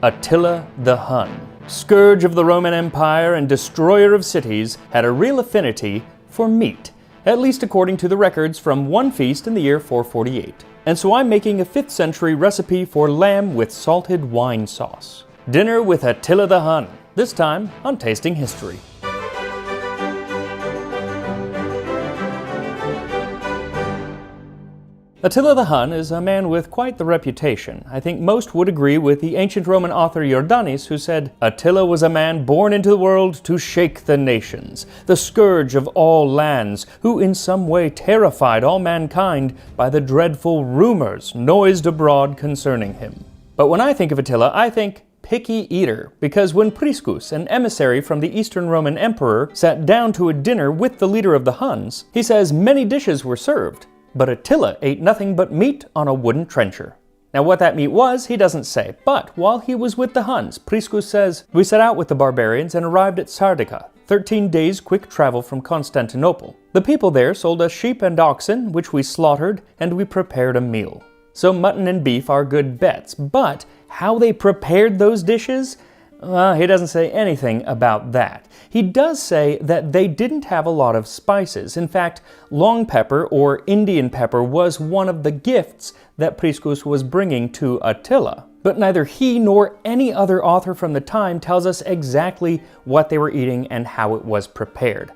Attila the Hun, scourge of the Roman Empire and destroyer of cities, had a real affinity for meat, at least according to the records from one feast in the year 448. And so I'm making a 5th century recipe for lamb with salted wine sauce. Dinner with Attila the Hun, this time on Tasting History. Attila the Hun is a man with quite the reputation. I think most would agree with the ancient Roman author Jordanes, who said, "Attila was a man born into the world to shake the nations, the scourge of all lands, who in some way terrified all mankind by the dreadful rumors noised abroad concerning him." But when I think of Attila, I think picky eater, because when Priscus, an emissary from the Eastern Roman emperor, sat down to a dinner with the leader of the Huns, he says many dishes were served, but Attila ate nothing but meat on a wooden trencher. Now what that meat was, he doesn't say, but while he was with the Huns, Priscus says, "We set out with the barbarians and arrived at Sardica, 13 days quick travel from Constantinople. The people there sold us sheep and oxen, which we slaughtered, and we prepared a meal." So mutton and beef are good bets, but how they prepared those dishes? He doesn't say anything about that. He does say that they didn't have a lot of spices. In fact, long pepper or Indian pepper was one of the gifts that Priscus was bringing to Attila. But neither he nor any other author from the time tells us exactly what they were eating and how it was prepared.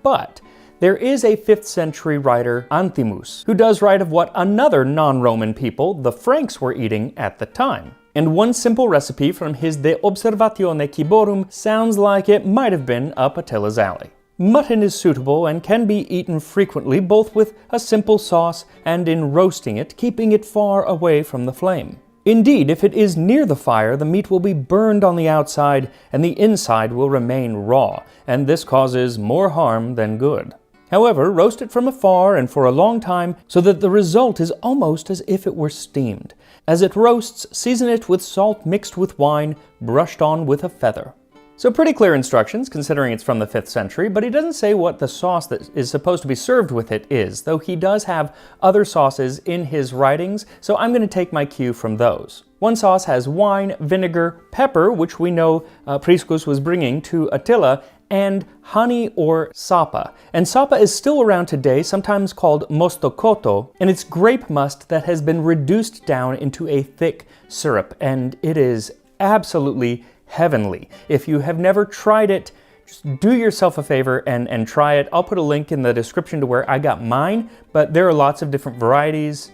But there is a 5th century writer, Anthimus, who does write of what another non-Roman people, the Franks, were eating at the time. And one simple recipe from his De Observatione Ciborum sounds like it might have been up Attila's alley. Mutton is suitable and can be eaten frequently, both with a simple sauce and in roasting it, keeping it far away from the flame. Indeed, if it is near the fire, the meat will be burned on the outside and the inside will remain raw, and this causes more harm than good. However, roast it from afar and for a long time so that the result is almost as if it were steamed. As it roasts, season it with salt mixed with wine, brushed on with a feather. So pretty clear instructions, considering it's from the 5th century, but he doesn't say what the sauce that is supposed to be served with it is, though he does have other sauces in his writings, so I'm going to take my cue from those. One sauce has wine, vinegar, pepper, which we know Priscus was bringing to Attila, and honey or sapa. And sapa is still around today, sometimes called mostokoto, and it's grape must that has been reduced down into a thick syrup, and it is absolutely heavenly. If you have never tried it, just do yourself a favor and try it. I'll put a link in the description to where I got mine, but there are lots of different varieties.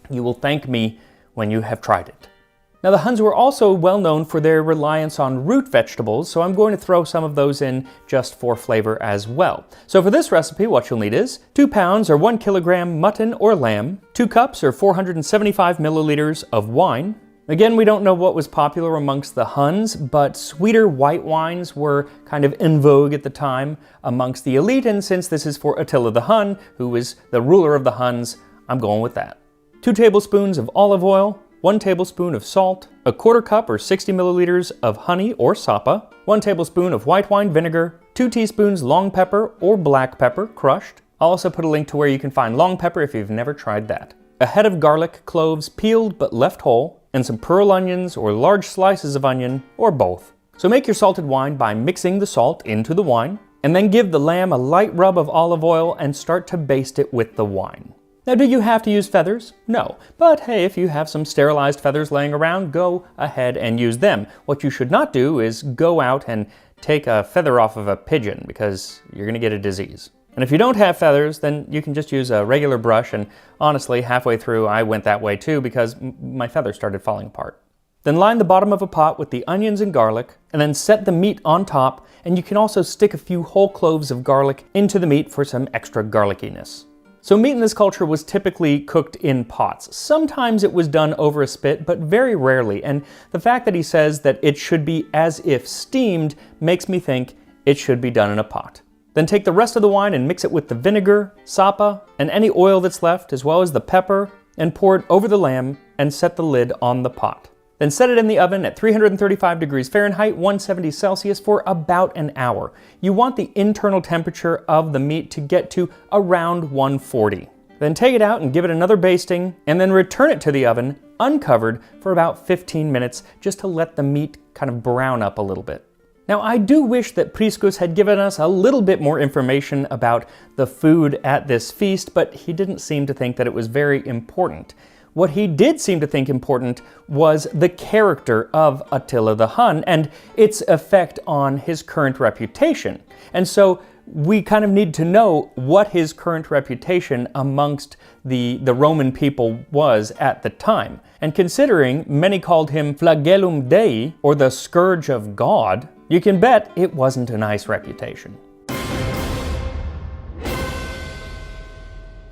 You will thank me when you have tried it. Now the Huns were also well known for their reliance on root vegetables, so I'm going to throw some of those in just for flavor as well. So for this recipe, what you'll need is 2 pounds or 1 kilogram mutton or lamb, 2 cups or 475 milliliters of wine. Again, we don't know what was popular amongst the Huns, but sweeter white wines were kind of in vogue at the time amongst the elite, and since this is for Attila the Hun, who is the ruler of the Huns, I'm going with that. 2 tablespoons of olive oil, 1 tablespoon of salt, 1/4 cup or 60 milliliters of honey or sapa, 1 tablespoon of white wine vinegar, 2 teaspoons long pepper or black pepper crushed. I'll also put a link to where you can find long pepper if you've never tried that. A head of garlic cloves peeled but left whole, and some pearl onions or large slices of onion, or both. So make your salted wine by mixing the salt into the wine, and then give the lamb a light rub of olive oil and start to baste it with the wine. Now, do you have to use feathers? No. But hey, if you have some sterilized feathers laying around, go ahead and use them. What you should not do is go out and take a feather off of a pigeon, because you're going to get a disease. And if you don't have feathers, then you can just use a regular brush, and honestly, halfway through I went that way too because my feathers started falling apart. Then line the bottom of a pot with the onions and garlic, and then set the meat on top, and you can also stick a few whole cloves of garlic into the meat for some extra garlickiness. So meat in this culture was typically cooked in pots. Sometimes it was done over a spit, but very rarely, and the fact that he says that it should be as if steamed makes me think it should be done in a pot. Then take the rest of the wine and mix it with the vinegar, sapa, and any oil that's left, as well as the pepper, and pour it over the lamb and set the lid on the pot. Then set it in the oven at 335 degrees Fahrenheit, 170 Celsius for about an hour. You want the internal temperature of the meat to get to around 140. Then take it out and give it another basting, and then return it to the oven uncovered for about 15 minutes just to let the meat kind of brown up a little bit. Now, I do wish that Priscus had given us a little bit more information about the food at this feast, but he didn't seem to think that it was very important. What he did seem to think important was the character of Attila the Hun and its effect on his current reputation. And so we kind of need to know what his current reputation amongst the Roman people was at the time. And considering many called him flagellum Dei, or the scourge of God, you can bet it wasn't a nice reputation.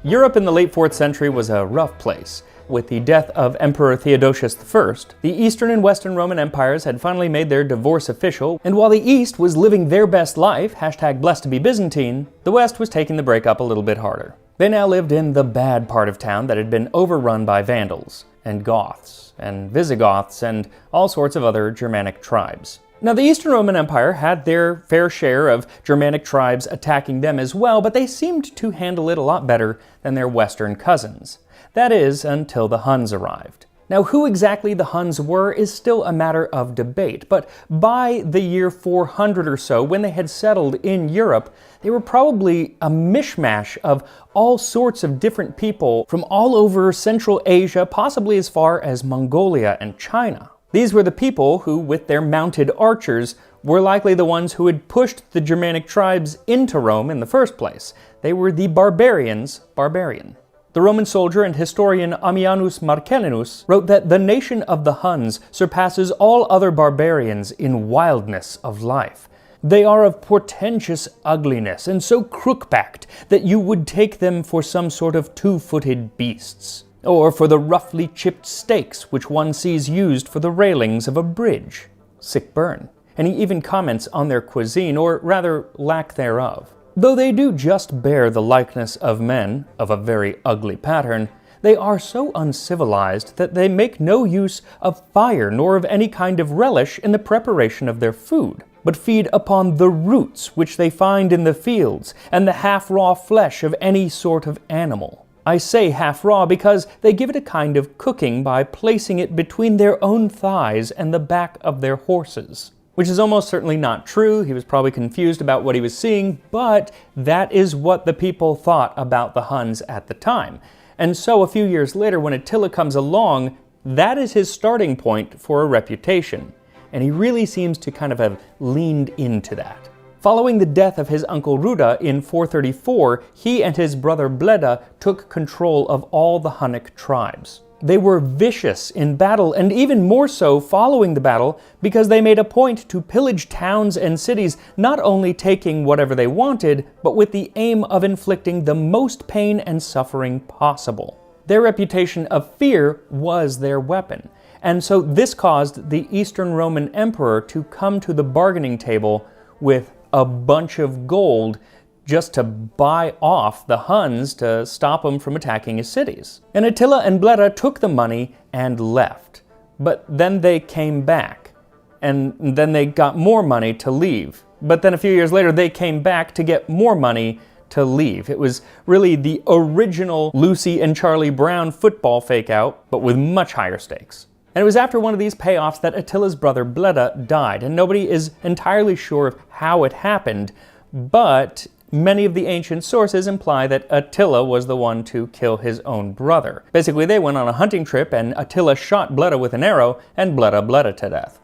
Europe in the late 4th century was a rough place. With the death of Emperor Theodosius I, the Eastern and Western Roman empires had finally made their divorce official, and while the East was living their best life, #blessed to be Byzantine, the West was taking the break up a little bit harder. They now lived in the bad part of town that had been overrun by Vandals, and Goths, and Visigoths, and all sorts of other Germanic tribes. Now, the Eastern Roman Empire had their fair share of Germanic tribes attacking them as well, but they seemed to handle it a lot better than their Western cousins. That is, until the Huns arrived. Now, who exactly the Huns were is still a matter of debate, but by the year 400 or so, when they had settled in Europe, they were probably a mishmash of all sorts of different people from all over Central Asia, possibly as far as Mongolia and China. These were the people who, with their mounted archers, were likely the ones who had pushed the Germanic tribes into Rome in the first place. They were the barbarians' barbarian. The Roman soldier and historian Ammianus Marcellinus wrote that the nation of the Huns surpasses all other barbarians in wildness of life. They are of portentous ugliness and so crook-backed that you would take them for some sort of two-footed beasts, or for the roughly chipped stakes which one sees used for the railings of a bridge. Sick burn. And he even comments on their cuisine, or rather lack thereof. Though they do just bear the likeness of men, of a very ugly pattern, they are so uncivilized that they make no use of fire nor of any kind of relish in the preparation of their food, but feed upon the roots which they find in the fields and the half-raw flesh of any sort of animal. I say half-raw because they give it a kind of cooking by placing it between their own thighs and the back of their horses. Which is almost certainly not true. He was probably confused about what he was seeing, but that is what the people thought about the Huns at the time. And so a few years later, when Attila comes along, that is his starting point for a reputation. And he really seems to kind of have leaned into that. Following the death of his uncle Ruda in 434, he and his brother Blvd took control of all the Hunnic tribes. They were vicious in battle, and even more so following the battle, because they made a point to pillage towns and cities, not only taking whatever they wanted, but with the aim of inflicting the most pain and suffering possible. Their reputation of fear was their weapon, and so this caused the Eastern Roman Emperor to come to the bargaining table with a bunch of gold just to buy off the Huns to stop them from attacking his cities. And Attila and Blvd took the money and left. But then they came back, and then they got more money to leave. But then a few years later, they came back to get more money to leave. It was really the original Lucy and Charlie Brown football fake-out, but with much higher stakes. And it was after one of these payoffs that Attila's brother Blvd died, and nobody is entirely sure of how it happened, but many of the ancient sources imply that Attila was the one to kill his own brother. Basically, they went on a hunting trip and Attila shot Blvd with an arrow and Blvd bled to death.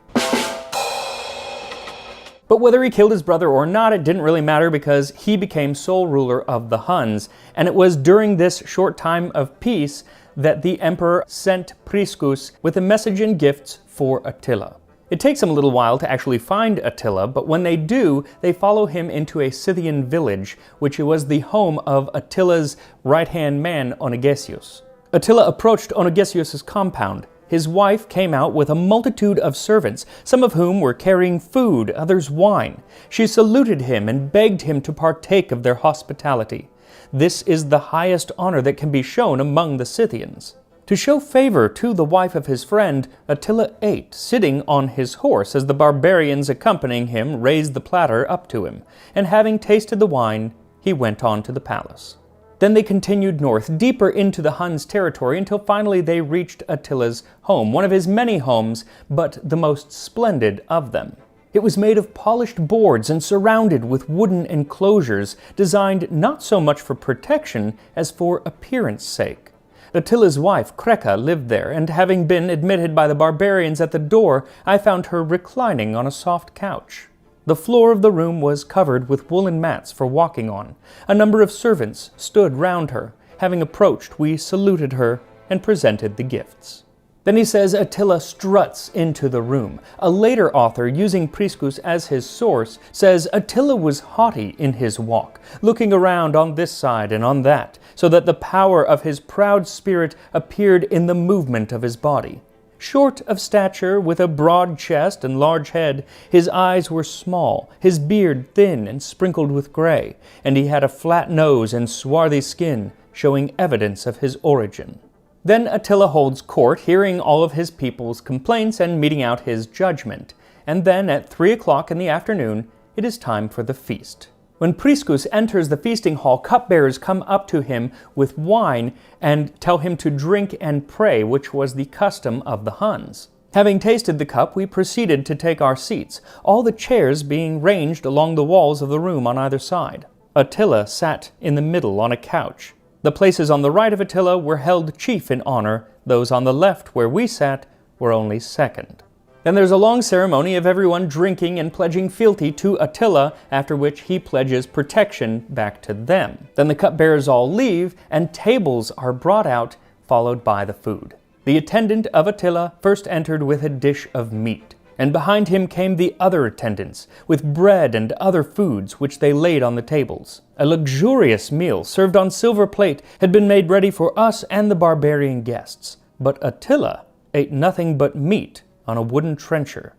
But whether he killed his brother or not, it didn't really matter because he became sole ruler of the Huns, and it was during this short time of peace that the emperor sent Priscus with a message and gifts for Attila. It takes them a little while to actually find Attila, but when they do, they follow him into a Scythian village, which was the home of Attila's right-hand man, Onegesius. Attila approached Onegesius' compound. His wife came out with a multitude of servants, some of whom were carrying food, others wine. She saluted him and begged him to partake of their hospitality. This is the highest honor that can be shown among the Scythians. To show favor to the wife of his friend, Attila ate, sitting on his horse, as the barbarians accompanying him raised the platter up to him, and having tasted the wine, he went on to the palace. Then they continued north, deeper into the Huns' territory, until finally they reached Attila's home, one of his many homes, but the most splendid of them. It was made of polished boards and surrounded with wooden enclosures, designed not so much for protection as for appearance sake. Attila's wife, Kreka, lived there, and having been admitted by the barbarians at the door, I found her reclining on a soft couch. The floor of the room was covered with woolen mats for walking on. A number of servants stood round her. Having approached, we saluted her and presented the gifts. Then he says Attila struts into the room. A later author, using Priscus as his source, says Attila was haughty in his walk, looking around on this side and on that, so that the power of his proud spirit appeared in the movement of his body. Short of stature, with a broad chest and large head, his eyes were small, his beard thin and sprinkled with gray, and he had a flat nose and swarthy skin, showing evidence of his origin. Then Attila holds court, hearing all of his people's complaints and meting out his judgment. And then, at 3 o'clock in the afternoon, it is time for the feast. When Priscus enters the feasting hall, cupbearers come up to him with wine and tell him to drink and pray, which was the custom of the Huns. Having tasted the cup, we proceeded to take our seats, all the chairs being ranged along the walls of the room on either side. Attila sat in the middle on a couch. The places on the right of Attila were held chief in honor, those on the left where we sat were only second. Then there's a long ceremony of everyone drinking and pledging fealty to Attila, after which he pledges protection back to them. Then the cupbearers all leave, and tables are brought out, followed by the food. The attendant of Attila first entered with a dish of meat, and behind him came the other attendants, with bread and other foods which they laid on the tables. A luxurious meal, served on silver plate, had been made ready for us and the barbarian guests. But Attila ate nothing but meat on a wooden trencher.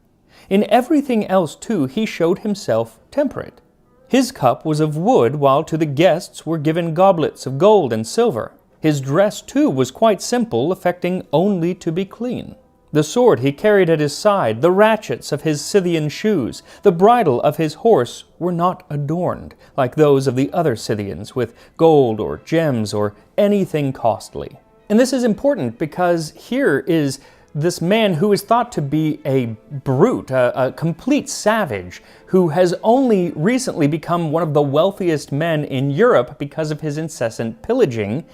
In everything else, too, he showed himself temperate. His cup was of wood, while to the guests were given goblets of gold and silver. His dress, too, was quite simple, affecting only to be clean. The sword he carried at his side, the ratchets of his Scythian shoes, the bridle of his horse were not adorned, like those of the other Scythians, with gold or gems or anything costly. And this is important because here is this man who is thought to be a brute, a complete savage, who has only recently become one of the wealthiest men in Europe because of his incessant pillaging,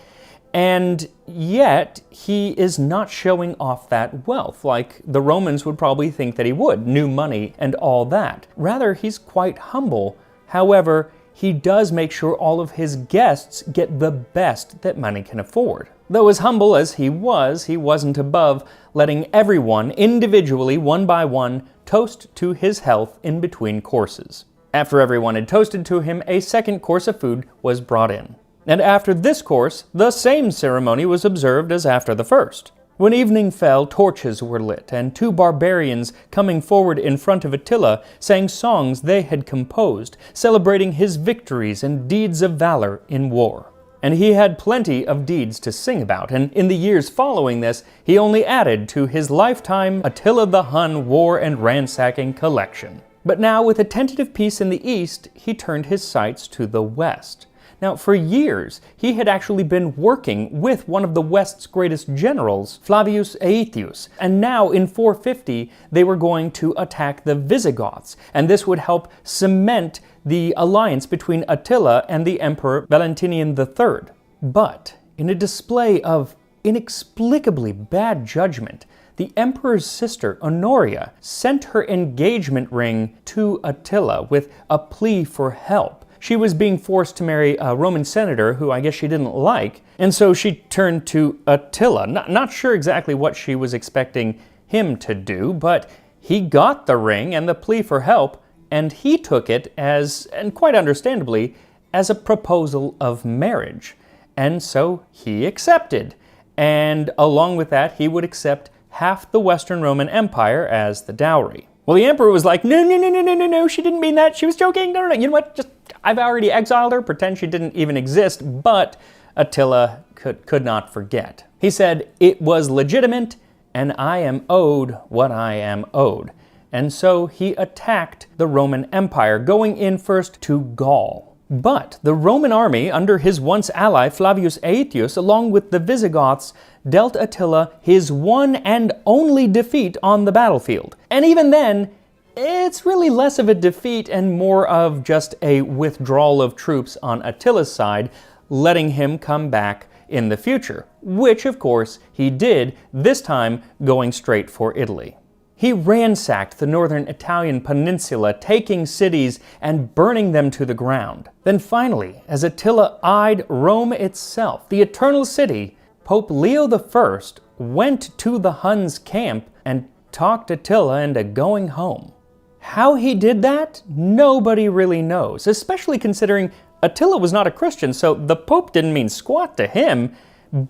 and yet he is not showing off that wealth like the Romans would probably think that he would, new money and all that. Rather, he's quite humble. However, he does make sure all of his guests get the best that money can afford. Though as humble as he wasn't above letting everyone, individually, one by one, toast to his health in between courses. After everyone had toasted to him, a second course of food was brought in. And after this course, the same ceremony was observed as after the first. When evening fell, torches were lit, and two barbarians coming forward in front of Attila sang songs they had composed, celebrating his victories and deeds of valor in war. And he had plenty of deeds to sing about, and in the years following this, he only added to his lifetime Attila the Hun war and ransacking collection. But now, with a tentative peace in the east, he turned his sights to the west. Now, for years, he had actually been working with one of the West's greatest generals, Flavius Aetius, and now in 450, they were going to attack the Visigoths, and this would help cement the alliance between Attila and the Emperor Valentinian III. But, in a display of inexplicably bad judgment, the emperor's sister, Honoria, sent her engagement ring to Attila with a plea for help. She was being forced to marry a Roman senator who I guess she didn't like, and so she turned to Attila. Not sure exactly what she was expecting him to do, but he got the ring and the plea for help, and he took it as, and quite understandably, as a proposal of marriage. And so he accepted. And along with that, he would accept half the Western Roman Empire as the dowry. Well, the emperor was like, no, she didn't mean that. She was joking. No. You know what? I've already exiled her. Pretend she didn't even exist. But Attila could not forget. He said, it was legitimate, and I am owed what I am owed. And so he attacked the Roman Empire, going in first to Gaul. But the Roman army, under his once ally Flavius Aetius, along with the Visigoths, dealt Attila his one and only defeat on the battlefield. And even then, it's really less of a defeat and more of just a withdrawal of troops on Attila's side, letting him come back in the future, which of course he did, this time going straight for Italy. He ransacked the northern Italian peninsula, taking cities and burning them to the ground. Then finally, as Attila eyed Rome itself, the Eternal City, Pope Leo I went to the Huns' camp and talked Attila into going home. How he did that, nobody really knows, especially considering Attila was not a Christian, so the Pope didn't mean squat to him,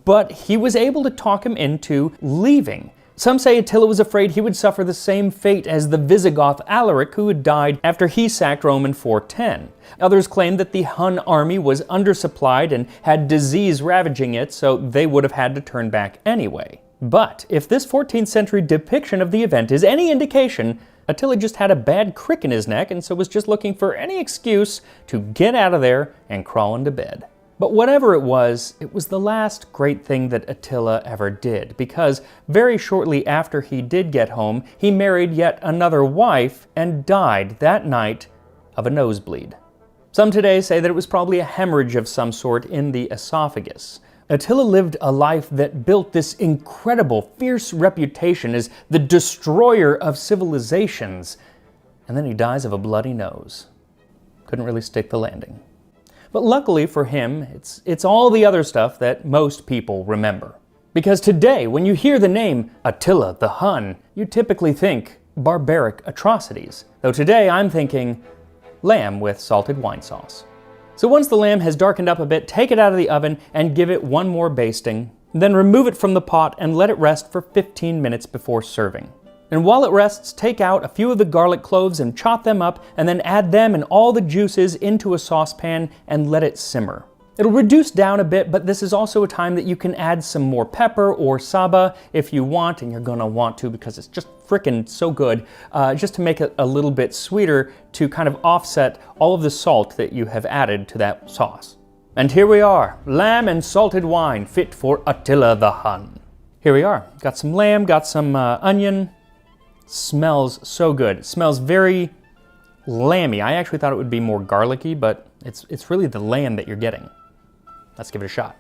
but he was able to talk him into leaving. Some say Attila was afraid he would suffer the same fate as the Visigoth Alaric, who had died after he sacked Rome in 410. Others claim that the Hun army was undersupplied and had disease ravaging it, so they would have had to turn back anyway. But if this 14th century depiction of the event is any indication, Attila just had a bad crick in his neck and so was just looking for any excuse to get out of there and crawl into bed. But whatever it was the last great thing that Attila ever did, because very shortly after he did get home, he married yet another wife and died that night of a nosebleed. Some today say that it was probably a hemorrhage of some sort in the esophagus. Attila lived a life that built this incredible, fierce reputation as the destroyer of civilizations, and then he dies of a bloody nose. Couldn't really stick the landing. But luckily for him, it's all the other stuff that most people remember. Because today, when you hear the name Attila the Hun, you typically think barbaric atrocities. Though today I'm thinking lamb with salted wine sauce. So once the lamb has darkened up a bit, take it out of the oven and give it one more basting. Then remove it from the pot and let it rest for 15 minutes before serving. And while it rests, take out a few of the garlic cloves and chop them up, and then add them and all the juices into a saucepan and let it simmer. It'll reduce down a bit, but this is also a time that you can add some more pepper or saba if you want, and you're gonna want to because it's just frickin' so good, just to make it a little bit sweeter to kind of offset all of the salt that you have added to that sauce. And here we are, lamb and salted wine fit for Attila the Hun. Here we are, got some lamb, got some onion. Smells so good. It smells very lamby. I actually thought it would be more garlicky, but it's really the lamb that you're getting. Let's give it a shot.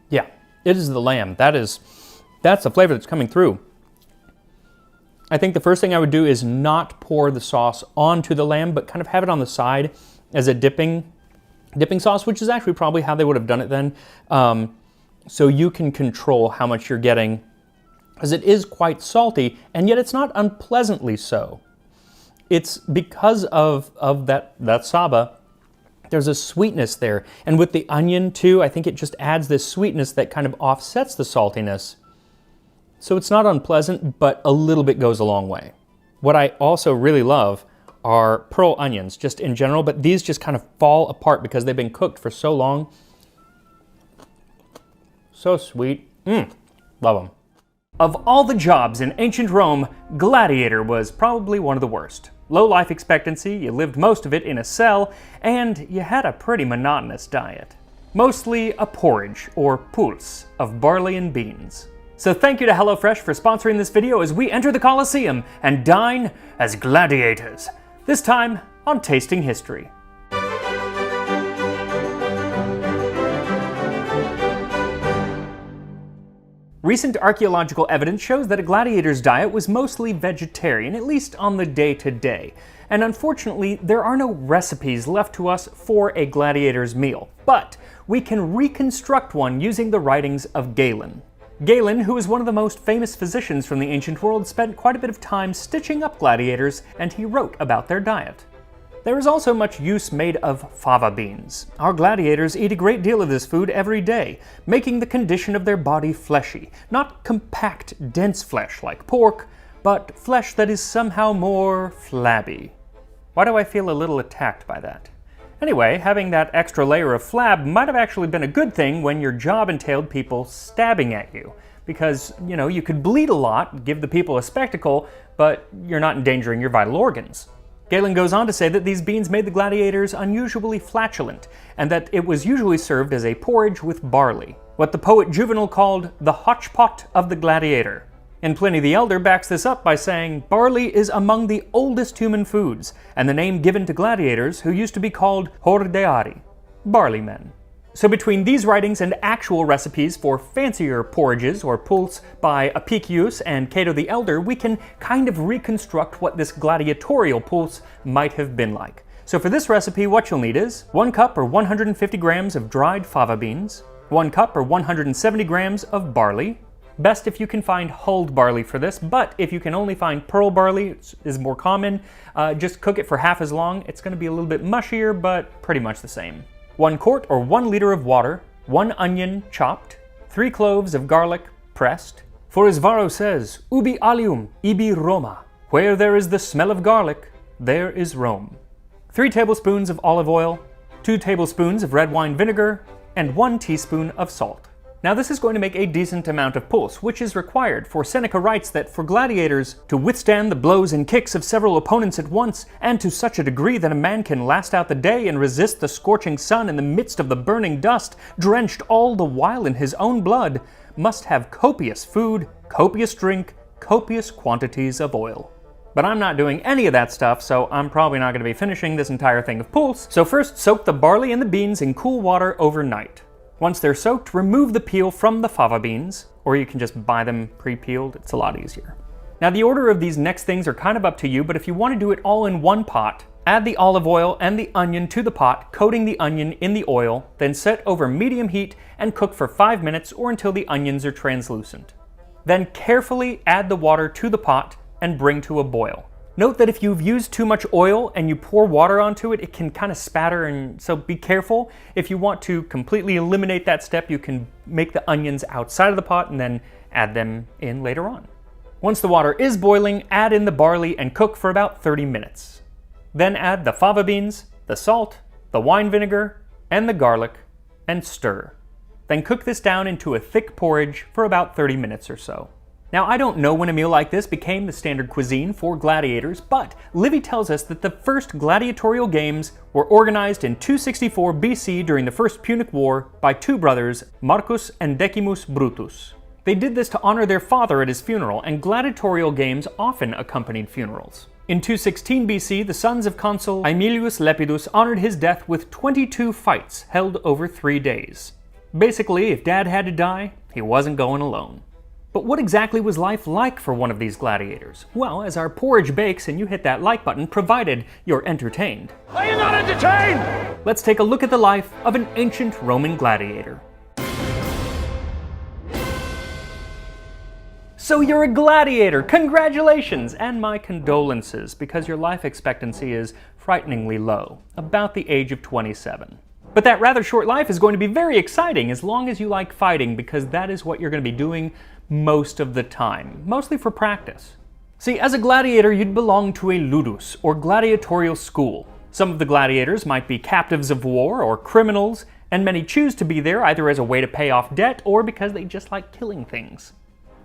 Yeah, it is the lamb. That's the flavor that's coming through. I think the first thing I would do is not pour the sauce onto the lamb, but kind of have it on the side as a dipping sauce, which is actually probably how they would have done it then. So you can control how much you're getting, as it is quite salty, and yet it's not unpleasantly so. It's because of that saba, there's a sweetness there. And with the onion too, I think it just adds this sweetness that kind of offsets the saltiness. So it's not unpleasant, but a little bit goes a long way. What I also really love are pearl onions, just in general, but these just kind of fall apart because they've been cooked for so long. So sweet. Love them. Of all the jobs in ancient Rome, gladiator was probably one of the worst. Low life expectancy, you lived most of it in a cell, and you had a pretty monotonous diet. Mostly a porridge, or pulse, of barley and beans. So thank you to HelloFresh for sponsoring this video as we enter the Colosseum and dine as gladiators. This time on Tasting History. Recent archaeological evidence shows that a gladiator's diet was mostly vegetarian, at least on the day-to-day. And unfortunately, there are no recipes left to us for a gladiator's meal. But we can reconstruct one using the writings of Galen. Galen, who is one of the most famous physicians from the ancient world, spent quite a bit of time stitching up gladiators, and he wrote about their diet. There is also much use made of fava beans. Our gladiators eat a great deal of this food every day, making the condition of their body fleshy, not compact, dense flesh like pork, but flesh that is somehow more flabby. Why do I feel a little attacked by that? Anyway, having that extra layer of flab might have actually been a good thing when your job entailed people stabbing at you. Because, you could bleed a lot, give the people a spectacle, but you're not endangering your vital organs. Galen goes on to say that these beans made the gladiators unusually flatulent, and that it was usually served as a porridge with barley, what the poet Juvenal called the hotchpot of the gladiator. And Pliny the Elder backs this up by saying, barley is among the oldest human foods, and the name given to gladiators who used to be called hordeari, barley men. So between these writings and actual recipes for fancier porridges or pulse by Apicius and Cato the Elder, we can kind of reconstruct what this gladiatorial pulse might have been like. So for this recipe, what you'll need is 1 cup or 150 grams of dried fava beans, 1 cup or 170 grams of barley. Best if you can find hulled barley for this, but if you can only find pearl barley, it is more common, just cook it for half as long. It's going to be a little bit mushier, but pretty much the same. 1 quart or 1 liter of water, 1 onion chopped, 3 cloves of garlic pressed. For as Varro says, ubi alium, ibi Roma. Where there is the smell of garlic, there is Rome. 3 tablespoons of olive oil, 2 tablespoons of red wine vinegar, and 1 teaspoon of salt. Now this is going to make a decent amount of pulse, which is required, for Seneca writes that for gladiators to withstand the blows and kicks of several opponents at once, and to such a degree that a man can last out the day and resist the scorching sun in the midst of the burning dust, drenched all the while in his own blood, must have copious food, copious drink, copious quantities of oil. But I'm not doing any of that stuff, so I'm probably not going to be finishing this entire thing of pulse, so first soak the barley and the beans in cool water overnight. Once they're soaked, remove the peel from the fava beans, or you can just buy them pre-peeled, it's a lot easier. Now the order of these next things are kind of up to you, but if you want to do it all in one pot, add the olive oil and the onion to the pot, coating the onion in the oil, then set over medium heat and cook for 5 minutes or until the onions are translucent. Then carefully add the water to the pot and bring to a boil. Note that if you've used too much oil and you pour water onto it, it can kind of spatter, and so be careful. If you want to completely eliminate that step, you can make the onions outside of the pot and then add them in later on. Once the water is boiling, add in the barley and cook for about 30 minutes. Then add the fava beans, the salt, the wine vinegar, and the garlic, and stir. Then cook this down into a thick porridge for about 30 minutes or so. Now, I don't know when a meal like this became the standard cuisine for gladiators, but Livy tells us that the first gladiatorial games were organized in 264 BC during the First Punic War by 2 brothers, Marcus and Decimus Brutus. They did this to honor their father at his funeral, and gladiatorial games often accompanied funerals. In 216 BC, the sons of consul Aemilius Lepidus honored his death with 22 fights held over 3 days. Basically, if Dad had to die, he wasn't going alone. But what exactly was life like for one of these gladiators? Well, as our porridge bakes and you hit that like button, provided you're entertained. Are you not entertained? Let's take a look at the life of an ancient Roman gladiator. So you're a gladiator! Congratulations! And my condolences, because your life expectancy is frighteningly low, about the age of 27. But that rather short life is going to be very exciting as long as you like fighting, because that is what you're going to be doing most of the time, mostly for practice. See, as a gladiator, you'd belong to a ludus, or gladiatorial school. Some of the gladiators might be captives of war or criminals, and many choose to be there either as a way to pay off debt or because they just like killing things.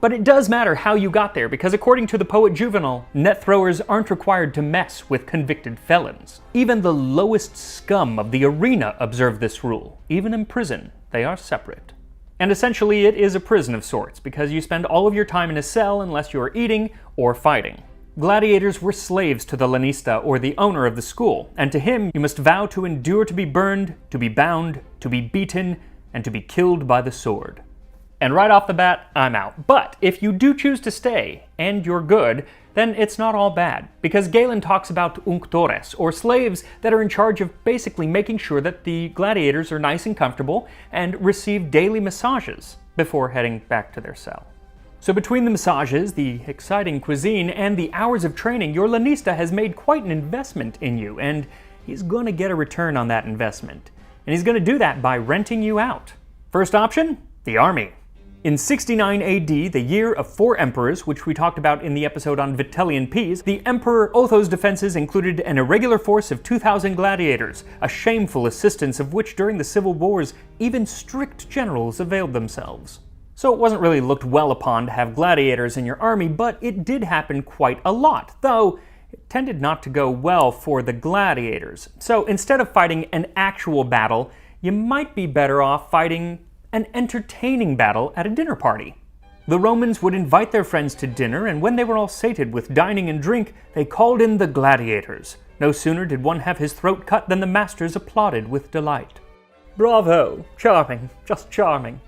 But it does matter how you got there, because according to the poet Juvenal, net throwers aren't required to mess with convicted felons. Even the lowest scum of the arena observe this rule. Even in prison, they are separate. And essentially it is a prison of sorts, because you spend all of your time in a cell unless you are eating or fighting. Gladiators were slaves to the lanista, or the owner of the school, and to him you must vow to endure to be burned, to be bound, to be beaten, and to be killed by the sword. And right off the bat, I'm out. But if you do choose to stay, and you're good, then it's not all bad, because Galen talks about unctores, or slaves that are in charge of basically making sure that the gladiators are nice and comfortable and receive daily massages before heading back to their cell. So between the massages, the exciting cuisine, and the hours of training, your lanista has made quite an investment in you, and he's going to get a return on that investment. And he's going to do that by renting you out. First option, the army. In 69 AD, the year of 4 emperors, which we talked about in the episode on Vitellian peas, the Emperor Otho's defenses included an irregular force of 2,000 gladiators, a shameful assistance of which during the civil wars even strict generals availed themselves. So it wasn't really looked well upon to have gladiators in your army, but it did happen quite a lot, though it tended not to go well for the gladiators. So instead of fighting an actual battle, you might be better off fighting an entertaining battle at a dinner party. The Romans would invite their friends to dinner, and when they were all sated with dining and drink, they called in the gladiators. No sooner did one have his throat cut than the masters applauded with delight. Bravo! Charming, just charming.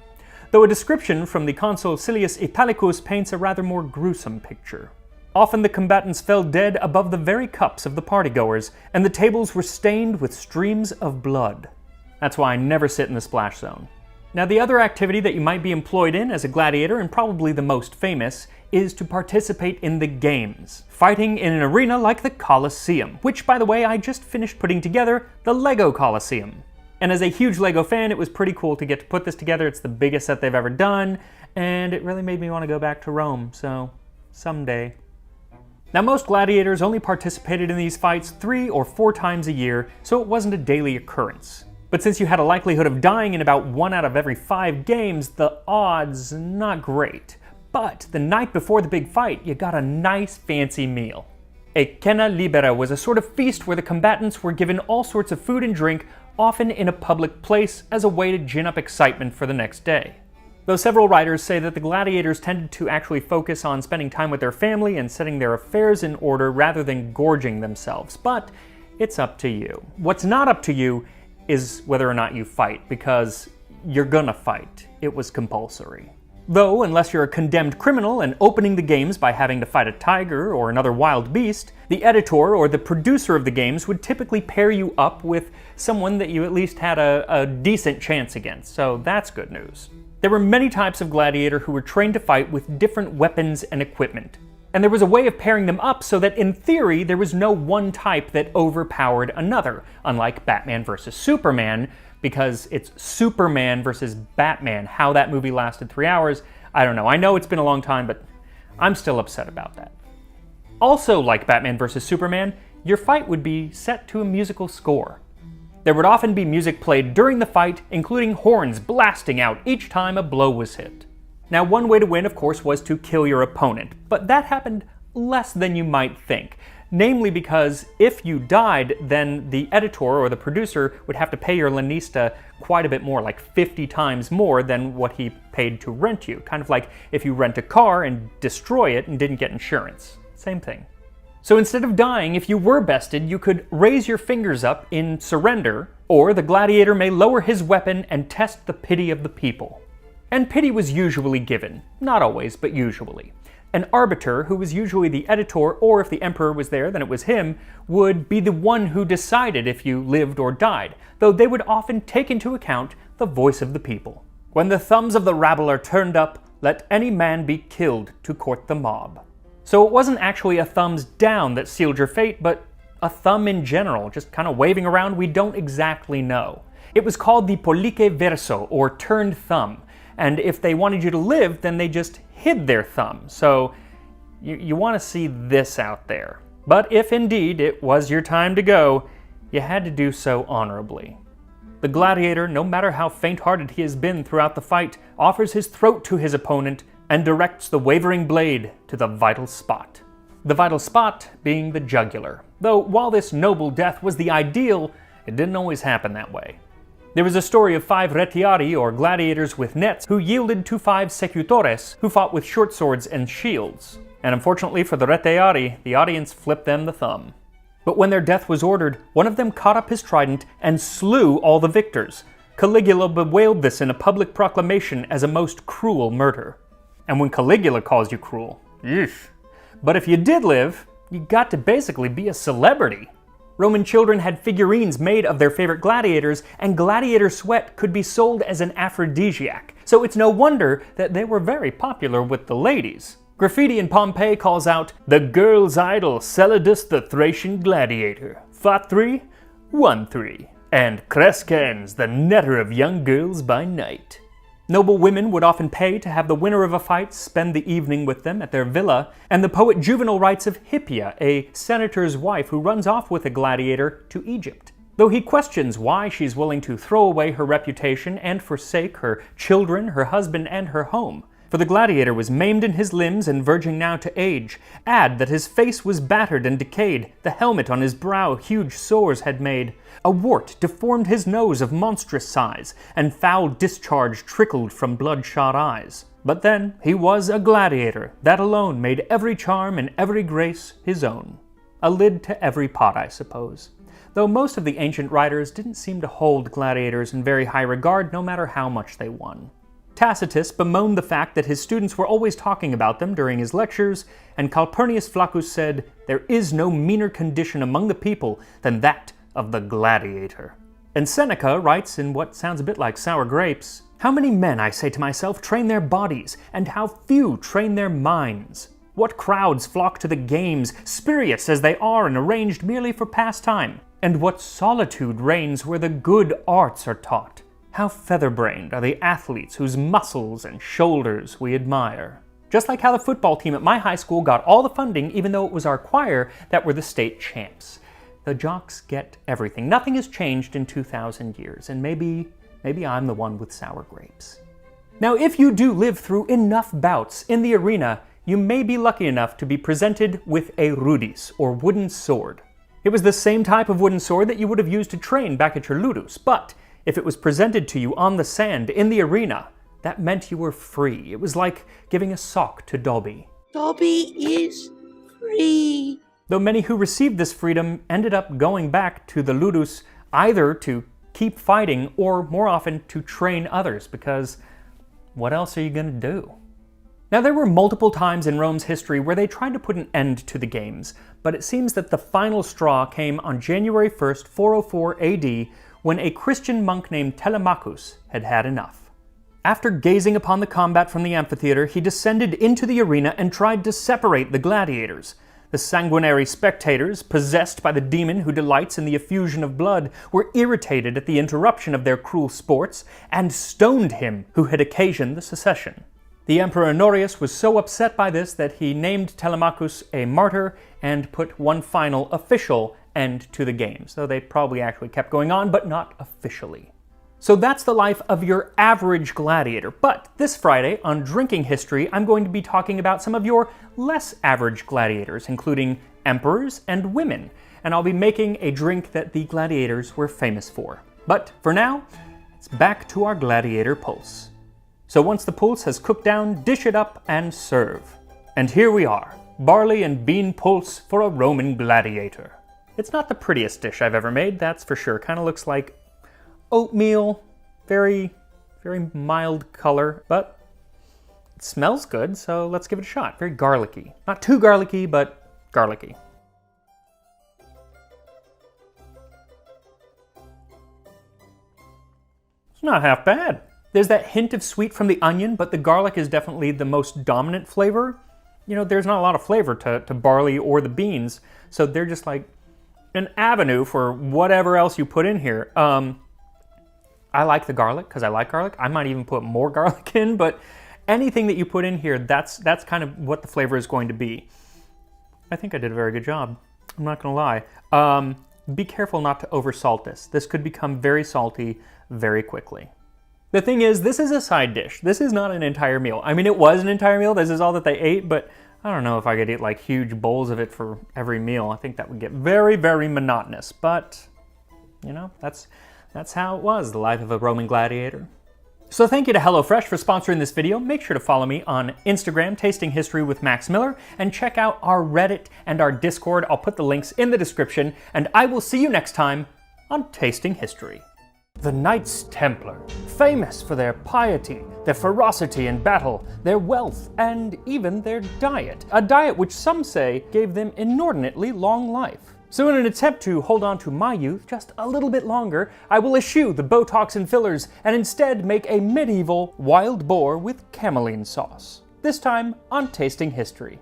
Though a description from the consul Silius Italicus paints a rather more gruesome picture. Often the combatants fell dead above the very cups of the partygoers, and the tables were stained with streams of blood. That's why I never sit in the splash zone. Now, the other activity that you might be employed in as a gladiator, and probably the most famous, is to participate in the games, fighting in an arena like the Colosseum, which, by the way, I just finished putting together the Lego Colosseum. And as a huge Lego fan, it was pretty cool to get to put this together. It's the biggest set they've ever done, and it really made me want to go back to Rome, so someday. Now, most gladiators only participated in these fights 3 or 4 times a year, so it wasn't a daily occurrence. But since you had a likelihood of dying in about 1 out of every 5 games, the odds not great. But the night before the big fight, you got a nice fancy meal. A cena libera was a sort of feast where the combatants were given all sorts of food and drink, often in a public place, as a way to gin up excitement for the next day. Though several writers say that the gladiators tended to actually focus on spending time with their family and setting their affairs in order rather than gorging themselves, but it's up to you. What's not up to you is whether or not you fight, because you're gonna fight. It was compulsory. Though, unless you're a condemned criminal and opening the games by having to fight a tiger or another wild beast, the editor or the producer of the games would typically pair you up with someone that you at least had a decent chance against, so that's good news. There were many types of gladiator who were trained to fight with different weapons and equipment. And there was a way of pairing them up so that in theory there was no one type that overpowered another, unlike Batman vs. Superman, because it's Superman versus Batman. How that movie lasted 3 hours, I don't know. I know it's been a long time, but I'm still upset about that. Also, like Batman vs. Superman, your fight would be set to a musical score. There would often be music played during the fight, including horns blasting out each time a blow was hit. Now, one way to win, of course, was to kill your opponent, but that happened less than you might think. Namely because if you died, then the editor or the producer would have to pay your lanista quite a bit more, like 50 times more than what he paid to rent you. Kind of like if you rent a car and destroy it and didn't get insurance. Same thing. So instead of dying, if you were bested, you could raise your fingers up in surrender, or the gladiator may lower his weapon and test the pity of the people. And pity was usually given. Not always, but usually. An arbiter, who was usually the editor, or if the emperor was there, then it was him, would be the one who decided if you lived or died, though they would often take into account the voice of the people. When the thumbs of the rabble are turned up, let any man be killed to court the mob. So it wasn't actually a thumbs down that sealed your fate, but a thumb in general, just kind of waving around, we don't exactly know. It was called the pollice verso, or turned thumb. And if they wanted you to live, then they just hid their thumb. So you want to see this out there. But if indeed it was your time to go, you had to do so honorably. The gladiator, no matter how faint-hearted he has been throughout the fight, offers his throat to his opponent and directs the wavering blade to the vital spot. The vital spot being the jugular. Though while this noble death was the ideal, it didn't always happen that way. There was a story of 5 retiari, or gladiators with nets, who yielded to 5 secutores, who fought with short swords and shields. And unfortunately for the retiari, the audience flipped them the thumb. But when their death was ordered, one of them caught up his trident and slew all the victors. Caligula bewailed this in a public proclamation as a most cruel murder. And when Caligula calls you cruel, eesh. But if you did live, you got to basically be a celebrity. Roman children had figurines made of their favorite gladiators, and gladiator sweat could be sold as an aphrodisiac. So it's no wonder that they were very popular with the ladies. Graffiti in Pompeii calls out, "The girl's idol, Celadus the Thracian gladiator. Fought 3, won 3. And Crescens, the netter of young girls by night." Noble women would often pay to have the winner of a fight spend the evening with them at their villa, and the poet Juvenal writes of Hippia, a senator's wife who runs off with a gladiator to Egypt. Though he questions why she's willing to throw away her reputation and forsake her children, her husband, and her home. For the gladiator was maimed in his limbs and verging now to age. Add that his face was battered and decayed, the helmet on his brow huge sores had made. A wart deformed his nose of monstrous size, and foul discharge trickled from bloodshot eyes. But then he was a gladiator, that alone made every charm and every grace his own. A lid to every pot, I suppose. Though most of the ancient writers didn't seem to hold gladiators in very high regard no matter how much they won. Tacitus bemoaned the fact that his students were always talking about them during his lectures, and Calpurnius Flaccus said, "There is no meaner condition among the people than that of the gladiator." And Seneca writes in what sounds a bit like sour grapes, "How many men, I say to myself, train their bodies, and how few train their minds? What crowds flock to the games, spurious as they are and arranged merely for pastime? And what solitude reigns where the good arts are taught? How feather-brained are the athletes whose muscles and shoulders we admire." Just like how the football team at my high school got all the funding even though it was our choir that were the state champs. The jocks get everything. Nothing has changed in 2,000 years, and maybe I'm the one with sour grapes. Now, if you do live through enough bouts in the arena, you may be lucky enough to be presented with a rudis, or wooden sword. It was the same type of wooden sword that you would have used to train back at your ludus, but if it was presented to you on the sand in the arena, that meant you were free. It was like giving a sock to Dobby. Dobby is free. Though many who received this freedom ended up going back to the ludus either to keep fighting or, more often, to train others, because what else are you going to do? Now, there were multiple times in Rome's history where they tried to put an end to the games, but it seems that the final straw came on January 1st, 404 AD, when a Christian monk named Telemachus had had enough. After gazing upon the combat from the amphitheater, he descended into the arena and tried to separate the gladiators. The sanguinary spectators, possessed by the demon who delights in the effusion of blood, were irritated at the interruption of their cruel sports, and stoned him who had occasioned the secession. The Emperor Honorius was so upset by this that he named Telemachus a martyr and put one final official end to the games, though they probably actually kept going on, but not officially. So that's the life of your average gladiator. But this Friday, on Drinking History, I'm going to be talking about some of your less average gladiators, including emperors and women, and I'll be making a drink that the gladiators were famous for. But for now, it's back to our gladiator pulse. So once the pulse has cooked down, dish it up and serve. And here we are, barley and bean pulse for a Roman gladiator. It's not the prettiest dish I've ever made, that's for sure. Kind of looks like oatmeal, very mild color, but it smells good, so let's give it a shot. Very garlicky. Not too garlicky, but garlicky. It's not half bad. There's that hint of sweet from the onion, but the garlic is definitely the most dominant flavor. You know, there's not a lot of flavor to barley or the beans, so they're just like an avenue for whatever else you put in here. I like the garlic because I like garlic. I might even put more garlic in, but anything that you put in here, that's kind of what the flavor is going to be. I think I did a very good job. I'm not gonna lie. Be careful not to oversalt this. This could become very salty very quickly. The thing is, this is a side dish. This is not an entire meal. I mean, it was an entire meal. This is all that they ate, but I don't know if I could eat like huge bowls of it for every meal. I think that would get very, very monotonous, but you know, that's how it was, the life of a Roman gladiator. So thank you to HelloFresh for sponsoring this video. Make sure to follow me on Instagram, Tasting History with Max Miller, and check out our Reddit and our Discord. I'll put the links in the description, and I will see you next time on Tasting History. The Knights Templar, famous for their piety, their ferocity in battle, their wealth, and even their diet. A diet which some say gave them inordinately long life. So in an attempt to hold on to my youth just a little bit longer, I will eschew the Botox and fillers and instead make a medieval wild boar with cameline sauce. This time on Tasting History.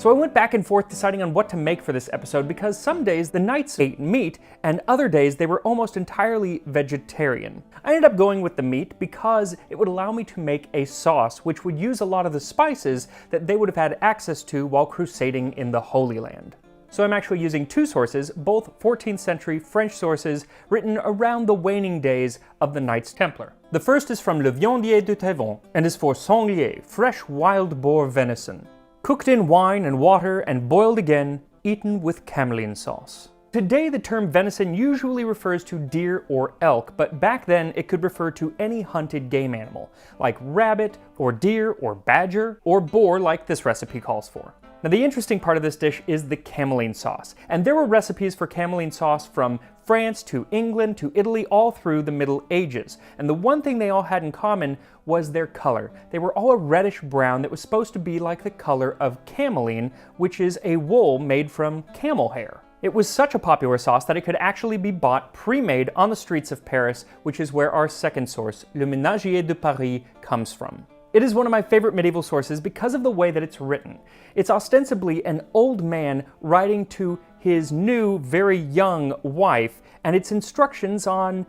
So I went back and forth deciding on what to make for this episode because some days the knights ate meat and other days they were almost entirely vegetarian. I ended up going with the meat because it would allow me to make a sauce which would use a lot of the spices that they would have had access to while crusading in the Holy Land. So I'm actually using two sources, both 14th century French sources written around the waning days of the Knights Templar. The first is from Blvd de Trévent and is for sanglier, fresh wild boar venison, cooked in wine and water and boiled again, eaten with camelline sauce. Today the term venison usually refers to deer or elk, but back then it could refer to any hunted game animal, like rabbit or deer or badger or boar like this recipe calls for. Now the interesting part of this dish is the camelline sauce, and there were recipes for camelline sauce from France to England to Italy all through the Middle Ages, and the one thing they all had in common was their color. They were all a reddish brown that was supposed to be like the color of cameline, which is a wool made from camel hair. It was such a popular sauce that it could actually be bought pre-made on the streets of Paris, which is where our second source, Le Ménagier de Paris, comes from. It is one of my favorite medieval sources because of the way that it's written. It's ostensibly an old man writing to his new, very young wife, and it's instructions on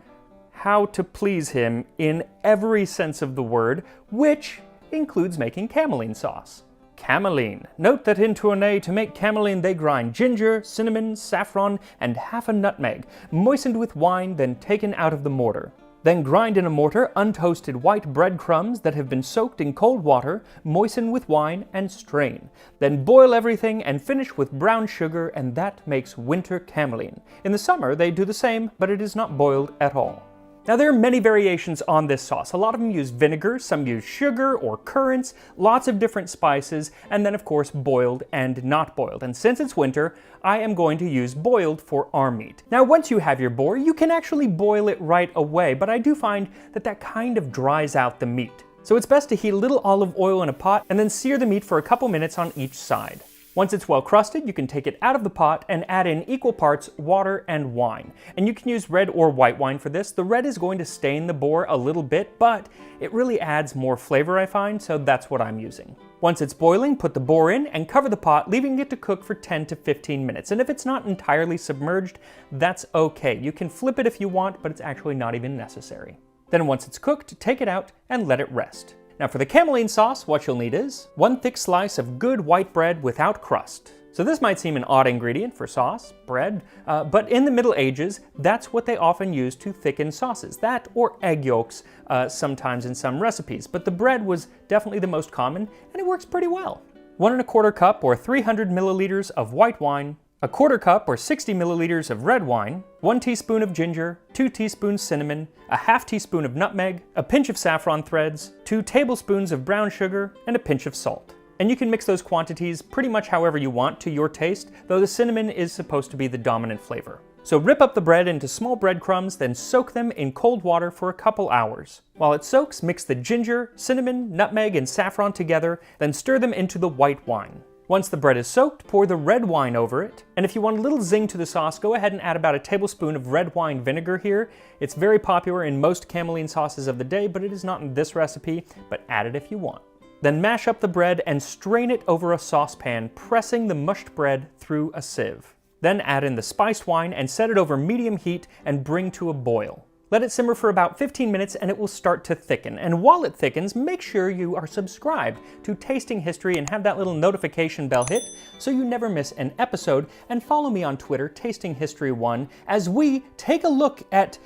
how to please him in every sense of the word, which includes making camelline sauce. Camelline. Note that in Tournai to make camelline they grind ginger, cinnamon, saffron, and half a nutmeg, moistened with wine, then taken out of the mortar. Then grind in a mortar untoasted white breadcrumbs that have been soaked in cold water, moisten with wine, and strain. Then boil everything and finish with brown sugar, and that makes winter camelline. In the summer they do the same, but it is not boiled at all. Now there are many variations on this sauce. A lot of them use vinegar, some use sugar or currants, lots of different spices, and then of course boiled and not boiled. And since it's winter, I am going to use boiled for our meat. Now once you have your boar, you can actually boil it right away, but I do find that that kind of dries out the meat. So it's best to heat a little olive oil in a pot and then sear the meat for a couple minutes on each side. Once it's well crusted, you can take it out of the pot and add in equal parts water and wine. And you can use red or white wine for this. The red is going to stain the boar a little bit, but it really adds more flavor, I find, so that's what I'm using. Once it's boiling, put the boar in and cover the pot, leaving it to cook for 10 to 15 minutes. And if it's not entirely submerged, that's okay. You can flip it if you want, but it's actually not even necessary. Then once it's cooked, take it out and let it rest. Now for the camelline sauce, what you'll need is 1 thick slice of good white bread without crust. So this might seem an odd ingredient for sauce, bread, but in the Middle Ages, that's what they often used to thicken sauces. That or egg yolks, sometimes in some recipes. But the bread was definitely the most common, and it works pretty well. 1 1/4 cup or 300 milliliters of white wine, 1/4 cup or 60 milliliters of red wine, 1 teaspoon of ginger, 2 teaspoons cinnamon, a half teaspoon of nutmeg, a pinch of saffron threads, 2 tablespoons of brown sugar, and a pinch of salt. And you can mix those quantities pretty much however you want to your taste, though the cinnamon is supposed to be the dominant flavor. So rip up the bread into small breadcrumbs, then soak them in cold water for a couple hours. While it soaks, mix the ginger, cinnamon, nutmeg, and saffron together, then stir them into the white wine. Once the bread is soaked, pour the red wine over it, and if you want a little zing to the sauce, go ahead and add about a tablespoon of red wine vinegar here. It's very popular in most camelline sauces of the day, but it is not in this recipe, but add it if you want. Then mash up the bread and strain it over a saucepan, pressing the mushed bread through a sieve. Then add in the spiced wine and set it over medium heat and bring to a boil. Let it simmer for about 15 minutes and it will start to thicken. And while it thickens, make sure you are subscribed to Tasting History and have that little notification bell hit so you never miss an episode. And follow me on Twitter, Tasting History 1, as we take a look at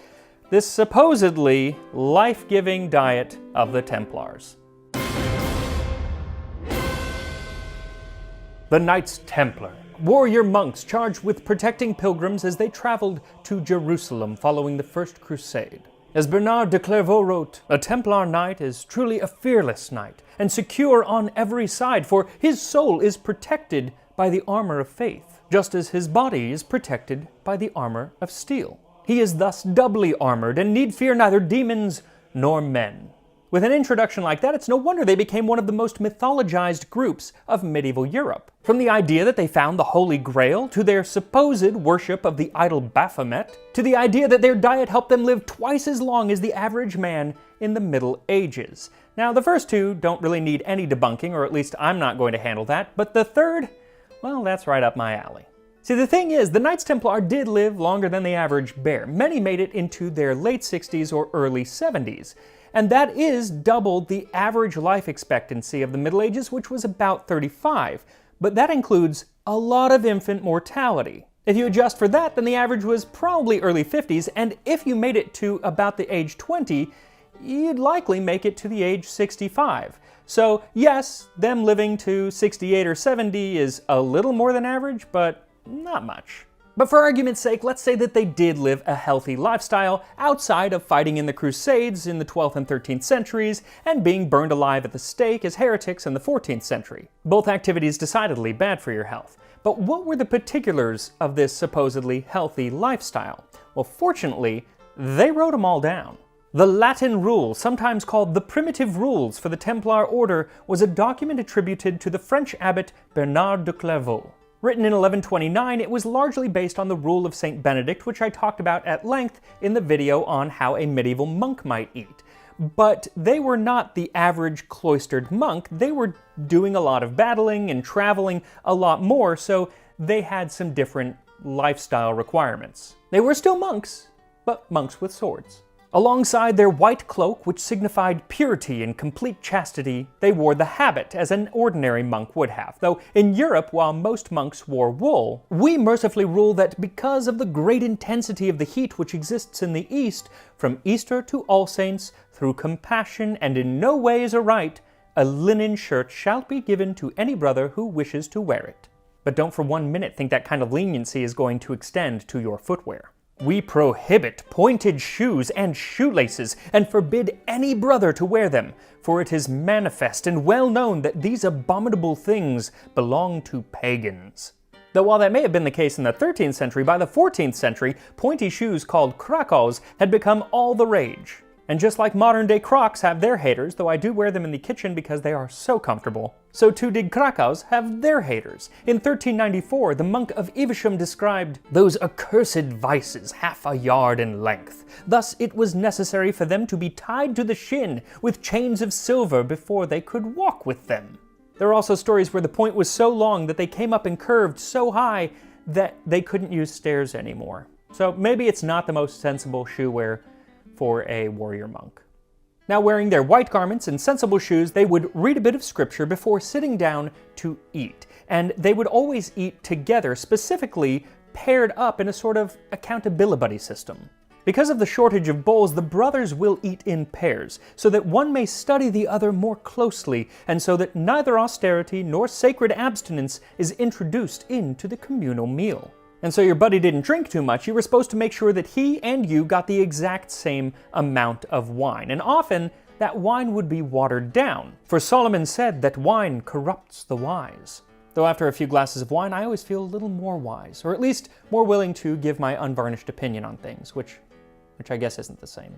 this supposedly life-giving diet of the Templars. The Knights Templar. Warrior monks charged with protecting pilgrims as they traveled to Jerusalem following the First Crusade. As Bernard de Clairvaux wrote, "A Templar knight is truly a fearless knight, and secure on every side, for his soul is protected by the armor of faith, just as his body is protected by the armor of steel. He is thus doubly armored, and need fear neither demons nor men." With an introduction like that, it's no wonder they became one of the most mythologized groups of medieval Europe. From the idea that they found the Holy Grail, to their supposed worship of the idol Baphomet, to the idea that their diet helped them live twice as long as the average man in the Middle Ages. Now, the first two don't really need any debunking, or at least I'm not going to handle that, but the third, well, that's right up my alley. See, the thing is, the Knights Templar did live longer than the average bear. Many made it into their late 60s or early 70s. And that is double the average life expectancy of the Middle Ages, which was about 35. But that includes a lot of infant mortality. If you adjust for that, then the average was probably early 50s, and if you made it to about the age 20, you'd likely make it to the age 65. So yes, them living to 68 or 70 is a little more than average, but not much. But for argument's sake, let's say that they did live a healthy lifestyle outside of fighting in the Crusades in the 12th and 13th centuries and being burned alive at the stake as heretics in the 14th century. Both activities decidedly bad for your health. But what were the particulars of this supposedly healthy lifestyle? Well, fortunately, they wrote them all down. The Latin Rule, sometimes called the Primitive Rules for the Templar Order, was a document attributed to the French abbot Bernard de Clairvaux. Written in 1129, it was largely based on the Rule of Saint Benedict, which I talked about at length in the video on how a medieval monk might eat. But they were not the average cloistered monk. They were doing a lot of battling and traveling a lot more, so they had some different lifestyle requirements. They were still monks, but monks with swords. Alongside their white cloak, which signified purity and complete chastity, they wore the habit, as an ordinary monk would have. Though in Europe, while most monks wore wool, we mercifully rule that because of the great intensity of the heat which exists in the East, from Easter to All Saints, through compassion and in no ways aright, a linen shirt shall be given to any brother who wishes to wear it. But don't for 1 minute think that kind of leniency is going to extend to your footwear. We prohibit pointed shoes and shoelaces, and forbid any brother to wear them, for it is manifest and well known that these abominable things belong to pagans. Though while that may have been the case in the 13th century, by the 14th century, pointy shoes called krakows had become all the rage. And just like modern-day Crocs have their haters, though I do wear them in the kitchen because they are so comfortable, so too did Krakows have their haters. In 1394, the monk of Evesham described those accursed vices 1/2 yard in length. Thus it was necessary for them to be tied to the shin with chains of silver before they could walk with them. There are also stories where the point was so long that they came up and curved so high that they couldn't use stairs anymore. So maybe it's not the most sensible shoe wear for a warrior monk. Now, wearing their white garments and sensible shoes, they would read a bit of scripture before sitting down to eat. And they would always eat together, specifically paired up in a sort of accountability system. Because of the shortage of bowls, the brothers will eat in pairs, so that one may study the other more closely, and so that neither austerity nor sacred abstinence is introduced into the communal meal. And so your buddy didn't drink too much, you were supposed to make sure that he and you got the exact same amount of wine. And often, that wine would be watered down. For Solomon said that wine corrupts the wise. Though after a few glasses of wine, I always feel a little more wise, or at least more willing to give my unvarnished opinion on things, which I guess isn't the same.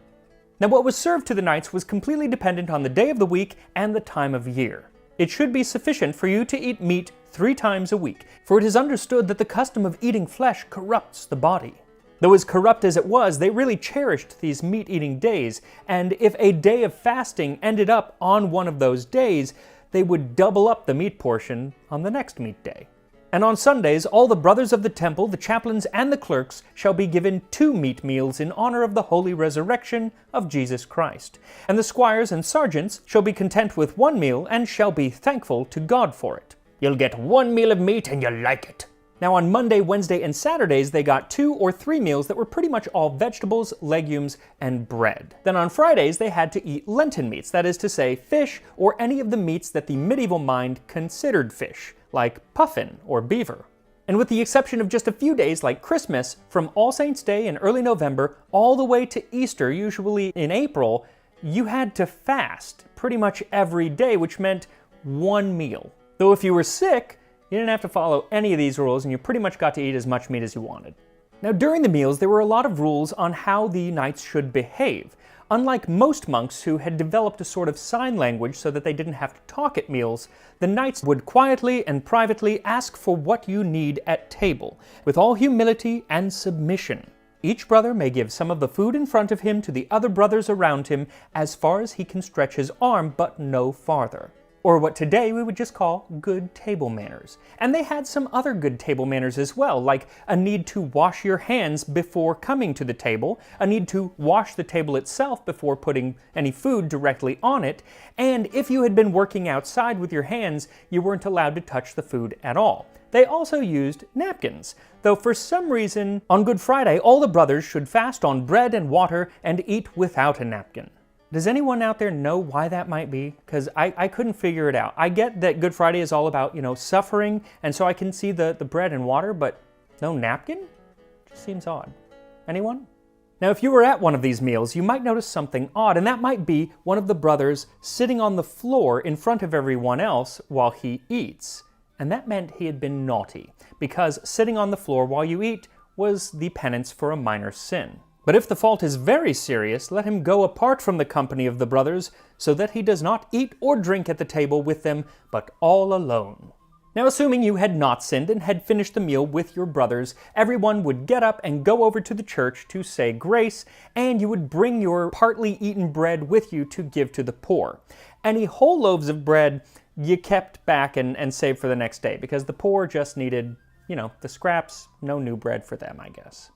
Now, what was served to the knights was completely dependent on the day of the week and the time of year. It should be sufficient for you to eat meat 3 times a week, for it is understood that the custom of eating flesh corrupts the body. Though as corrupt as it was, they really cherished these meat-eating days, and if a day of fasting ended up on one of those days, they would double up the meat portion on the next meat day. And on Sundays, all the brothers of the temple, the chaplains, and the clerks shall be given 2 meat meals in honor of the holy resurrection of Jesus Christ. And the squires and sergeants shall be content with 1 meal and shall be thankful to God for it. You'll get 1 meal of meat and you'll like it. Now on Monday, Wednesday, and Saturdays, they got 2 or 3 meals that were pretty much all vegetables, legumes, and bread. Then on Fridays, they had to eat Lenten meats, that is to say, fish or any of the meats that the medieval mind considered fish, like puffin or beaver. And with the exception of just a few days like Christmas, from All Saints' Day in early November all the way to Easter, usually in April, you had to fast pretty much every day, which meant 1 meal. Though if you were sick, you didn't have to follow any of these rules and you pretty much got to eat as much meat as you wanted. Now during the meals, there were a lot of rules on how the knights should behave. Unlike most monks who had developed a sort of sign language so that they didn't have to talk at meals, the knights would quietly and privately ask for what you need at table, with all humility and submission. Each brother may give some of the food in front of him to the other brothers around him as far as he can stretch his arm, but no farther. or what today we would just call good table manners. And they had some other good table manners as well, like a need to wash your hands before coming to the table, a need to wash the table itself before putting any food directly on it, and if you had been working outside with your hands, you weren't allowed to touch the food at all. They also used napkins, though for some reason, on Good Friday, all the brothers should fast on bread and water and eat without a napkin. Does anyone out there know why that might be? Because I couldn't figure it out. I get that Good Friday is all about, suffering, and so I can see the bread and water, but no napkin? Just seems odd. Anyone? Now, if you were at one of these meals, you might notice something odd, and that might be one of the brothers sitting on the floor in front of everyone else while he eats. And that meant he had been naughty, because sitting on the floor while you eat was the penance for a minor sin. But if the fault is very serious, let him go apart from the company of the brothers, so that he does not eat or drink at the table with them, but all alone. Now, assuming you had not sinned and had finished the meal with your brothers, everyone would get up and go over to the church to say grace, and you would bring your partly eaten bread with you to give to the poor. Any whole loaves of bread you kept back and saved for the next day, because the poor just needed, the scraps, no new bread for them, I guess.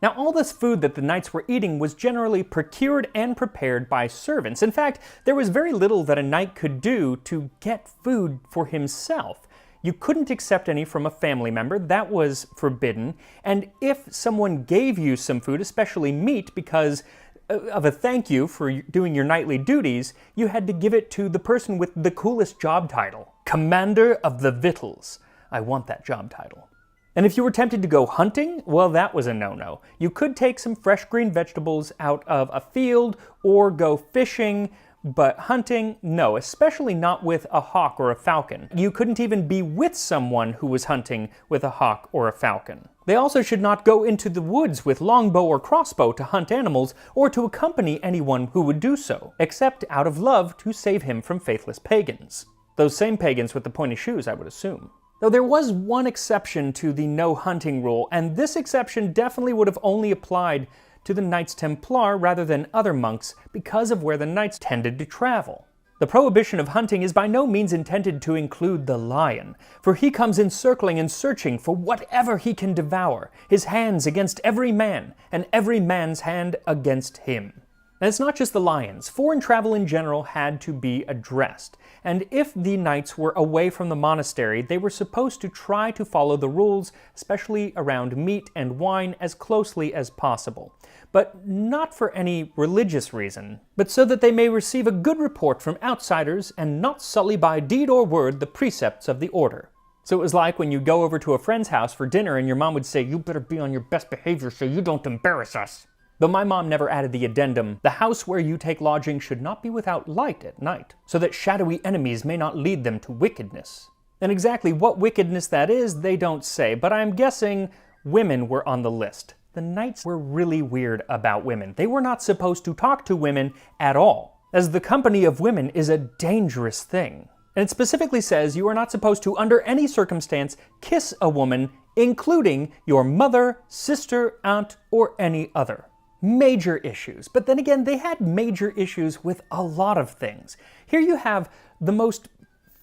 Now, all this food that the knights were eating was generally procured and prepared by servants. In fact, there was very little that a knight could do to get food for himself. You couldn't accept any from a family member, that was forbidden, and if someone gave you some food, especially meat, because of a thank you for doing your knightly duties, you had to give it to the person with the coolest job title. Commander of the Victuals. I want that job title. And if you were tempted to go hunting, well, that was a no-no. You could take some fresh green vegetables out of a field or go fishing, but hunting, no, especially not with a hawk or a falcon. You couldn't even be with someone who was hunting with a hawk or a falcon. They also should not go into the woods with longbow or crossbow to hunt animals or to accompany anyone who would do so, except out of love to save him from faithless pagans. Those same pagans with the pointy shoes, I would assume. Though there was one exception to the no hunting rule, and this exception definitely would have only applied to the Knights Templar rather than other monks because of where the knights tended to travel. The prohibition of hunting is by no means intended to include the lion, for he comes encircling and searching for whatever he can devour, his hands against every man, and every man's hand against him. And it's not just the lions. Foreign travel in general had to be addressed, and if the knights were away from the monastery, they were supposed to try to follow the rules, especially around meat and wine, as closely as possible. But not for any religious reason, but so that they may receive a good report from outsiders and not sully by deed or word the precepts of the order. So it was like when you go over to a friend's house for dinner and your mom would say, "You better be on your best behavior so you don't embarrass us." Though my mom never added the addendum, "The house where you take lodging should not be without light at night, so that shadowy enemies may not lead them to wickedness." And exactly what wickedness that is, they don't say, but I'm guessing women were on the list. The knights were really weird about women. They were not supposed to talk to women at all, as the company of women is a dangerous thing. And it specifically says you are not supposed to, under any circumstance, kiss a woman, including your mother, sister, aunt, or any other. Major issues. But then again, they had major issues with a lot of things. Here you have the most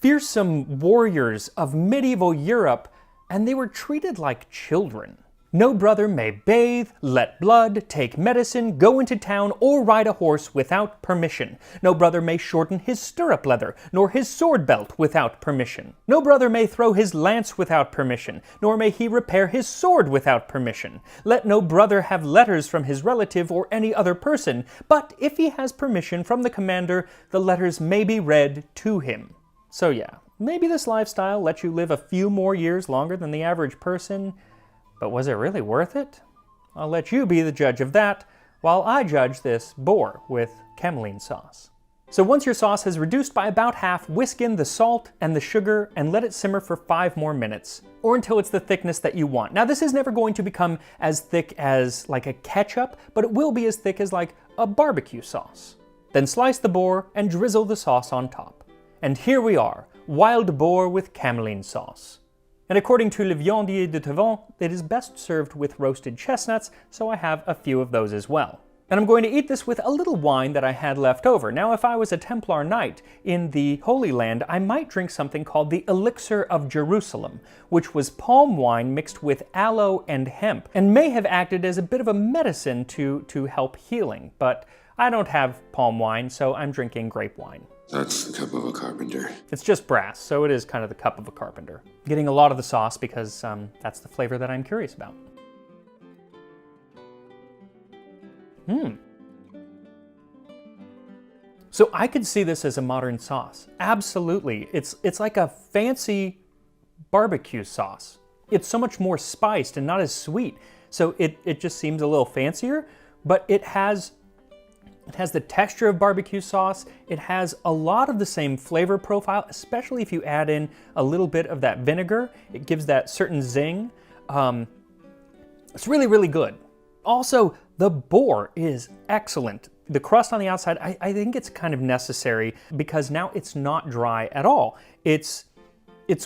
fearsome warriors of medieval Europe, and they were treated like children. No brother may bathe, let blood, take medicine, go into town, or ride a horse without permission. No brother may shorten his stirrup leather, nor his sword belt without permission. No brother may throw his lance without permission, nor may he repair his sword without permission. Let no brother have letters from his relative or any other person, but if he has permission from the commander, the letters may be read to him. So yeah, maybe this lifestyle lets you live a few more years longer than the average person, but was it really worth it? I'll let you be the judge of that, while I judge this boar with camelline sauce. So once your sauce has reduced by about half, whisk in the salt and the sugar and let it simmer for 5 more minutes, or until it's the thickness that you want. Now this is never going to become as thick as like a ketchup, but it will be as thick as like a barbecue sauce. Then slice the boar and drizzle the sauce on top. And here we are, wild boar with camelline sauce. And according to Blvd de Tavan, it is best served with roasted chestnuts, so I have a few of those as well. And I'm going to eat this with a little wine that I had left over. Now, if I was a Templar Knight in the Holy Land, I might drink something called the Elixir of Jerusalem, which was palm wine mixed with aloe and hemp, and may have acted as a bit of a medicine to help healing. But I don't have palm wine, so I'm drinking grape wine. That's the cup of a carpenter. It's just brass, so it is kind of the cup of a carpenter. Getting a lot of the sauce because that's the flavor that I'm curious about. So I could see this as a modern sauce. Absolutely. It's like a fancy barbecue sauce. It's so much more spiced and not as sweet. So it just seems a little fancier, but it has the texture of barbecue sauce. It has a lot of the same flavor profile, especially if you add in a little bit of that vinegar. It gives that certain zing. It's really, really good. Also, the boar is excellent. The crust on the outside, I think it's kind of necessary because now it's not dry at all. It's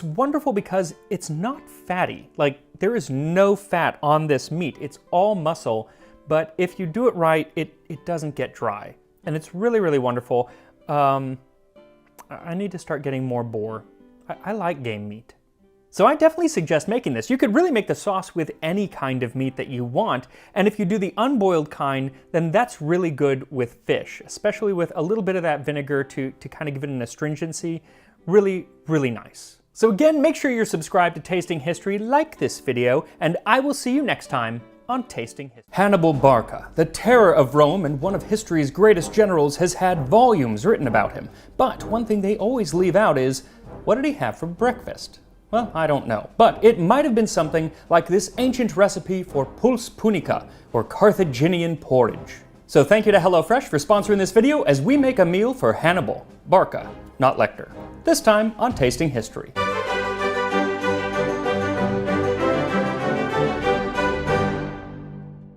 wonderful because it's not fatty. Like, there is no fat on this meat. It's all muscle, but if you do it right, it doesn't get dry. And it's really, really wonderful. I need to start getting more boar. I like game meat. So I definitely suggest making this. You could really make the sauce with any kind of meat that you want, and if you do the unboiled kind, then that's really good with fish, especially with a little bit of that vinegar to kind of give it an astringency. Really, really nice. So again, make sure you're subscribed to Tasting History, like this video, and I will see you next time on Tasting History. Hannibal Barca, the terror of Rome and one of history's greatest generals, has had volumes written about him. But one thing they always leave out is, what did he have for breakfast? Well, I don't know, but it might have been something like this ancient recipe for pulse punica, or Carthaginian porridge. So thank you to HelloFresh for sponsoring this video as we make a meal for Hannibal Barca, not Lecter. This time on Tasting History.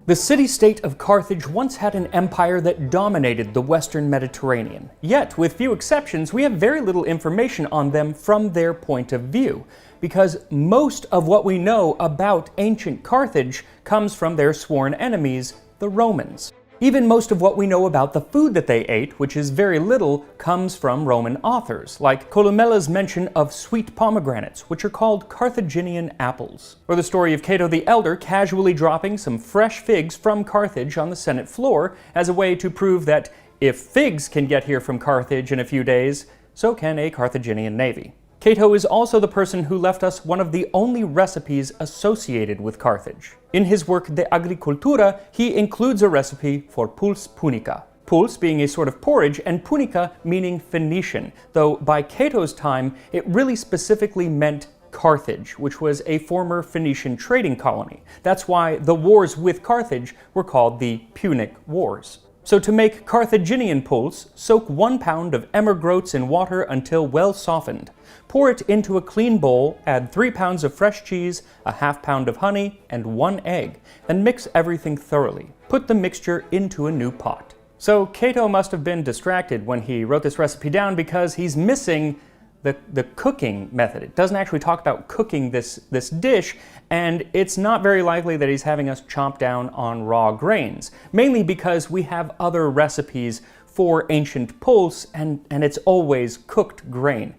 The city-state of Carthage once had an empire that dominated the Western Mediterranean. Yet, with few exceptions, we have very little information on them from their point of view, because most of what we know about ancient Carthage comes from their sworn enemies, the Romans. Even most of what we know about the food that they ate, which is very little, comes from Roman authors, like Columella's mention of sweet pomegranates, which are called Carthaginian apples. Or the story of Cato the Elder casually dropping some fresh figs from Carthage on the Senate floor as a way to prove that if figs can get here from Carthage in a few days, so can a Carthaginian navy. Cato is also the person who left us one of the only recipes associated with Carthage. In his work De Agricultura, he includes a recipe for pulse punica. Pulse being a sort of porridge, and punica meaning Phoenician, though by Cato's time, it really specifically meant Carthage, which was a former Phoenician trading colony. That's why the wars with Carthage were called the Punic Wars. So to make Carthaginian pulse, soak 1 pound of emmer groats in water until well softened. Pour it into a clean bowl, add 3 pounds of fresh cheese, a ½ pound of honey, and 1 egg, then mix everything thoroughly. Put the mixture into a new pot. So Cato must have been distracted when he wrote this recipe down because he's missing the cooking method. It doesn't actually talk about cooking this dish, and it's not very likely that he's having us chomp down on raw grains, mainly because we have other recipes for ancient pulse, and it's always cooked grain.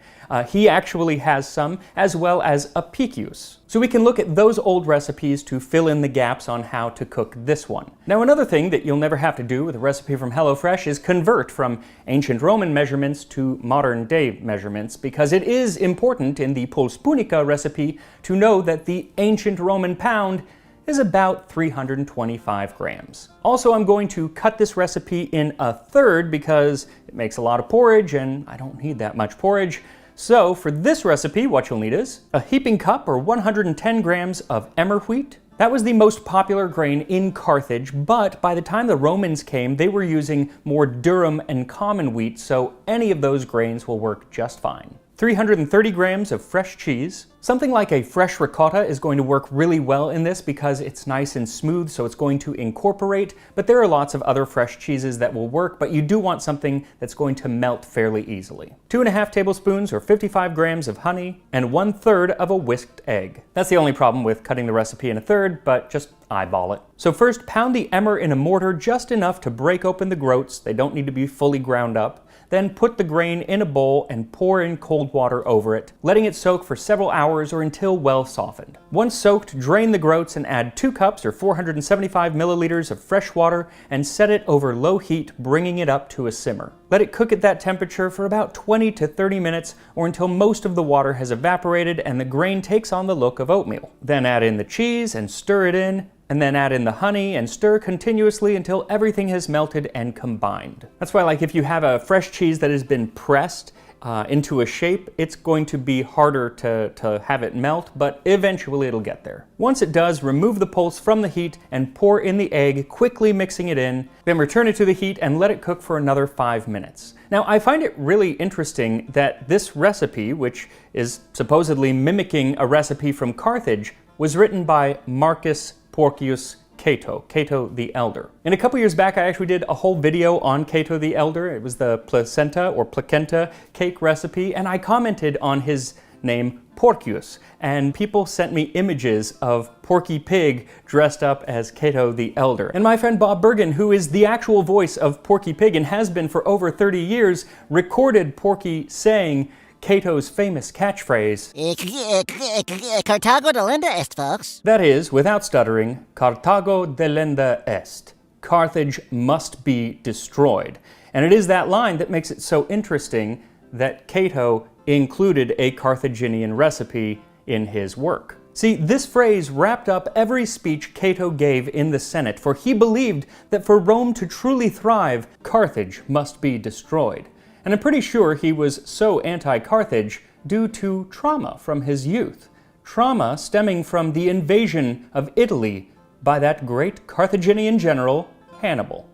He actually has some, as well as apicius. So we can look at those old recipes to fill in the gaps on how to cook this one. Now, another thing that you'll never have to do with a recipe from HelloFresh is convert from ancient Roman measurements to modern day measurements, because it is important in the pulse punica recipe to know that the ancient Roman pound is about 325 grams. Also, I'm going to cut this recipe in a third because it makes a lot of porridge and I don't need that much porridge. So for this recipe, what you'll need is a heaping cup or 110 grams of emmer wheat. That was the most popular grain in Carthage, but by the time the Romans came, they were using more durum and common wheat, so any of those grains will work just fine. 330 grams of fresh cheese. Something like a fresh ricotta is going to work really well in this because it's nice and smooth, so it's going to incorporate, but there are lots of other fresh cheeses that will work, but you do want something that's going to melt fairly easily. 2.5 tablespoons or 55 grams of honey, and 1/3 of a whisked egg. That's the only problem with cutting the recipe in a third, but just eyeball it. So first, pound the emmer in a mortar just enough to break open the groats. They don't need to be fully ground up. Then put the grain in a bowl and pour in cold water over it, letting it soak for several hours or until well softened. Once soaked, drain the groats and add 2 cups or 475 milliliters of fresh water and set it over low heat, bringing it up to a simmer. Let it cook at that temperature for about 20 to 30 minutes or until most of the water has evaporated and the grain takes on the look of oatmeal. Then add in the cheese and stir it in, and then add in the honey and stir continuously until everything has melted and combined. That's why, like, if you have a fresh cheese that has been pressed into a shape, it's going to be harder to have it melt, but eventually it'll get there. Once it does, remove the pulse from the heat and pour in the egg, quickly mixing it in, then return it to the heat and let it cook for another 5 minutes. Now, I find it really interesting that this recipe, which is supposedly mimicking a recipe from Carthage, was written by Marcus Porcius Cato the Elder. And a couple years back, I actually did a whole video on Cato the Elder. It was the placenta or placenta cake recipe, and I commented on his name Porcius, and people sent me images of Porky Pig dressed up as Cato the Elder. And my friend Bob Bergen, who is the actual voice of Porky Pig and has been for over 30 years, recorded Porky saying Cato's famous catchphrase, Cartago delenda est, folks. That is, without stuttering, Cartago delenda est. Carthage must be destroyed. And it is that line that makes it so interesting that Cato included a Carthaginian recipe in his work. See, this phrase wrapped up every speech Cato gave in the Senate, for he believed that for Rome to truly thrive, Carthage must be destroyed. And I'm pretty sure he was so anti-Carthage due to trauma from his youth. Trauma stemming from the invasion of Italy by that great Carthaginian general, Hannibal.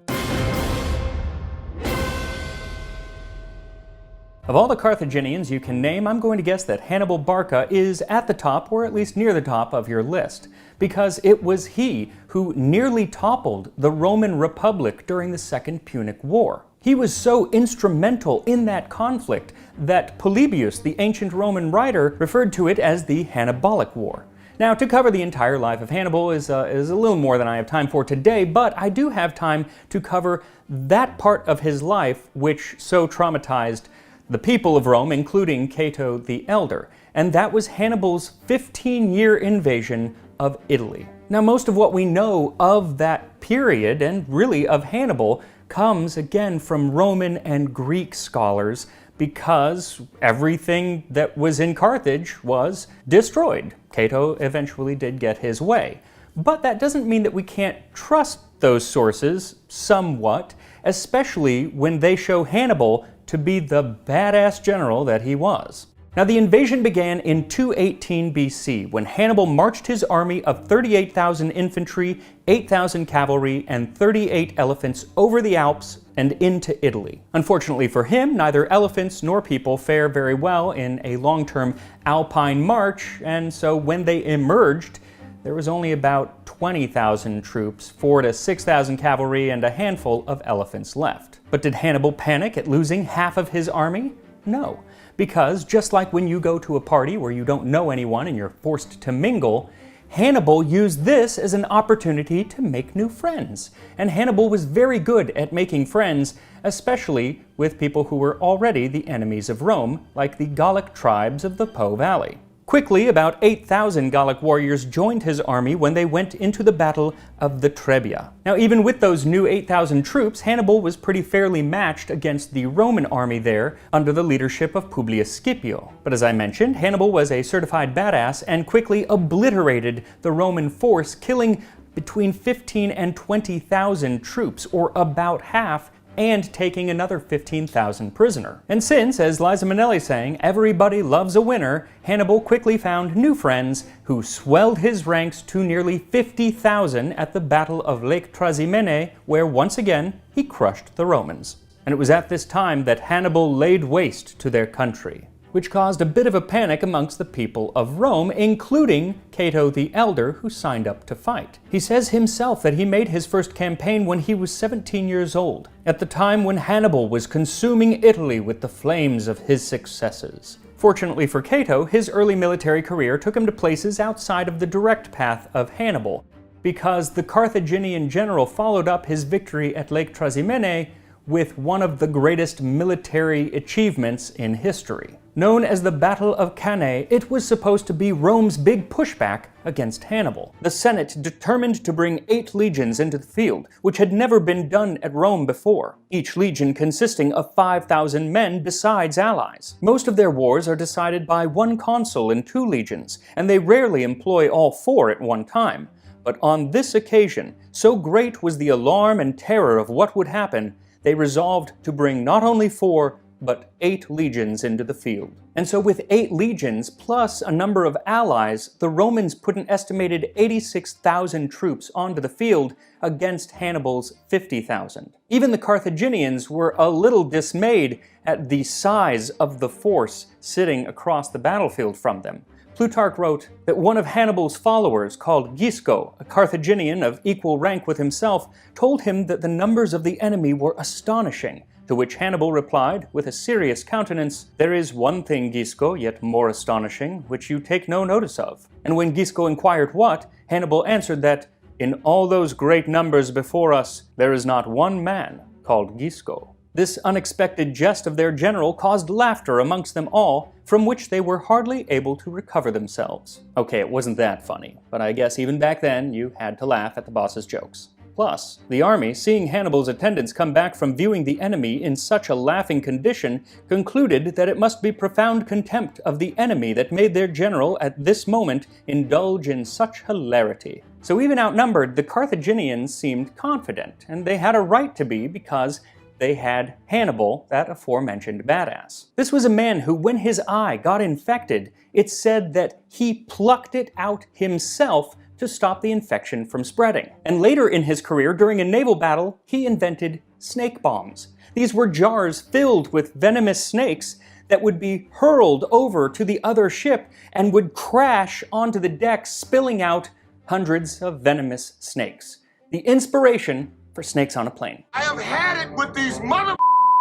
Of all the Carthaginians you can name, I'm going to guess that Hannibal Barca is at the top, or at least near the top of your list, because it was he who nearly toppled the Roman Republic during the Second Punic War. He was so instrumental in that conflict that Polybius, the ancient Roman writer, referred to it as the Hannibalic War. Now, to cover the entire life of Hannibal is a little more than I have time for today, but I do have time to cover that part of his life which so traumatized the people of Rome, including Cato the Elder, and that was Hannibal's 15-year invasion of Italy. Now, most of what we know of that period, and really of Hannibal, comes again from Roman and Greek scholars because everything that was in Carthage was destroyed. Cato eventually did get his way. But that doesn't mean that we can't trust those sources somewhat, especially when they show Hannibal to be the badass general that he was. Now, the invasion began in 218 BC, when Hannibal marched his army of 38,000 infantry, 8,000 cavalry, and 38 elephants over the Alps and into Italy. Unfortunately for him, neither elephants nor people fare very well in a long-term alpine march, and so when they emerged, there was only about 20,000 troops, 4,000 to 6,000 cavalry, and a handful of elephants left. But did Hannibal panic at losing half of his army? No. Because just like when you go to a party where you don't know anyone and you're forced to mingle, Hannibal used this as an opportunity to make new friends. And Hannibal was very good at making friends, especially with people who were already the enemies of Rome, like the Gallic tribes of the Po Valley. Quickly, about 8,000 Gallic warriors joined his army when they went into the Battle of the Trebia. Now, even with those new 8,000 troops, Hannibal was pretty fairly matched against the Roman army there under the leadership of Publius Scipio. But as I mentioned, Hannibal was a certified badass and quickly obliterated the Roman force, killing between 15,000 and 20,000 troops, or about half, and taking another 15,000 prisoner. And since, as Liza Minnelli sang, everybody loves a winner, Hannibal quickly found new friends who swelled his ranks to nearly 50,000 at the Battle of Lake Trasimene, where once again he crushed the Romans. And it was at this time that Hannibal laid waste to their country. which caused a bit of a panic amongst the people of Rome, including Cato the Elder, who signed up to fight. He says himself that he made his first campaign when he was 17 years old, at the time when Hannibal was consuming Italy with the flames of his successes. Fortunately for Cato, his early military career took him to places outside of the direct path of Hannibal, because the Carthaginian general followed up his victory at Lake Trasimene with one of the greatest military achievements in history. Known as the Battle of Cannae, it was supposed to be Rome's big pushback against Hannibal. The Senate determined to bring 8 legions into the field, which had never been done at Rome before, each legion consisting of 5,000 men besides allies. Most of their wars are decided by one consul and 2 legions, and they rarely employ all 4 at one time. But on this occasion, so great was the alarm and terror of what would happen, they resolved to bring not only 4, but 8 legions into the field. And so with 8 legions, plus a number of allies, the Romans put an estimated 86,000 troops onto the field against Hannibal's 50,000. Even the Carthaginians were a little dismayed at the size of the force sitting across the battlefield from them. Plutarch wrote that one of Hannibal's followers, called Gisco, a Carthaginian of equal rank with himself, told him that the numbers of the enemy were astonishing, to which Hannibal replied, with a serious countenance, "There is one thing, Gisco, yet more astonishing, which you take no notice of." And when Gisco inquired what, Hannibal answered that, "In all those great numbers before us, there is not one man called Gisco." This unexpected jest of their general caused laughter amongst them all, from which they were hardly able to recover themselves. Okay, it wasn't that funny, but I guess even back then you had to laugh at the boss's jokes. Plus, the army, seeing Hannibal's attendants come back from viewing the enemy in such a laughing condition, concluded that it must be profound contempt of the enemy that made their general at this moment indulge in such hilarity. So even outnumbered, the Carthaginians seemed confident, and they had a right to be because they had Hannibal, that aforementioned badass. This was a man who, when his eye got infected, it said that he plucked it out himself to stop the infection from spreading. And later in his career, during a naval battle, he invented snake bombs. These were jars filled with venomous snakes that would be hurled over to the other ship and would crash onto the deck, spilling out hundreds of venomous snakes. The inspiration for Snakes on a Plane. I have had it with these mother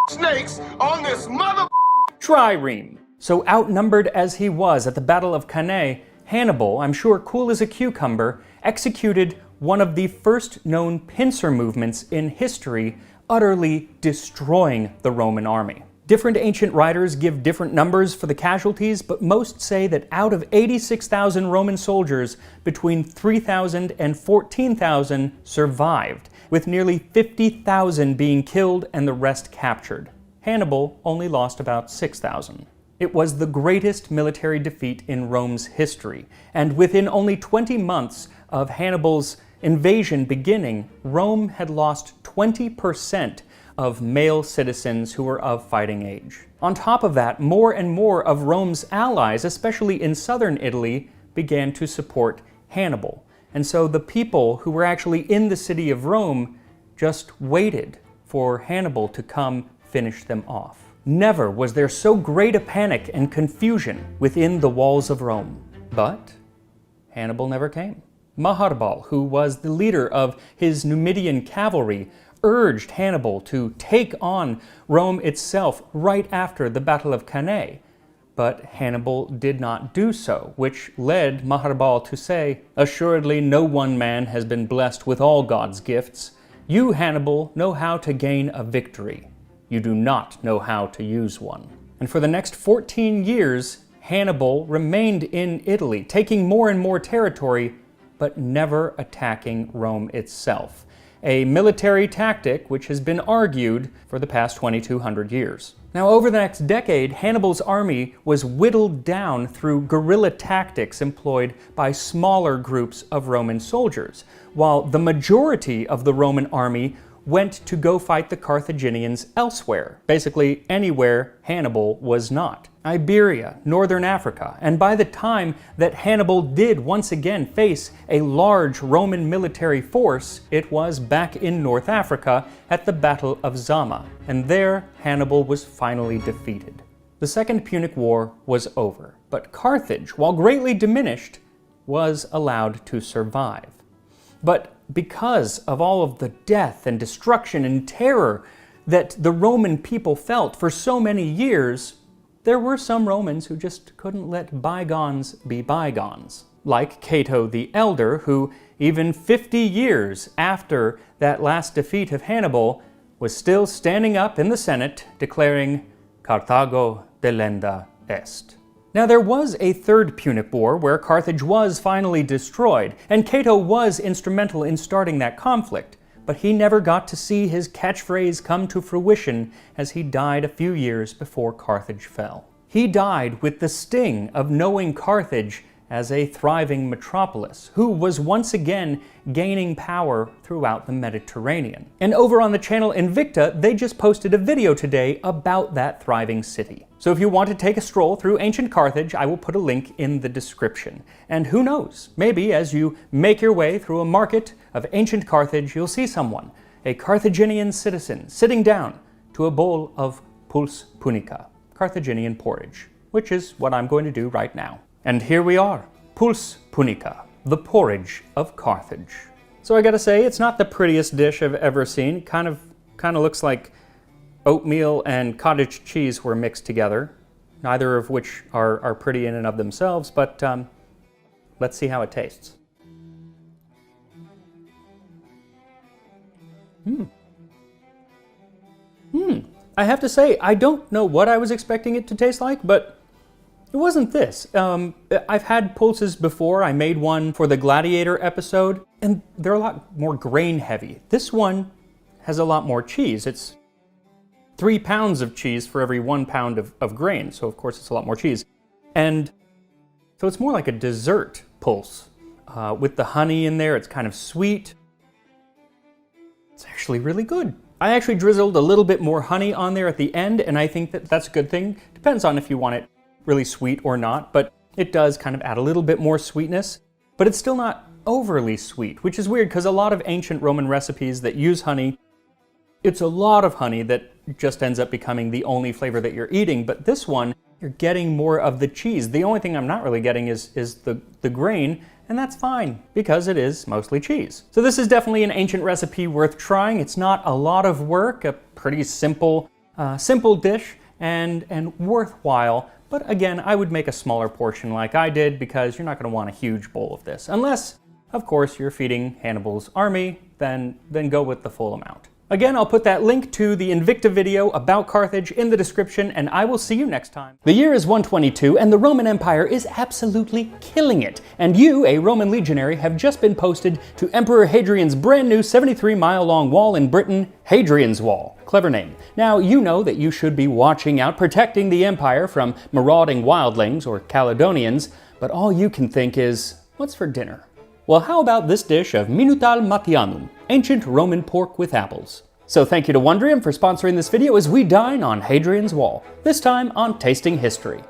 snakes on this mother Trireme. So outnumbered as he was at the Battle of Cannae, Hannibal, I'm sure cool as a cucumber, executed one of the first known pincer movements in history, utterly destroying the Roman army. Different ancient writers give different numbers for the casualties, but most say that out of 86,000 Roman soldiers, between 3,000 and 14,000 survived, with nearly 50,000 being killed and the rest captured. Hannibal only lost about 6,000. It was the greatest military defeat in Rome's history, and within only 20 months of Hannibal's invasion beginning, Rome had lost 20% of male citizens who were of fighting age. On top of that, more and more of Rome's allies, especially in southern Italy, began to support Hannibal. And so the people who were actually in the city of Rome just waited for Hannibal to come finish them off. Never was there so great a panic and confusion within the walls of Rome. But Hannibal never came. Maharbal, who was the leader of his Numidian cavalry, urged Hannibal to take on Rome itself right after the Battle of Cannae. But Hannibal did not do so, which led Maharbal to say, "Assuredly no one man has been blessed with all God's gifts. You, Hannibal, know how to gain a victory. You do not know how to use one." And for the next 14 years, Hannibal remained in Italy, taking more and more territory, but never attacking Rome itself. A military tactic which has been argued for the past 2,200 years. Now, over the next decade, Hannibal's army was whittled down through guerrilla tactics employed by smaller groups of Roman soldiers, while the majority of the Roman army went to go fight the Carthaginians elsewhere, basically anywhere Hannibal was not. Iberia, northern Africa, and by the time that Hannibal did once again face a large Roman military force, it was back in North Africa at the Battle of Zama, and there Hannibal was finally defeated. The Second Punic War was over, but Carthage, while greatly diminished, was allowed to survive. But because of all of the death and destruction and terror that the Roman people felt for so many years, there were some Romans who just couldn't let bygones be bygones. Like Cato the Elder, who even 50 years after that last defeat of Hannibal was still standing up in the Senate declaring Carthago delenda est. Now there was a Third Punic War where Carthage was finally destroyed, and Cato was instrumental in starting that conflict, but he never got to see his catchphrase come to fruition as he died a few years before Carthage fell. He died with the sting of knowing Carthage as a thriving metropolis, who was once again gaining power throughout the Mediterranean. And over on the channel Invicta, they just posted a video today about that thriving city. So if you want to take a stroll through ancient Carthage, I will put a link in the description. And who knows, maybe as you make your way through a market of ancient Carthage, you'll see someone, a Carthaginian citizen, sitting down to a bowl of pulse punica, Carthaginian porridge, which is what I'm going to do right now. And here we are, pulse punica, the porridge of Carthage. So I gotta say, it's not the prettiest dish I've ever seen. It kind of looks like oatmeal and cottage cheese were mixed together, neither of which are pretty in and of themselves, but let's see how it tastes. I have to say, I don't know what I was expecting it to taste like, but it wasn't this. I've had pulses before. I made one for the Gladiator episode, and they're a lot more grain heavy. This one has a lot more cheese. It's 3 pounds of cheese for every 1 pound of grain, so of course it's a lot more cheese. And so it's more like a dessert pulse. With the honey in there, it's kind of sweet. It's actually really good. I actually drizzled a little bit more honey on there at the end, and I think that that's a good thing. Depends on if you want it really sweet or not, but it does kind of add a little bit more sweetness, but it's still not overly sweet, which is weird because a lot of ancient Roman recipes that use honey, it's a lot of honey that just ends up becoming the only flavor that you're eating, but this one, you're getting more of the cheese. The only thing I'm not really getting is the grain, and that's fine because it is mostly cheese. So this is definitely an ancient recipe worth trying. It's not a lot of work, a pretty simple dish and worthwhile. But again, I would make a smaller portion like I did because you're not going to want a huge bowl of this. Unless, of course, you're feeding Hannibal's army, then go with the full amount. Again, I'll put that link to the Invicta video about Carthage in the description, and I will see you next time. The year is 122, and the Roman Empire is absolutely killing it. And you, a Roman legionary, have just been posted to Emperor Hadrian's brand new 73-mile-long wall in Britain, Hadrian's Wall. Clever name. Now, you know that you should be watching out, protecting the empire from marauding wildlings or Caledonians, but all you can think is, what's for dinner? Well, how about this dish of Minutal Matianum, ancient Roman pork with apples? So thank you to Wondrium for sponsoring this video as we dine on Hadrian's Wall, this time on Tasting History.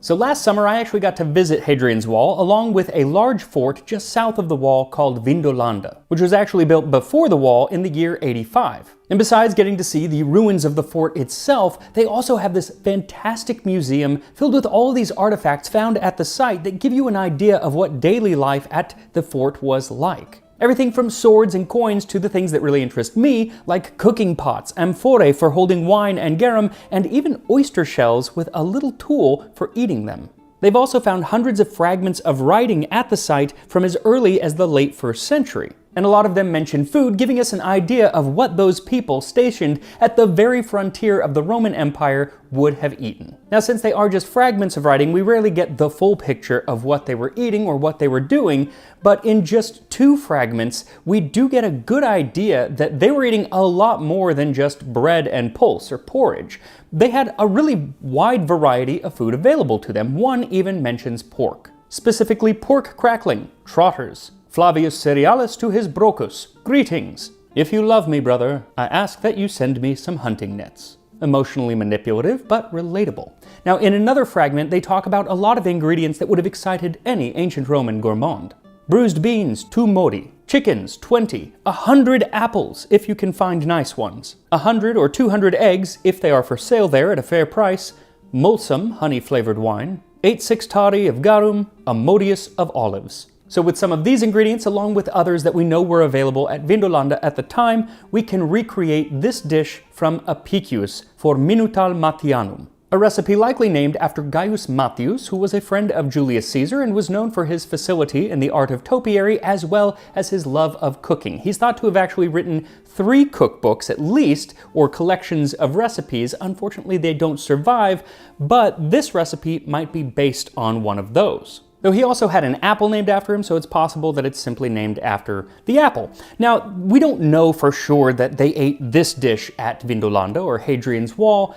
So last summer I actually got to visit Hadrian's Wall along with a large fort just south of the wall called Vindolanda, which was actually built before the wall in the year 85. And besides getting to see the ruins of the fort itself, they also have this fantastic museum filled with all these artifacts found at the site that give you an idea of what daily life at the fort was like. Everything from swords and coins to the things that really interest me, like cooking pots, amphorae for holding wine and garum, and even oyster shells with a little tool for eating them. They've also found hundreds of fragments of writing at the site from as early as the late 1st century. And a lot of them mention food, giving us an idea of what those people stationed at the very frontier of the Roman Empire would have eaten. Now, since they are just fragments of writing, we rarely get the full picture of what they were eating or what they were doing, but in just 2 fragments, we do get a good idea that they were eating a lot more than just bread and pulse or porridge. They had a really wide variety of food available to them. One even mentions pork, specifically pork crackling, trotters, Flavius Cerealis to his brocus, greetings. If you love me, brother, I ask that you send me some hunting nets. Emotionally manipulative, but relatable. Now, in another fragment, they talk about a lot of ingredients that would have excited any ancient Roman gourmand. Bruised beans, 2 modi, chickens 20, 100 apples if you can find nice ones, 100 or 200 eggs if they are for sale there at a fair price, mulsum honey-flavored wine, 8 sextari of garum, a modius of olives. So with some of these ingredients, along with others that we know were available at Vindolanda at the time, we can recreate this dish from Apicius for Minutal Matianum, a recipe likely named after Gaius Matius, who was a friend of Julius Caesar and was known for his facility in the art of topiary as well as his love of cooking. He's thought to have actually written 3 cookbooks at least, or collections of recipes. Unfortunately, they don't survive, but this recipe might be based on one of those. Though he also had an apple named after him, so it's possible that it's simply named after the apple. Now, we don't know for sure that they ate this dish at Vindolanda or Hadrian's Wall.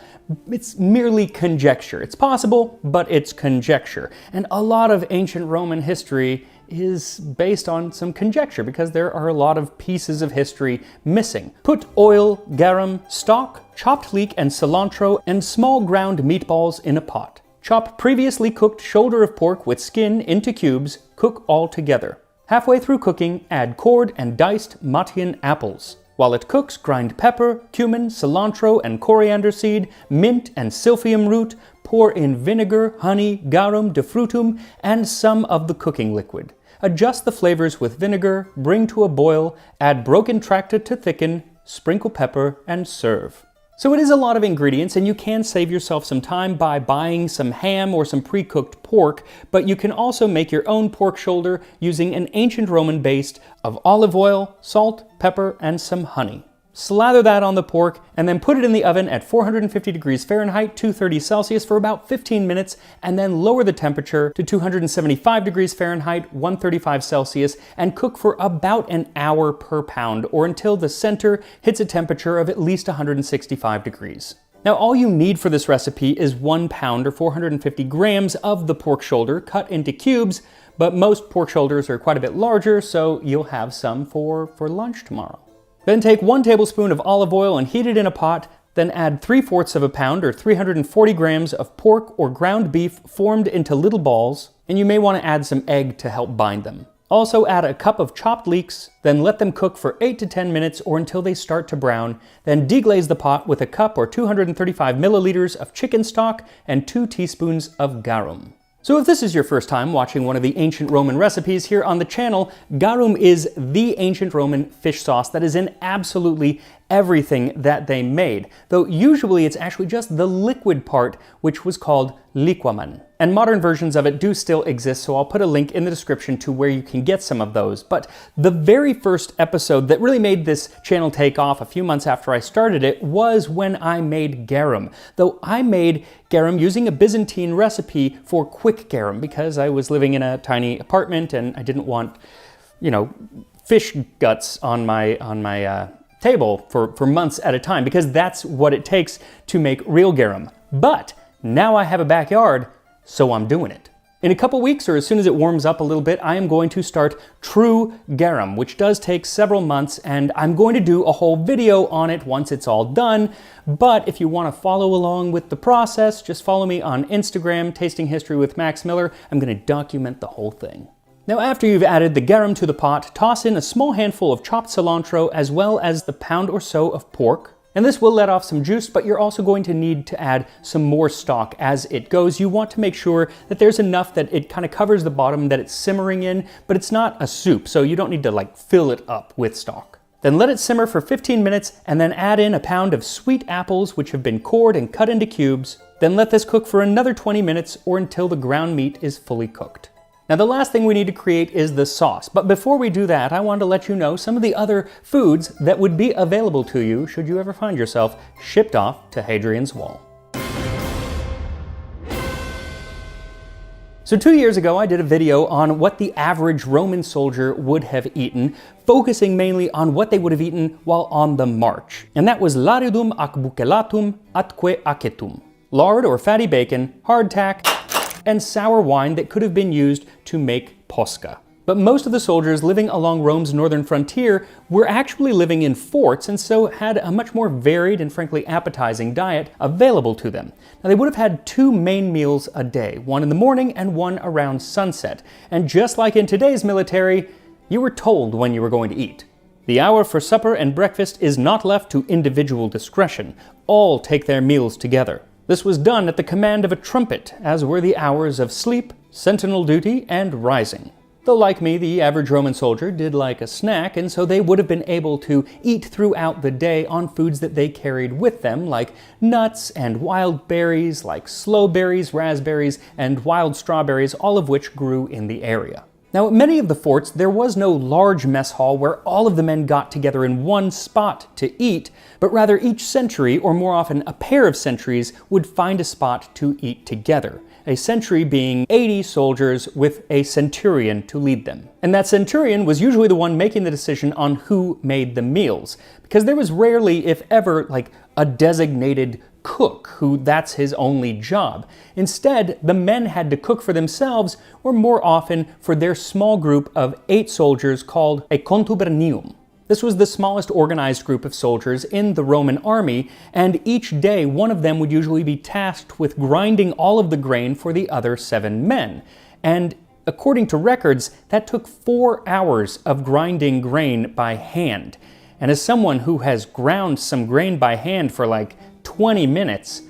It's merely conjecture. It's possible, but it's conjecture. And a lot of ancient Roman history is based on some conjecture because there are a lot of pieces of history missing. Put oil, garum, stock, chopped leek and cilantro, and small ground meatballs in a pot. Chop previously cooked shoulder of pork with skin into cubes, cook all together. Halfway through cooking, add cored and diced Matian apples. While it cooks, grind pepper, cumin, cilantro, and coriander seed, mint and silphium root, pour in vinegar, honey, garum, defrutum, and some of the cooking liquid. Adjust the flavors with vinegar, bring to a boil, add broken tracta to thicken, sprinkle pepper, and serve. So it is a lot of ingredients, and you can save yourself some time by buying some ham or some pre-cooked pork, but you can also make your own pork shoulder using an ancient Roman base of olive oil, salt, pepper, and some honey. Slather that on the pork, and then put it in the oven at 450 degrees Fahrenheit, 230 Celsius for about 15 minutes, and then lower the temperature to 275 degrees Fahrenheit, 135 Celsius, and cook for about an hour per pound, or until the center hits a temperature of at least 165 degrees. Now, all you need for this recipe is 1 pound or 450 grams of the pork shoulder cut into cubes, but most pork shoulders are quite a bit larger, so you'll have some for lunch tomorrow. Then take 1 tablespoon of olive oil and heat it in a pot, then add 3/4 of a pound or 340 grams of pork or ground beef formed into little balls, and you may want to add some egg to help bind them. Also add a cup of chopped leeks, then let them cook for 8 to 10 minutes or until they start to brown, then deglaze the pot with a cup or 235 milliliters of chicken stock and 2 teaspoons of garum. So if this is your first time watching one of the ancient Roman recipes here on the channel, garum is the ancient Roman fish sauce that is in absolutely everything that they made, though usually it's actually just the liquid part, which was called liquamen. And modern versions of it do still exist, so I'll put a link in the description to where you can get some of those. But the very first episode that really made this channel take off a few months after I started it was when I made garum. Though I made garum using a Byzantine recipe for quick garum because I was living in a tiny apartment and I didn't want, fish guts on my table for months at a time, because that's what it takes to make real garum. But now I have a backyard, so I'm doing it. In a couple weeks, or as soon as it warms up a little bit, I am going to start true garum, which does take several months, and I'm going to do a whole video on it once it's all done. But if you want to follow along with the process, just follow me on Instagram, Tasting History with Max Miller. I'm going to document the whole thing. Now, after you've added the garum to the pot, toss in a small handful of chopped cilantro as well as the pound or so of pork. And this will let off some juice, but you're also going to need to add some more stock as it goes. You want to make sure that there's enough that it kind of covers the bottom that it's simmering in, but it's not a soup, so you don't need to fill it up with stock. Then let it simmer for 15 minutes and then add in a pound of sweet apples which have been cored and cut into cubes. Then let this cook for another 20 minutes or until the ground meat is fully cooked. Now, the last thing we need to create is the sauce, but before we do that, I wanted to let you know some of the other foods that would be available to you should you ever find yourself shipped off to Hadrian's Wall. So 2 years ago, I did a video on what the average Roman soldier would have eaten, focusing mainly on what they would have eaten while on the march. And that was laridum ac bucellatum atque acetum. Lard or fatty bacon, hardtack, and sour wine that could have been used to make posca. But most of the soldiers living along Rome's northern frontier were actually living in forts, and so had a much more varied and frankly appetizing diet available to them. Now, they would have had 2 main meals a day, one in the morning and one around sunset. And just like in today's military, You were told when you were going to eat. The hour for supper and breakfast is not left to individual discretion. All take their meals together. This was done at the command of a trumpet, as were the hours of sleep, sentinel duty, and rising. Though like me, the average Roman soldier did like a snack, and so they would have been able to eat throughout the day on foods that they carried with them, like nuts and wild berries, like sloe berries, raspberries, and wild strawberries, all of which grew in the area. Now, at many of the forts, there was no large mess hall where all of the men got together in one spot to eat, but rather each sentry, or more often a pair of sentries, would find a spot to eat together. A sentry being 80 soldiers with a centurion to lead them. And that centurion was usually the one making the decision on who made the meals, because there was rarely, if ever, like a designated cook who that's his only job. Instead, the men had to cook for themselves, or more often for their small group of 8 soldiers called a contubernium. This was the smallest organized group of soldiers in the Roman army, and each day one of them would usually be tasked with grinding all of the grain for the other 7 men. And according to records, that took 4 hours of grinding grain by hand. And as someone who has ground some grain by hand for like 20 minutes,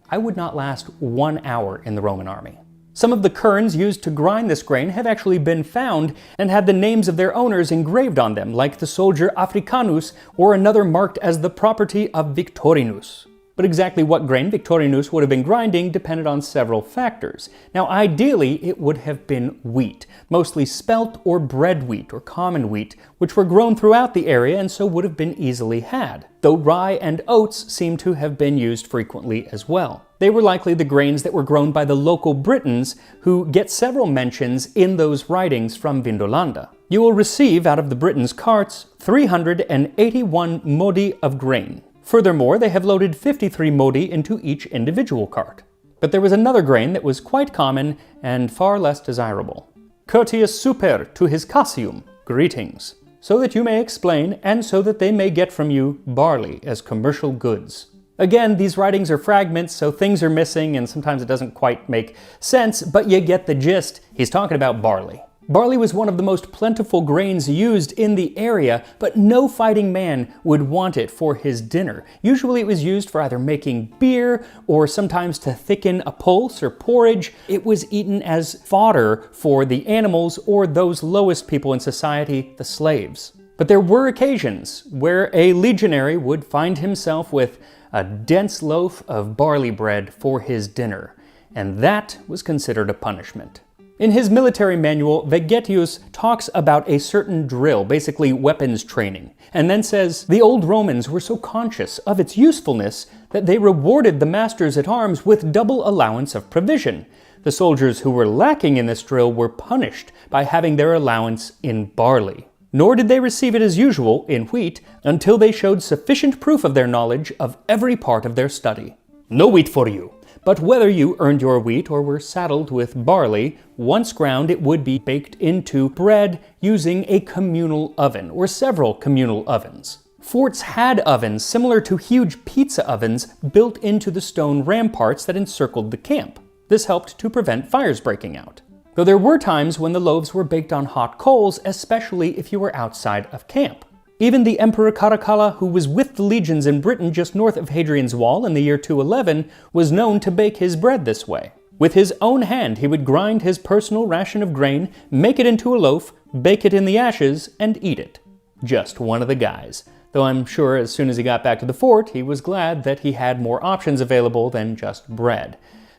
I would not last 1 hour in the Roman army. Some of the querns used to grind this grain have actually been found and had the names of their owners engraved on them, like the soldier Africanus or another marked as the property of Victorinus. But exactly what grain Victorinus would have been grinding depended on several factors. Now, ideally, it would have been wheat, mostly spelt or bread wheat or common wheat, which were grown throughout the area and so would have been easily had, though rye and oats seem to have been used frequently as well. They were likely the grains that were grown by the local Britons, who get several mentions in those writings from Vindolanda. You will receive out of the Britons' carts 381 modi of grain. Furthermore, they have loaded 53 modi into each individual cart. But there was another grain that was quite common and far less desirable. Courteous super to his cassium, greetings, so that you may explain and so that they may get from you barley as commercial goods. Again, these writings are fragments, so things are missing and sometimes it doesn't quite make sense, but you get the gist. He's talking about barley. Barley was one of the most plentiful grains used in the area, but no fighting man would want it for his dinner. Usually it was used for either making beer or sometimes to thicken a pulse or porridge. It was eaten as fodder for the animals or those lowest people in society, the slaves. But there were occasions where a legionary would find himself with a dense loaf of barley bread for his dinner, and that was considered a punishment. In his military manual, Vegetius talks about a certain drill, basically weapons training, and then says the old Romans were so conscious of its usefulness that they rewarded the masters at arms with double allowance of provision. The soldiers who were lacking in this drill were punished by having their allowance in barley. Nor did they receive it as usual in wheat until they showed sufficient proof of their knowledge of every part of their study. No wheat for you! But whether you earned your wheat or were saddled with barley, once ground it would be baked into bread using a communal oven, or several communal ovens. Forts had ovens similar to huge pizza ovens built into the stone ramparts that encircled the camp. This helped to prevent fires breaking out. Though there were times when the loaves were baked on hot coals, especially if you were outside of camp. Even the Emperor Caracalla, who was with the legions in Britain just north of Hadrian's Wall in the year 211, was known to bake his bread this way. With his own hand, he would grind his personal ration of grain, make it into a loaf, bake it in the ashes, and eat it. Just one of the guys. Though I'm sure as soon as he got back to the fort, he was glad that he had more options available than just bread.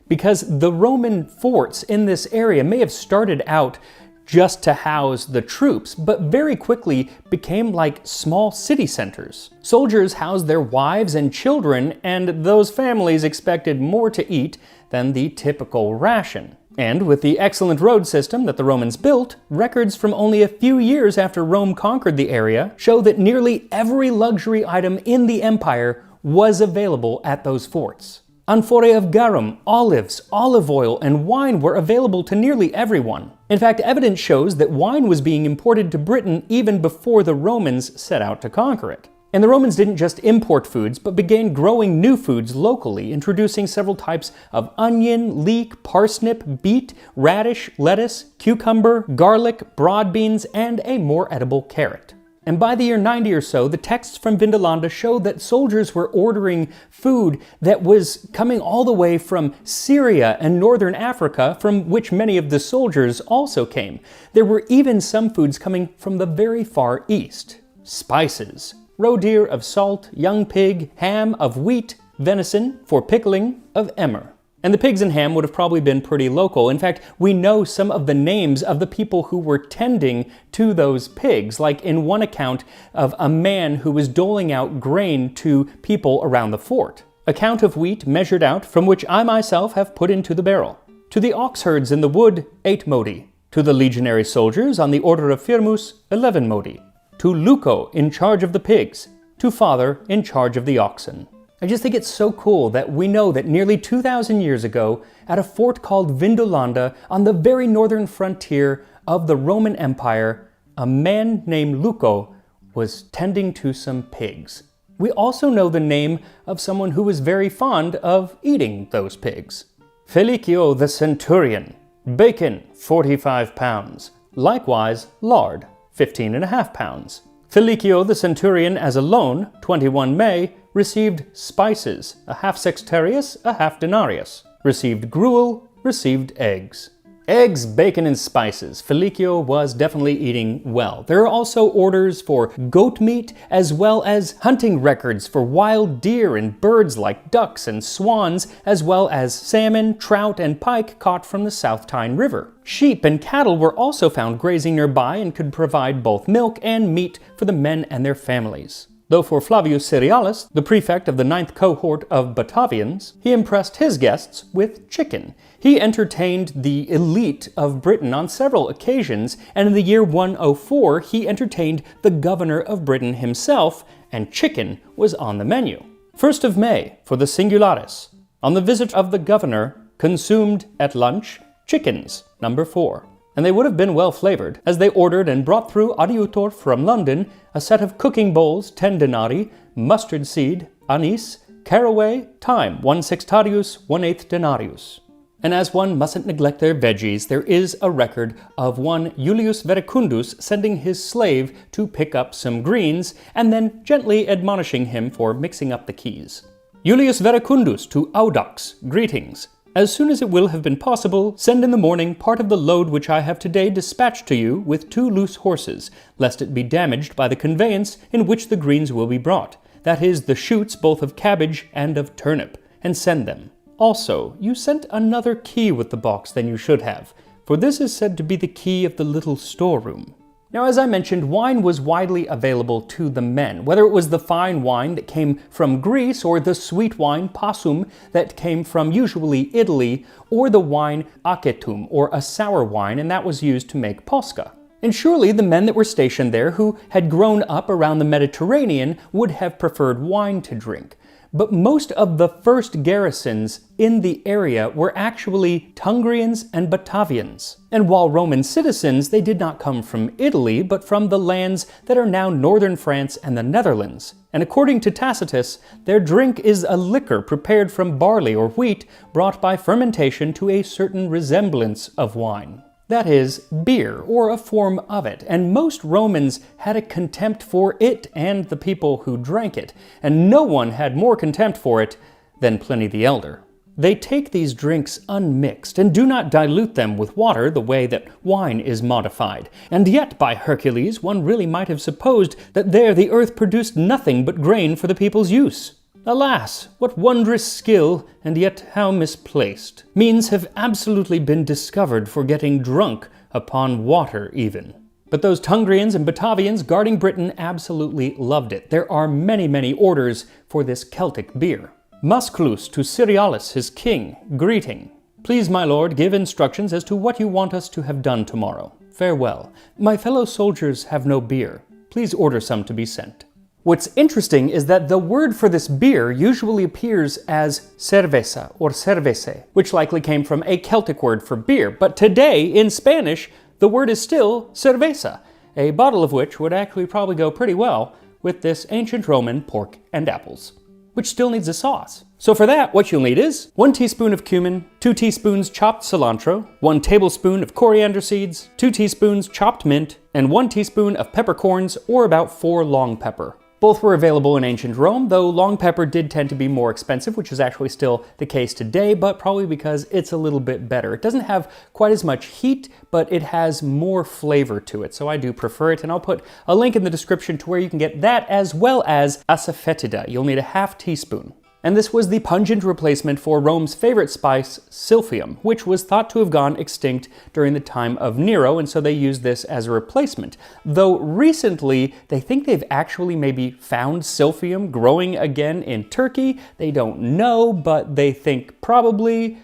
Because the Roman forts in this area may have started out just to house the troops, but very quickly became like small city centers. Soldiers housed their wives and children, and those families expected more to eat than the typical ration. And with the excellent road system that the Romans built, records from only a few years after Rome conquered the area show that nearly every luxury item in the empire was available at those forts. Amphorae of garum, olives, olive oil, and wine were available to nearly everyone. In fact, evidence shows that wine was being imported to Britain even before the Romans set out to conquer it. And the Romans didn't just import foods, but began growing new foods locally, introducing several types of onion, leek, parsnip, beet, radish, lettuce, cucumber, garlic, broad beans, and a more edible carrot. And by the year 90 or so, the texts from Vindolanda show that soldiers were ordering food that was coming all the way from Syria and northern Africa, from which many of the soldiers also came. There were even some foods coming from the very far east. Spices. Roe deer of salt, young pig, ham of wheat, venison, for pickling, of emmer. And the pigs and ham would have probably been pretty local. In fact, we know some of the names of the people who were tending to those pigs, like in one account of a man who was doling out grain to people around the fort. A count of wheat measured out, from which I myself have put into the barrel. To the ox herds in the wood, 8 modi. To the legionary soldiers on the order of Firmus, 11 modi. To Luco in charge of the pigs, to Father in charge of the oxen. I just think it's so cool that we know that nearly 2,000 years ago, at a fort called Vindolanda on the very northern frontier of the Roman Empire, a man named Luco was tending to some pigs. We also know the name of someone who was very fond of eating those pigs. Felicio the centurion. Bacon, 45 pounds. Likewise, lard, 15.5 pounds. Felicio the centurion as a loan, 21 May, received spices, a half sextarius, a half denarius. Received gruel, received eggs. Eggs, bacon, and spices. Felicio was definitely eating well. There are also orders for goat meat, as well as hunting records for wild deer and birds like ducks and swans, as well as salmon, trout, and pike caught from the South Tyne River. Sheep and cattle were also found grazing nearby and could provide both milk and meat for the men and their families. Though for Flavius Cerealis, the prefect of the 9th cohort of Batavians, he impressed his guests with chicken. He entertained the elite of Britain on several occasions, and in the year 104 he entertained the governor of Britain himself, and chicken was on the menu. 1st of May, for the singularis. On the visit of the governor, consumed at lunch, chickens, number 4. And they would have been well flavored, as they ordered and brought through adiutor from London a set of cooking bowls, 10 denarii, mustard seed, anise, caraway, thyme, 1 sextarius, 1/8 denarius. And as one mustn't neglect their veggies, there is a record of one Iulius Verecundus sending his slave to pick up some greens, and then gently admonishing him for mixing up the keys. Iulius Verecundus to Audax, greetings. As soon as it will have been possible, send in the morning part of the load which I have today dispatched to you with 2 loose horses, lest it be damaged by the conveyance in which the greens will be brought, that is, the shoots both of cabbage and of turnip, and send them. Also, you sent another key with the box than you should have, for this is said to be the key of the little storeroom. Now, as I mentioned, wine was widely available to the men, whether it was the fine wine that came from Greece or the sweet wine, passum, that came from usually Italy, or the wine acetum, or a sour wine, and that was used to make posca. And surely the men that were stationed there, who had grown up around the Mediterranean, would have preferred wine to drink. But most of the first garrisons in the area were actually Tungrians and Batavians. And while Roman citizens, they did not come from Italy, but from the lands that are now northern France and the Netherlands. And according to Tacitus, their drink is a liquor prepared from barley or wheat, brought by fermentation to a certain resemblance of wine. That is, beer, or a form of it, and most Romans had a contempt for it and the people who drank it, and no one had more contempt for it than Pliny the Elder. They take these drinks unmixed, and do not dilute them with water the way that wine is modified, and yet, by Hercules, one really might have supposed that there the earth produced nothing but grain for the people's use. Alas, what wondrous skill, and yet how misplaced. Means have absolutely been discovered for getting drunk upon water even. But those Tungrians and Batavians guarding Britain absolutely loved it. There are many, many orders for this Celtic beer. Musculus to Cerealis, his king, greeting. Please, my lord, give instructions as to what you want us to have done tomorrow. Farewell. My fellow soldiers have no beer. Please order some to be sent. What's interesting is that the word for this beer usually appears as cerveza or cervese, which likely came from a Celtic word for beer, but today in Spanish the word is still cerveza, a bottle of which would actually probably go pretty well with this ancient Roman pork and apples, which still needs a sauce. So for that, what you'll need is 1 teaspoon of cumin, 2 teaspoons chopped cilantro, 1 tablespoon of coriander seeds, 2 teaspoons chopped mint, and 1 teaspoon of peppercorns, or about 4 long pepper. Both were available in ancient Rome, though long pepper did tend to be more expensive, which is actually still the case today, but probably because it's a little bit better. It doesn't have quite as much heat, but it has more flavor to it, so I do prefer it, and I'll put a link in the description to where you can get that, as well as asafoetida. You'll need a half teaspoon. And this was the pungent replacement for Rome's favorite spice, silphium, which was thought to have gone extinct during the time of Nero, and so they used this as a replacement. Though recently, they think they've actually maybe found silphium growing again in Turkey. They don't know, but they think probably.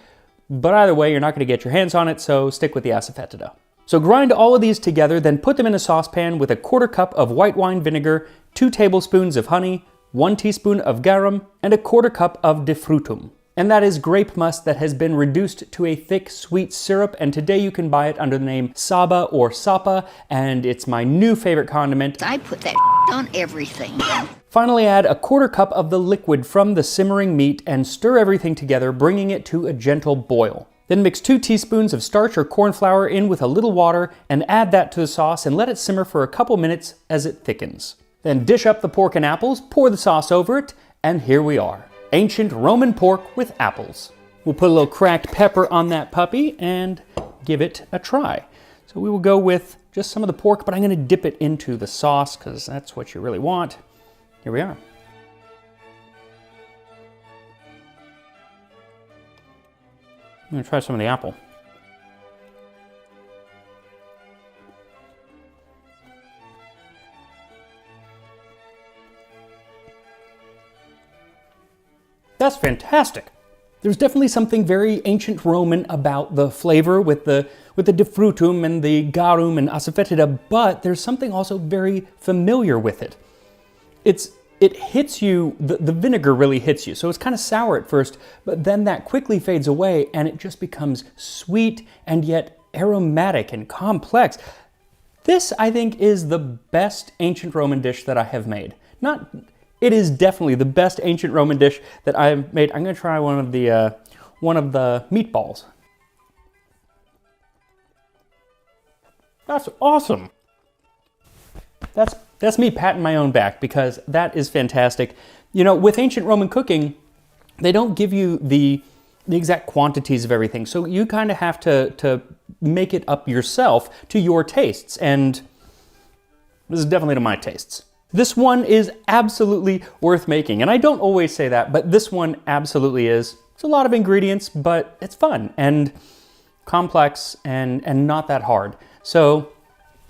But either way, you're not going to get your hands on it, so stick with the asafoetida. So grind all of these together, then put them in a saucepan with a 1/4 cup of white wine vinegar, 2 tablespoons of honey, 1 teaspoon of garum, and a 1/4 cup of de frutum. And that is grape must that has been reduced to a thick, sweet syrup, and today you can buy it under the name Saba or Sapa, and it's my new favorite condiment. I put that on everything. Finally, add a 1/4 cup of the liquid from the simmering meat and stir everything together, bringing it to a gentle boil. Then mix 2 teaspoons of starch or corn flour in with a little water and add that to the sauce and let it simmer for a couple minutes as it thickens. Then dish up the pork and apples, pour the sauce over it, and here we are. Ancient Roman pork with apples. We'll put a little cracked pepper on that puppy and give it a try. So we will go with just some of the pork, but I'm going to dip it into the sauce because that's what you really want. Here we are. I'm going to try some of the apple. That's fantastic. There's definitely something very ancient Roman about the flavor with the de frutum and the garum and asafoetida, but there's something also very familiar with it. It hits you, the vinegar really hits you, so it's kind of sour at first, but then that quickly fades away and it just becomes sweet and yet aromatic and complex. This, I think, is the best ancient Roman dish that I have made. It is definitely the best ancient Roman dish that I've made. I'm going to try one of the meatballs. That's awesome. That's me patting my own back because that is fantastic. You know, with ancient Roman cooking, they don't give you the exact quantities of everything, so you kind of have to make it up yourself to your tastes, and this is definitely to my tastes. This one is absolutely worth making, and I don't always say that, but this one absolutely is. It's a lot of ingredients, but it's fun and complex and not that hard. So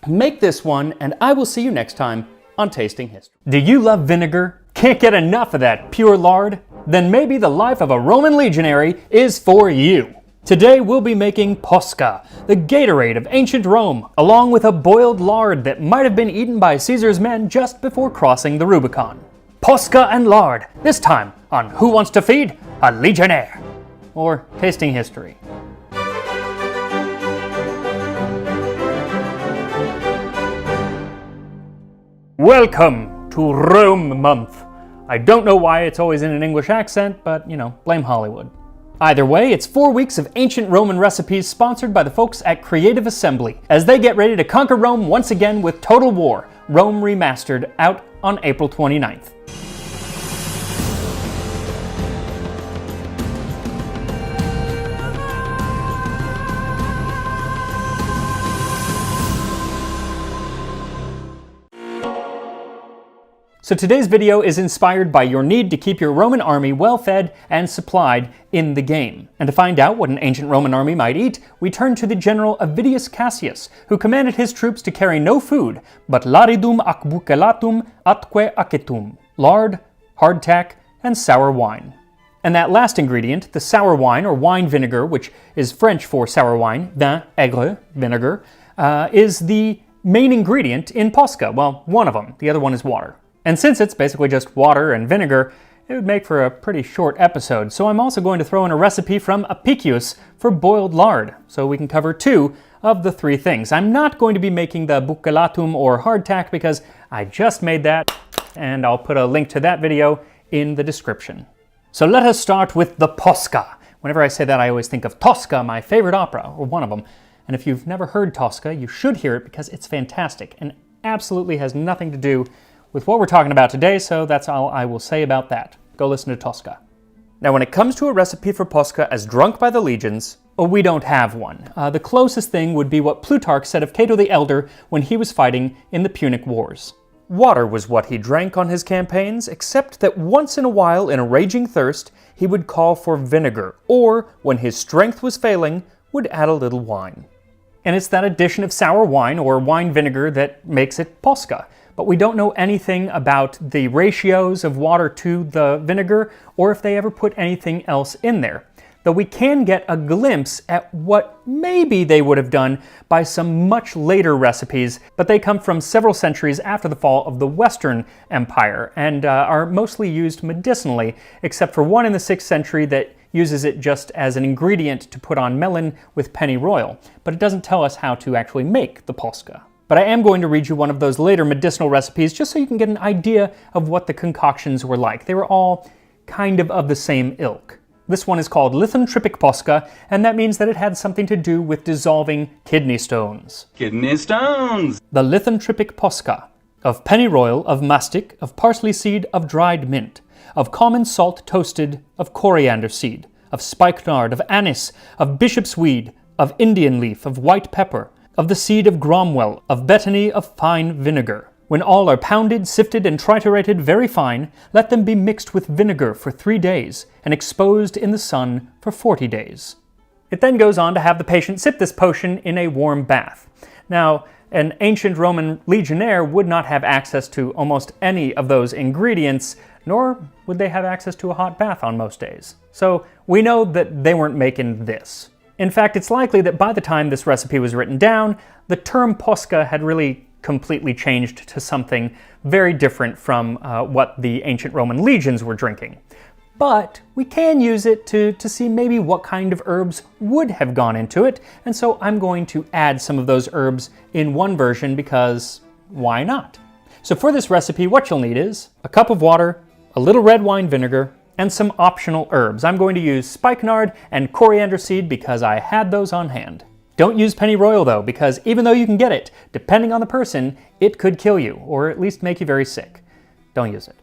make this one, and I will see you next time on Tasting History. Do you love vinegar? Can't get enough of that pure lard? Then maybe the life of a Roman legionary is for you. Today we'll be making posca, the Gatorade of ancient Rome, along with a boiled lard that might have been eaten by Caesar's men just before crossing the Rubicon. Posca and lard, this time on Who Wants to Feed a Legionnaire? Or Tasting History. Welcome to Rome Month. I don't know why it's always in an English accent, but you know, blame Hollywood. Either way, it's 4 weeks of ancient Roman recipes sponsored by the folks at Creative Assembly as they get ready to conquer Rome once again with Total War, Rome Remastered, out on April 29th. So today's video is inspired by your need to keep your Roman army well fed and supplied in the game. And to find out what an ancient Roman army might eat, we turn to the general Avidius Cassius, who commanded his troops to carry no food but laridum ac bucellatum atque acetum, lard, hardtack, and sour wine. And that last ingredient, the sour wine or wine vinegar, which is French for sour wine, vin aigre, vinegar, is the main ingredient in posca. Well, one of them. The other one is water. And since it's basically just water and vinegar, it would make for a pretty short episode. So I'm also going to throw in a recipe from Apicius for boiled lard, so we can cover 2 of the 3 things. I'm not going to be making the bucellatum or hardtack because I just made that and I'll put a link to that video in the description. So let us start with the Posca. Whenever I say that, I always think of Tosca, my favorite opera, or one of them. And if you've never heard Tosca, you should hear it because it's fantastic and absolutely has nothing to do with what we're talking about today, so that's all I will say about that. Go listen to Tosca. Now, when it comes to a recipe for Posca as drunk by the legions, we don't have one. The closest thing would be what Plutarch said of Cato the Elder when he was fighting in the Punic Wars. Water was what he drank on his campaigns, except that once in a while, in a raging thirst, he would call for vinegar, or, when his strength was failing, would add a little wine. And it's that addition of sour wine or wine vinegar that makes it Posca. But we don't know anything about the ratios of water to the vinegar, or if they ever put anything else in there. Though we can get a glimpse at what maybe they would have done by some much later recipes, but they come from several centuries after the fall of the Western Empire, and are mostly used medicinally, except for one in the 6th century that uses it just as an ingredient to put on melon with pennyroyal, but it doesn't tell us how to actually make the Posca. But I am going to read you one of those later medicinal recipes just so you can get an idea of what the concoctions were like. They were all kind of the same ilk. This one is called Lithontrypic Posca, and that means that it had something to do with dissolving kidney stones. Kidney stones! The Lithontrypic Posca, of pennyroyal, of mastic, of parsley seed, of dried mint, of common salt toasted, of coriander seed, of spikenard, of anise, of bishop's weed, of Indian leaf, of white pepper, of the seed of gromwell, of betony, of fine vinegar. When all are pounded, sifted, and triturated very fine, let them be mixed with vinegar for 3 days, and exposed in the sun for 40 days. It then goes on to have the patient sip this potion in a warm bath. Now, an ancient Roman legionnaire would not have access to almost any of those ingredients, nor would they have access to a hot bath on most days. So we know that they weren't making this. In fact, it's likely that by the time this recipe was written down, the term Posca had really completely changed to something very different from what the ancient Roman legions were drinking. But we can use it to see maybe what kind of herbs would have gone into it, and so I'm going to add some of those herbs in one version because why not? So for this recipe, what you'll need is a cup of water, a little red wine vinegar, and some optional herbs. I'm going to use spikenard and coriander seed because I had those on hand. Don't use pennyroyal though, because even though you can get it, depending on the person, it could kill you, or at least make you very sick. Don't use it.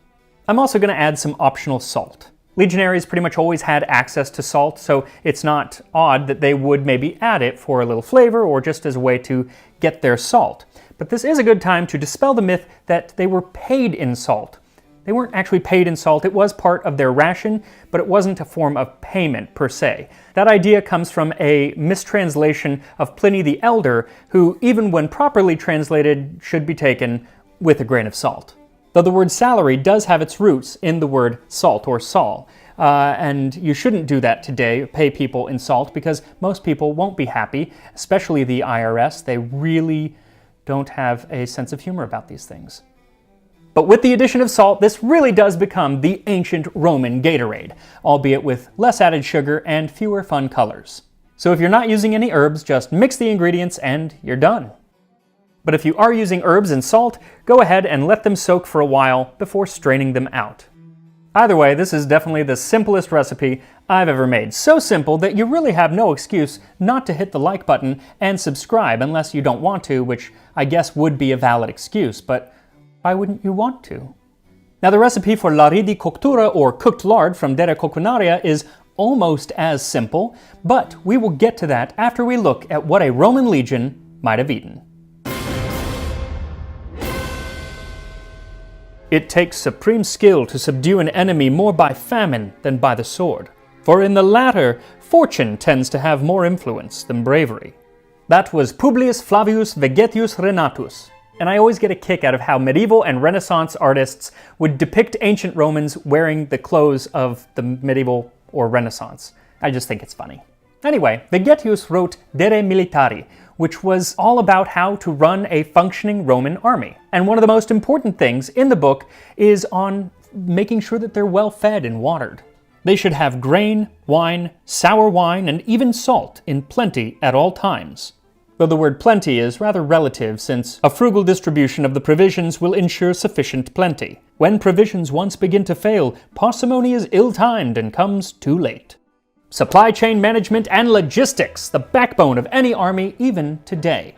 I'm also going to add some optional salt. Legionaries pretty much always had access to salt, so it's not odd that they would maybe add it for a little flavor or just as a way to get their salt. But this is a good time to dispel the myth that they were paid in salt. They weren't actually paid in salt. It was part of their ration, but it wasn't a form of payment per se. That idea comes from a mistranslation of Pliny the Elder, who, even when properly translated, should be taken with a grain of salt. Though the word salary does have its roots in the word salt or sol. And you shouldn't do that today, pay people in salt, because most people won't be happy, especially the IRS. They really don't have a sense of humor about these things. But with the addition of salt, this really does become the ancient Roman Gatorade, albeit with less added sugar and fewer fun colors. So if you're not using any herbs, just mix the ingredients and you're done. But if you are using herbs and salt, go ahead and let them soak for a while before straining them out. Either way, this is definitely the simplest recipe I've ever made. So simple that you really have no excuse not to hit the like button and subscribe unless you don't want to, which I guess would be a valid excuse, but why wouldn't you want to? Now the recipe for lari di cottura, or cooked lard from Dere Coquinaria, is almost as simple, but we will get to that after we look at what a Roman legion might have eaten. It takes supreme skill to subdue an enemy more by famine than by the sword, for in the latter, fortune tends to have more influence than bravery. That was Publius Flavius Vegetius Renatus, and I always get a kick out of how medieval and Renaissance artists would depict ancient Romans wearing the clothes of the medieval or Renaissance. I just think it's funny. Anyway, Vegetius wrote Dere Militari, which was all about how to run a functioning Roman army. And one of the most important things in the book is on making sure that they're well fed and watered. They should have grain, wine, sour wine, and even salt in plenty at all times. Though the word plenty is rather relative, since a frugal distribution of the provisions will ensure sufficient plenty, When provisions once begin to fail, parsimony is ill-timed and comes too late. Supply chain management and logistics, the backbone of any army even today.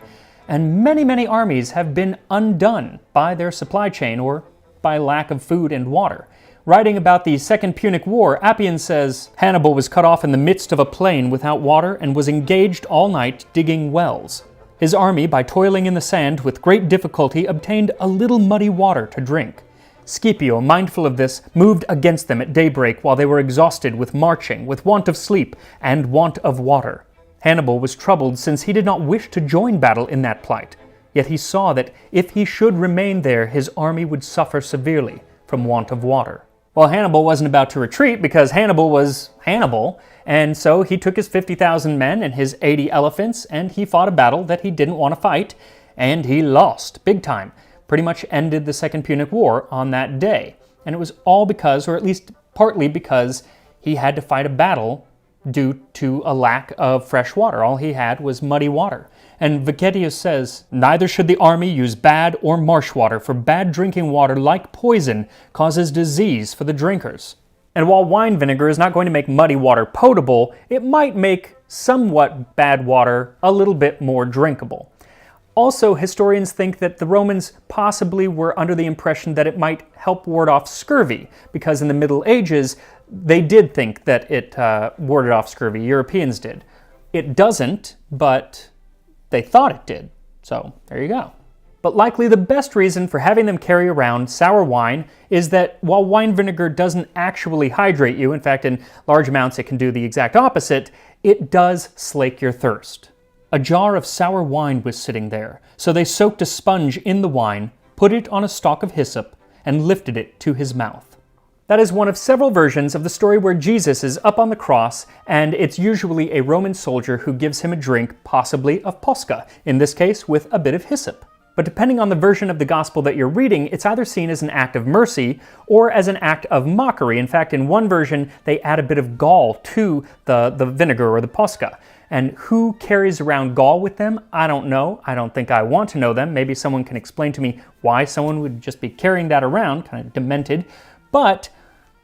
And many armies have been undone by their supply chain or by lack of food and water. Writing about the Second Punic War, Appian says, Hannibal was cut off in the midst of a plain without water and was engaged all night digging wells. His army, by toiling in the sand with great difficulty, obtained a little muddy water to drink. Scipio, mindful of this, moved against them at daybreak while they were exhausted with marching, with want of sleep, and want of water. Hannibal was troubled since he did not wish to join battle in that plight, yet he saw that if he should remain there, his army would suffer severely from want of water. Well, Hannibal wasn't about to retreat because Hannibal was Hannibal, and so he took his 50,000 men and his 80 elephants, and he fought a battle that he didn't want to fight, and he lost, big time. Pretty much ended the Second Punic War on that day. And it was all because, or at least partly because, he had to fight a battle due to a lack of fresh water. All he had was muddy water. And Vecetius says, neither should the army use bad or marsh water, for bad drinking water, like poison, causes disease for the drinkers. And while wine vinegar is not going to make muddy water potable, it might make somewhat bad water a little bit more drinkable. Also, historians think that the Romans possibly were under the impression that it might help ward off scurvy, because in the Middle Ages, they did think that it warded off scurvy. Europeans did. It doesn't, but they thought it did. So, there you go. But likely the best reason for having them carry around sour wine is that while wine vinegar doesn't actually hydrate you, in fact, in large amounts it can do the exact opposite, it does slake your thirst. A jar of sour wine was sitting there, so they soaked a sponge in the wine, put it on a stalk of hyssop, and lifted it to his mouth. That is one of several versions of the story where Jesus is up on the cross, and it's usually a Roman soldier who gives him a drink, possibly of posca, in this case with a bit of hyssop. But depending on the version of the gospel that you're reading, it's either seen as an act of mercy or as an act of mockery. In fact, in one version, they add a bit of gall to the vinegar or the posca. And who carries around gall with them? I don't know. I don't think I want to know them. Maybe someone can explain to me why someone would just be carrying that around, kind of demented. But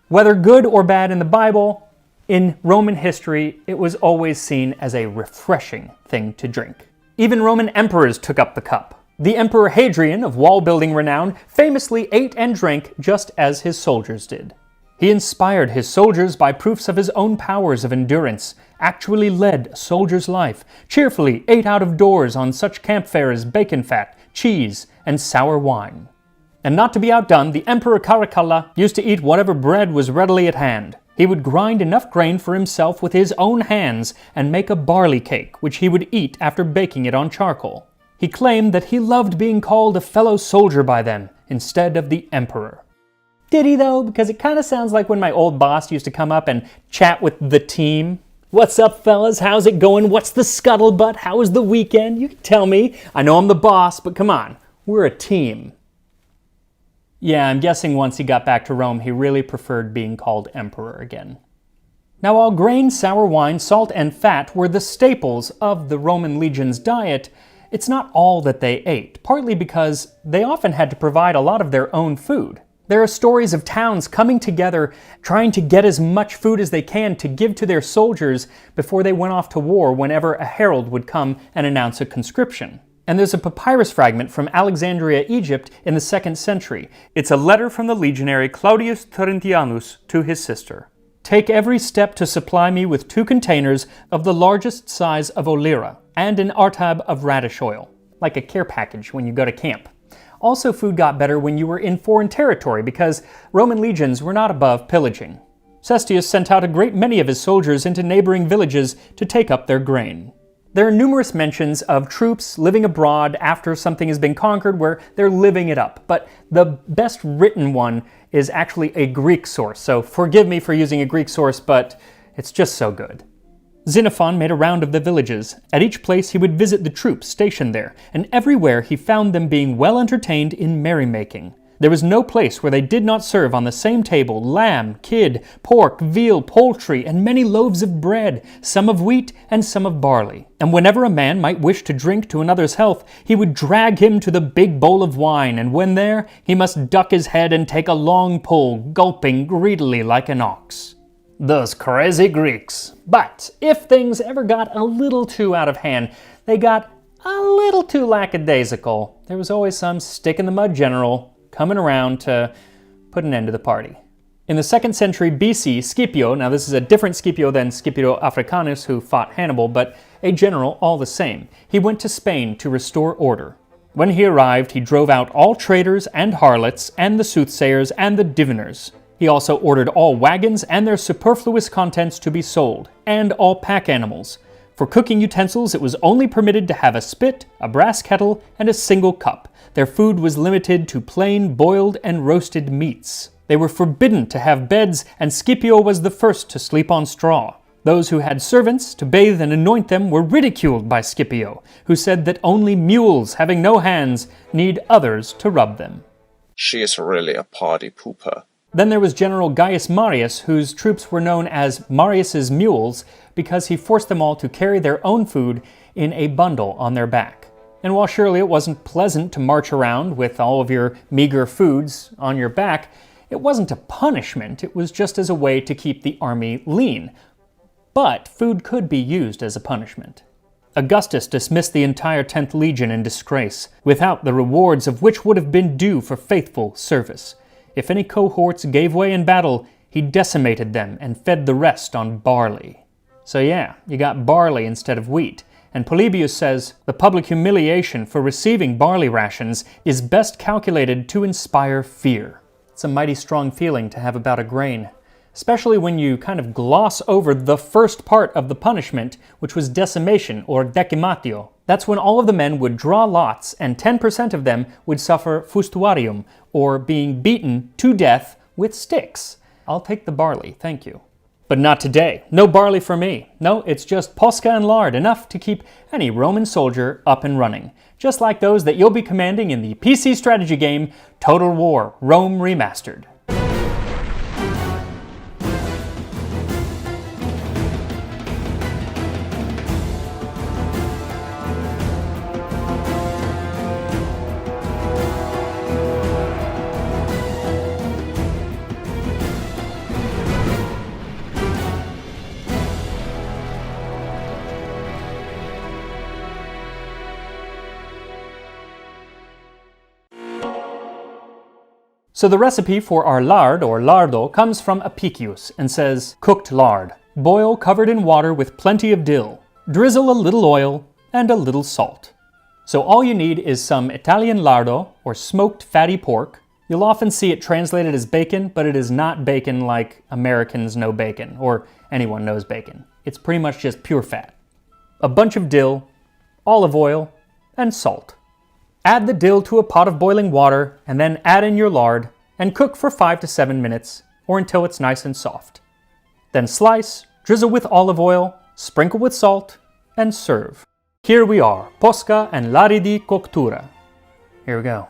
whether good or bad in the Bible, in Roman history, it was always seen as a refreshing thing to drink. Even Roman emperors took up the cup. The Emperor Hadrian, of wall-building renown, famously ate and drank just as his soldiers did. He inspired his soldiers by proofs of his own powers of endurance, actually led a soldier's life, cheerfully ate out of doors on such campfare as bacon fat, cheese, and sour wine. And not to be outdone, the Emperor Caracalla used to eat whatever bread was readily at hand. He would grind enough grain for himself with his own hands and make a barley cake, which he would eat after baking it on charcoal. He claimed that he loved being called a fellow soldier by them, instead of the emperor. Did he though? Because it kind of sounds like when my old boss used to come up and chat with the team. What's up, fellas? How's it going? What's the scuttlebutt? How was the weekend? You can tell me. I know I'm the boss, but come on. We're a team. Yeah, I'm guessing once he got back to Rome, he really preferred being called emperor again. Now, while grain, sour wine, salt, and fat were the staples of the Roman legion's diet, it's not all that they ate, partly because they often had to provide a lot of their own food. There are stories of towns coming together, trying to get as much food as they can to give to their soldiers before they went off to war whenever a herald would come and announce a conscription. And there's a papyrus fragment from Alexandria, Egypt in the 2nd century. It's a letter from the legionary Claudius Terentianus to his sister. Take every step to supply me with 2 containers of the largest size of olira, and an artab of radish oil, like a care package when you go to camp. Also, food got better when you were in foreign territory because Roman legions were not above pillaging. Cestius sent out a great many of his soldiers into neighboring villages to take up their grain. There are numerous mentions of troops living abroad after something has been conquered where they're living it up, but the best written one is actually a Greek source, so forgive me for using a Greek source, but it's just so good. Xenophon made a round of the villages. At each place he would visit the troops stationed there, and everywhere he found them being well entertained in merrymaking. There was no place where they did not serve on the same table lamb, kid, pork, veal, poultry, and many loaves of bread, some of wheat and some of barley. And whenever a man might wish to drink to another's health, he would drag him to the big bowl of wine, and when there, he must duck his head and take a long pull, gulping greedily like an ox. Those crazy Greeks. But if things ever got a little too out of hand, they got a little too lackadaisical, there was always some stick-in-the-mud general coming around to put an end to the party. In the 2nd century BC, Scipio, now this is a different Scipio than Scipio Africanus who fought Hannibal, but a general all the same. He went to Spain to restore order. When he arrived, he drove out all traders and harlots and the soothsayers and the diviners. He also ordered all wagons and their superfluous contents to be sold, and all pack animals. For cooking utensils, it was only permitted to have a spit, a brass kettle, and a single cup. Their food was limited to plain boiled and roasted meats. They were forbidden to have beds, and Scipio was the first to sleep on straw. Those who had servants to bathe and anoint them were ridiculed by Scipio, who said that only mules having no hands need others to rub them. She is really a party pooper. Then there was General Gaius Marius, whose troops were known as Marius's mules because he forced them all to carry their own food in a bundle on their back. And while surely it wasn't pleasant to march around with all of your meager foods on your back, it wasn't a punishment, it was just as a way to keep the army lean. But food could be used as a punishment. Augustus dismissed the entire 10th Legion in disgrace, without the rewards of which would have been due for faithful service. If any cohorts gave way in battle, he decimated them and fed the rest on barley. So yeah, you got barley instead of wheat. And Polybius says, the public humiliation for receiving barley rations is best calculated to inspire fear. It's a mighty strong feeling to have about a grain, especially when you kind of gloss over the first part of the punishment, which was decimation or decimatio. That's when all of the men would draw lots, and 10% of them would suffer fustuarium, or being beaten to death with sticks. I'll take the barley, thank you. But not today. No barley for me. No, it's just posca and lard, enough to keep any Roman soldier up and running. Just like those that you'll be commanding in the PC strategy game Total War Rome Remastered. So the recipe for our lard, or lardo, comes from Apicius and says, cooked lard. Boil covered in water with plenty of dill. Drizzle a little oil and a little salt. So all you need is some Italian lardo, or smoked fatty pork. You'll often see it translated as bacon, but it is not bacon like Americans know bacon, or anyone knows bacon. It's pretty much just pure fat. A bunch of dill, olive oil, and salt. Add the dill to a pot of boiling water, and then add in your lard, and cook for 5 to 7 minutes, or until it's nice and soft. Then slice, drizzle with olive oil, sprinkle with salt, and serve. Here we are, posca and lari di cottura. Here we go.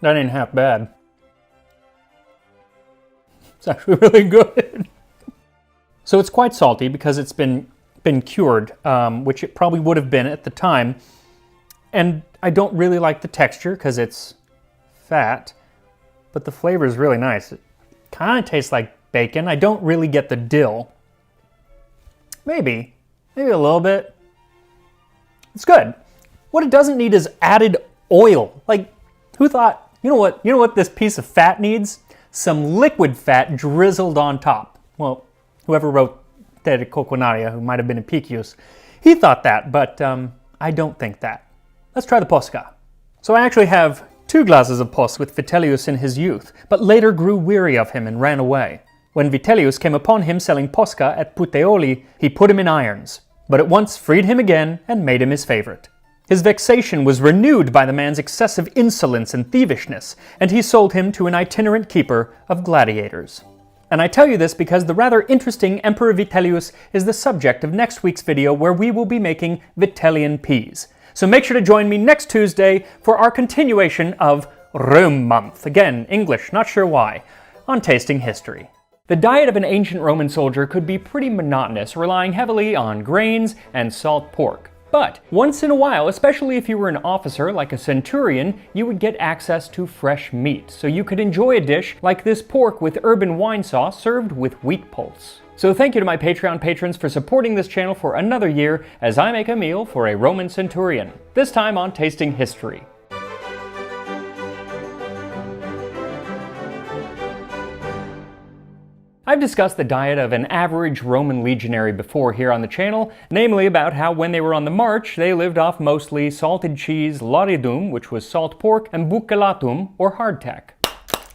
That ain't half bad. It's actually really good. So it's quite salty because it's been cured, which it probably would have been at the time. And I don't really like the texture because it's fat, but the flavor is really nice. It kind of tastes like bacon. I don't really get the dill. Maybe a little bit. It's good. What it doesn't need is added oil. Like, who thought, you know what this piece of fat needs? Some liquid fat drizzled on top. Well, whoever wrote De Coquinaria, who might have been Apicius, he thought that, but I don't think that. Let's try the posca. So I actually have 2 glasses of pos with Vitellius in his youth, but later grew weary of him and ran away. When Vitellius came upon him selling posca at Puteoli, he put him in irons, but at once freed him again and made him his favorite. His vexation was renewed by the man's excessive insolence and thievishness, and he sold him to an itinerant keeper of gladiators. And I tell you this because the rather interesting Emperor Vitellius is the subject of next week's video, where we will be making Vitellian peas. So make sure to join me next Tuesday for our continuation of Rome Month. Again, English, not sure why, on Tasting History. The diet of an ancient Roman soldier could be pretty monotonous, relying heavily on grains and salt pork. But once in a while, especially if you were an officer like a centurion, you would get access to fresh meat, so you could enjoy a dish like this pork with herb and wine sauce served with wheat pulse. So thank you to my Patreon patrons for supporting this channel for another year as I make a meal for a Roman centurion, this time on Tasting History. I've discussed the diet of an average Roman legionary before here on the channel, namely about how when they were on the march, they lived off mostly salted cheese, laridum, which was salt pork, and buccellatum, or hardtack.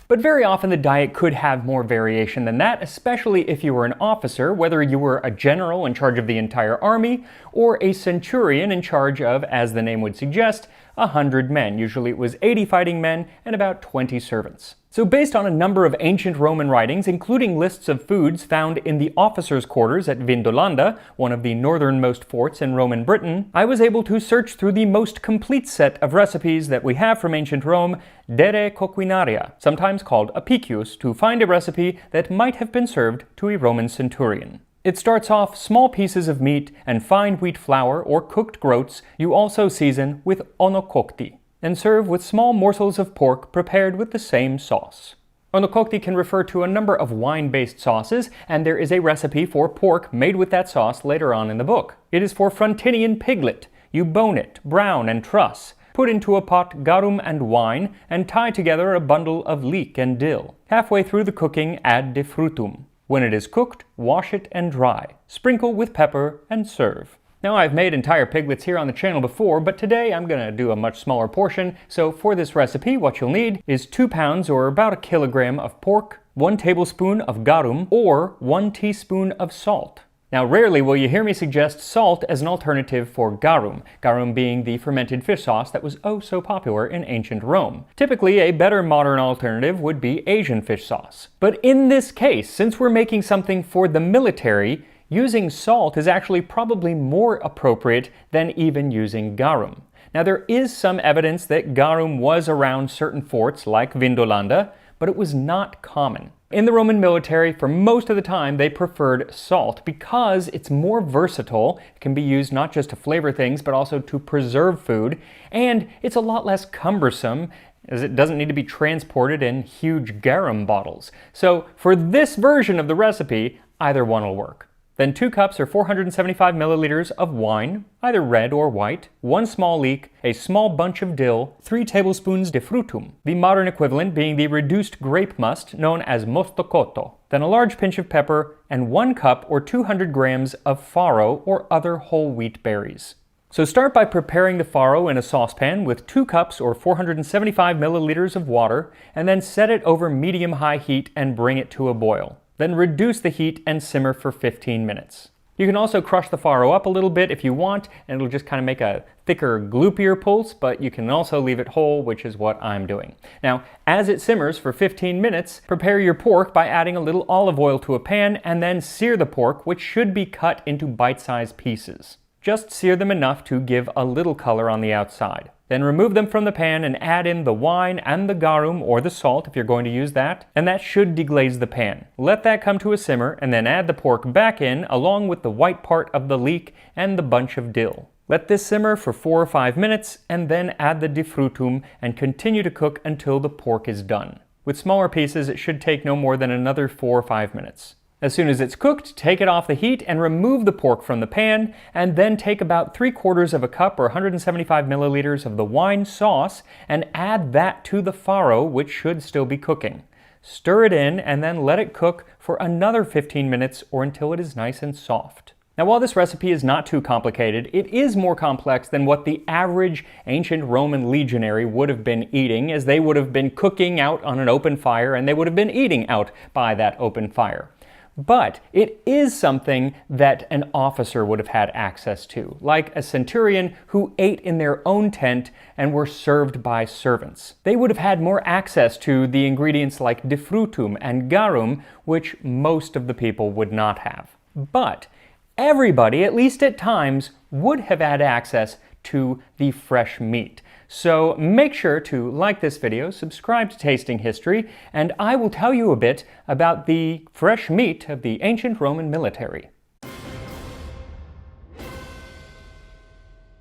But very often the diet could have more variation than that, especially if you were an officer, whether you were a general in charge of the entire army, or a centurion in charge of, as the name would suggest, 100 men. Usually it was 80 fighting men and about 20 servants. So based on a number of ancient Roman writings, including lists of foods found in the officers' quarters at Vindolanda, one of the northernmost forts in Roman Britain, I was able to search through the most complete set of recipes that we have from ancient Rome, Dere Coquinaria, sometimes called Apicius, to find a recipe that might have been served to a Roman centurion. It starts off small pieces of meat and fine wheat flour or cooked groats you also season with onokokti, and serve with small morsels of pork prepared with the same sauce. Onokokti can refer to a number of wine-based sauces, and there is a recipe for pork made with that sauce later on in the book. It is for Frontinian piglet. You bone it, brown and truss, put into a pot garum and wine, and tie together a bundle of leek and dill. Halfway through the cooking, add de frutum. When it is cooked, wash it and dry. Sprinkle with pepper and serve. Now, I've made entire piglets here on the channel before, but today I'm going to do a much smaller portion. So for this recipe, what you'll need is 2 pounds or about a kilogram of pork, 1 tablespoon of garum, or 1 teaspoon of salt. Now, rarely will you hear me suggest salt as an alternative for garum, garum being the fermented fish sauce that was oh so popular in ancient Rome. Typically, a better modern alternative would be Asian fish sauce. But in this case, since we're making something for the military, using salt is actually probably more appropriate than even using garum. Now, there is some evidence that garum was around certain forts like Vindolanda, but it was not common. In the Roman military, for most of the time, they preferred salt because it's more versatile. It can be used not just to flavor things, but also to preserve food, and it's a lot less cumbersome, as it doesn't need to be transported in huge garum bottles. So for this version of the recipe, either one will work. Then 2 cups or 475 milliliters of wine, either red or white, 1 small leek, a small bunch of dill, 3 tablespoons de frutum, the modern equivalent being the reduced grape must known as mosto cotto, then a large pinch of pepper, and 1 cup or 200 grams of farro or other whole wheat berries. So start by preparing the farro in a saucepan with 2 cups or 475 milliliters of water, and then set it over medium-high heat and bring it to a boil. Then reduce the heat and simmer for 15 minutes. You can also crush the farro up a little bit if you want, and it'll just kind of make a thicker, gloopier pulse, but you can also leave it whole, which is what I'm doing. Now, as it simmers for 15 minutes, prepare your pork by adding a little olive oil to a pan, and then sear the pork, which should be cut into bite-sized pieces. Just sear them enough to give a little color on the outside. Then remove them from the pan and add in the wine and the garum, or the salt if you're going to use that, and that should deglaze the pan. Let that come to a simmer, and then add the pork back in along with the white part of the leek and the bunch of dill. Let this simmer for 4 or 5 minutes, and then add the de frutum and continue to cook until the pork is done. With smaller pieces, it should take no more than another 4 or 5 minutes. As soon as it's cooked, take it off the heat and remove the pork from the pan, and then take about 3/4 of a cup or 175 milliliters of the wine sauce and add that to the farro, which should still be cooking. Stir it in and then let it cook for another 15 minutes or until it is nice and soft. Now, while this recipe is not too complicated, it is more complex than what the average ancient Roman legionary would have been eating, as they would have been cooking out on an open fire and they would have been eating out by that open fire. But it is something that an officer would have had access to, like a centurion who ate in their own tent and were served by servants. They would have had more access to the ingredients like defrutum and garum, which most of the people would not have. But everybody, at least at times, would have had access to the fresh meat. So make sure to like this video, subscribe to Tasting History, and I will tell you a bit about the fresh meat of the ancient Roman military.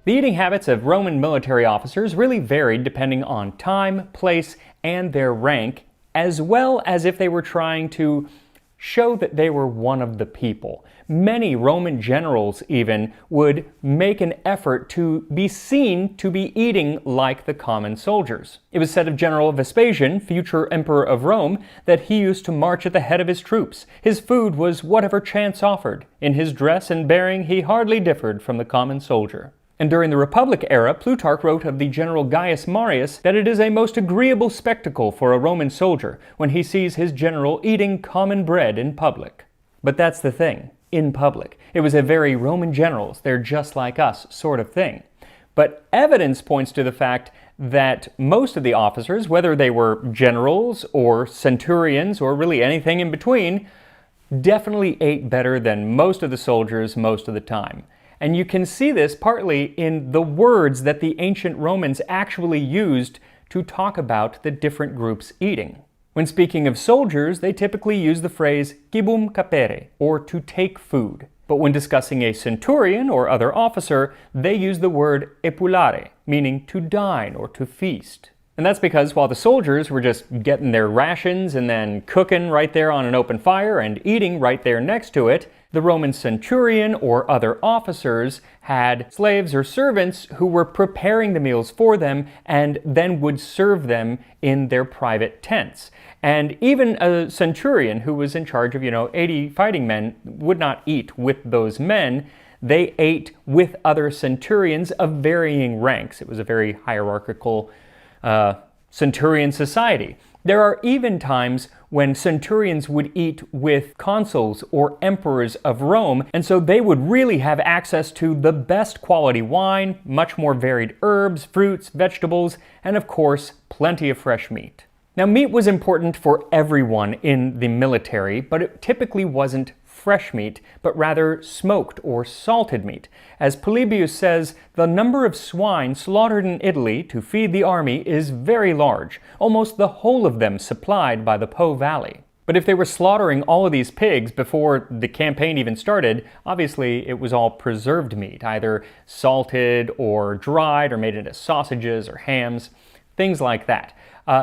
The eating habits of Roman military officers really varied depending on time, place, and their rank, as well as if they were trying to show that they were one of the people. Many Roman generals even would make an effort to be seen to be eating like the common soldiers. It was said of General Vespasian, future emperor of Rome, that he used to march at the head of his troops. His food was whatever chance offered. In his dress and bearing, he hardly differed from the common soldier. And during the Republic era, Plutarch wrote of the general Gaius Marius that it is a most agreeable spectacle for a Roman soldier when he sees his general eating common bread in public. But that's the thing, in public. It was a very Roman generals, they're just like us sort of thing. But evidence points to the fact that most of the officers, whether they were generals or centurions or really anything in between, definitely ate better than most of the soldiers most of the time. And you can see this partly in the words that the ancient Romans actually used to talk about the different groups eating. When speaking of soldiers, they typically use the phrase cibum capere, or to take food. But when discussing a centurion or other officer, they use the word epulare, meaning to dine or to feast. And that's because while the soldiers were just getting their rations and then cooking right there on an open fire and eating right there next to it, the Roman centurion or other officers had slaves or servants who were preparing the meals for them and then would serve them in their private tents. And even a centurion who was in charge of, 80 fighting men would not eat with those men. They ate with other centurions of varying ranks. It was a very hierarchical centurion society. There are even times when centurions would eat with consuls or emperors of Rome, and so they would really have access to the best quality wine, much more varied herbs, fruits, vegetables, and of course, plenty of fresh meat. Now, meat was important for everyone in the military, but it typically wasn't fresh meat, but rather smoked or salted meat. As Polybius says, the number of swine slaughtered in Italy to feed the army is very large, almost the whole of them supplied by the Po Valley. But if they were slaughtering all of these pigs before the campaign even started, obviously it was all preserved meat, either salted or dried or made into sausages or hams, things like that.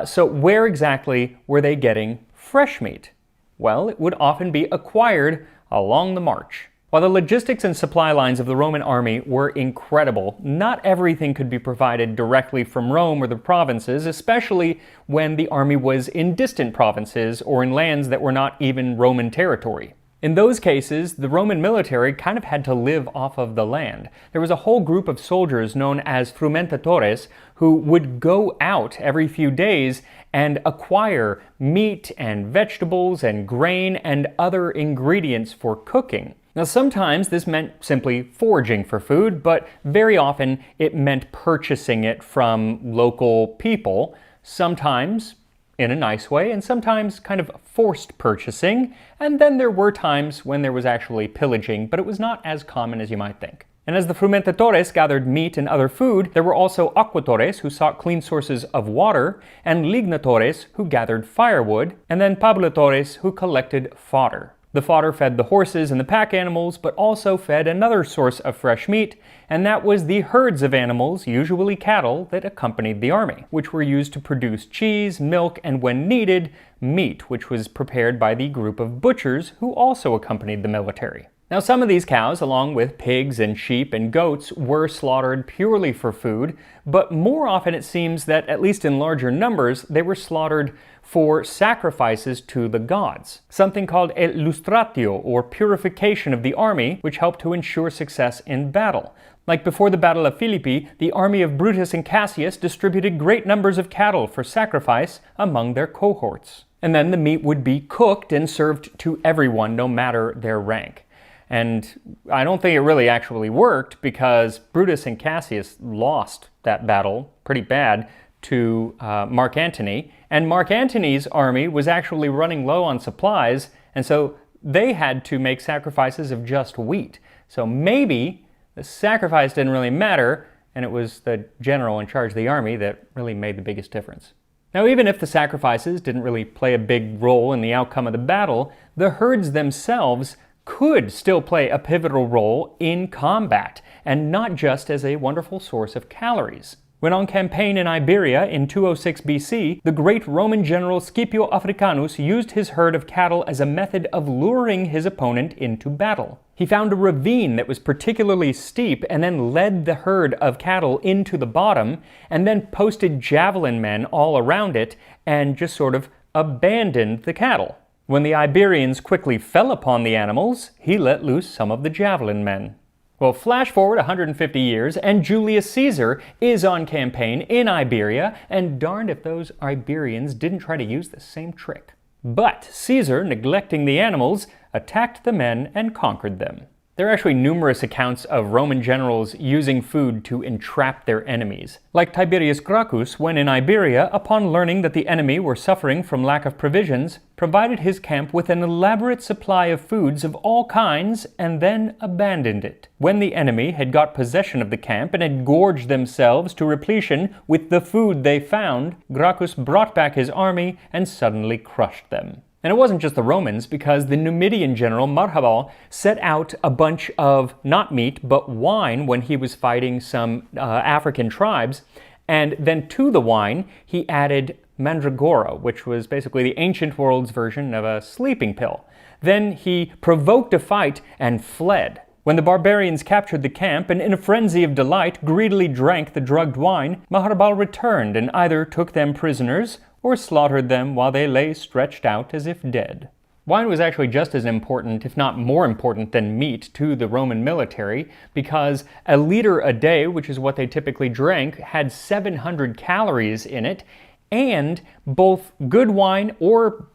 So where exactly were they getting fresh meat? Well, it would often be acquired along the march. While the logistics and supply lines of the Roman army were incredible, not everything could be provided directly from Rome or the provinces, especially when the army was in distant provinces or in lands that were not even Roman territory. In those cases, the Roman military kind of had to live off of the land. There was a whole group of soldiers known as frumentatores who would go out every few days and acquire meat and vegetables and grain and other ingredients for cooking. Now, sometimes this meant simply foraging for food, but very often it meant purchasing it from local people, sometimes in a nice way, and sometimes kind of forced purchasing, and then there were times when there was actually pillaging, but it was not as common as you might think. And as the frumentatores gathered meat and other food, there were also aquatores who sought clean sources of water, and lignatores who gathered firewood, and then pablatores who collected fodder. The fodder fed the horses and the pack animals, but also fed another source of fresh meat, and that was the herds of animals, usually cattle, that accompanied the army, which were used to produce cheese, milk, and when needed, meat, which was prepared by the group of butchers who also accompanied the military. Now, some of these cows, along with pigs and sheep and goats, were slaughtered purely for food, but more often it seems that, at least in larger numbers, they were slaughtered for sacrifices to the gods, something called a lustratio, or purification of the army, which helped to ensure success in battle. Like before the Battle of Philippi, the army of Brutus and Cassius distributed great numbers of cattle for sacrifice among their cohorts. And then the meat would be cooked and served to everyone, no matter their rank. And I don't think it really actually worked, because Brutus and Cassius lost that battle pretty bad to Mark Antony. And Mark Antony's army was actually running low on supplies, and so they had to make sacrifices of just wheat. So maybe the sacrifice didn't really matter, and it was the general in charge of the army that really made the biggest difference. Now, even if the sacrifices didn't really play a big role in the outcome of the battle, the herds themselves could still play a pivotal role in combat, and not just as a wonderful source of calories. When on campaign in Iberia in 206 BC, the great Roman general Scipio Africanus used his herd of cattle as a method of luring his opponent into battle. He found a ravine that was particularly steep and then led the herd of cattle into the bottom, and then posted javelin men all around it and just sort of abandoned the cattle. When the Iberians quickly fell upon the animals, he let loose some of the javelin men. Well, flash forward 150 years, and Julius Caesar is on campaign in Iberia, and darned if those Iberians didn't try to use the same trick. But Caesar, neglecting the animals, attacked the men and conquered them. There are actually numerous accounts of Roman generals using food to entrap their enemies. Like Tiberius Gracchus, when in Iberia, upon learning that the enemy were suffering from lack of provisions, provided his camp with an elaborate supply of foods of all kinds and then abandoned it. When the enemy had got possession of the camp and had gorged themselves to repletion with the food they found, Gracchus brought back his army and suddenly crushed them. And it wasn't just the Romans, because the Numidian general Marhabal set out a bunch of, not meat, but wine when he was fighting some African tribes, and then to the wine he added mandragora, which was basically the ancient world's version of a sleeping pill. Then he provoked a fight and fled. When the barbarians captured the camp and in a frenzy of delight greedily drank the drugged wine, Maharbal returned and either took them prisoners or slaughtered them while they lay stretched out as if dead. Wine was actually just as important, if not more important, than meat to the Roman military, because a liter a day, which is what they typically drank, had 700 calories in it, and both good wine or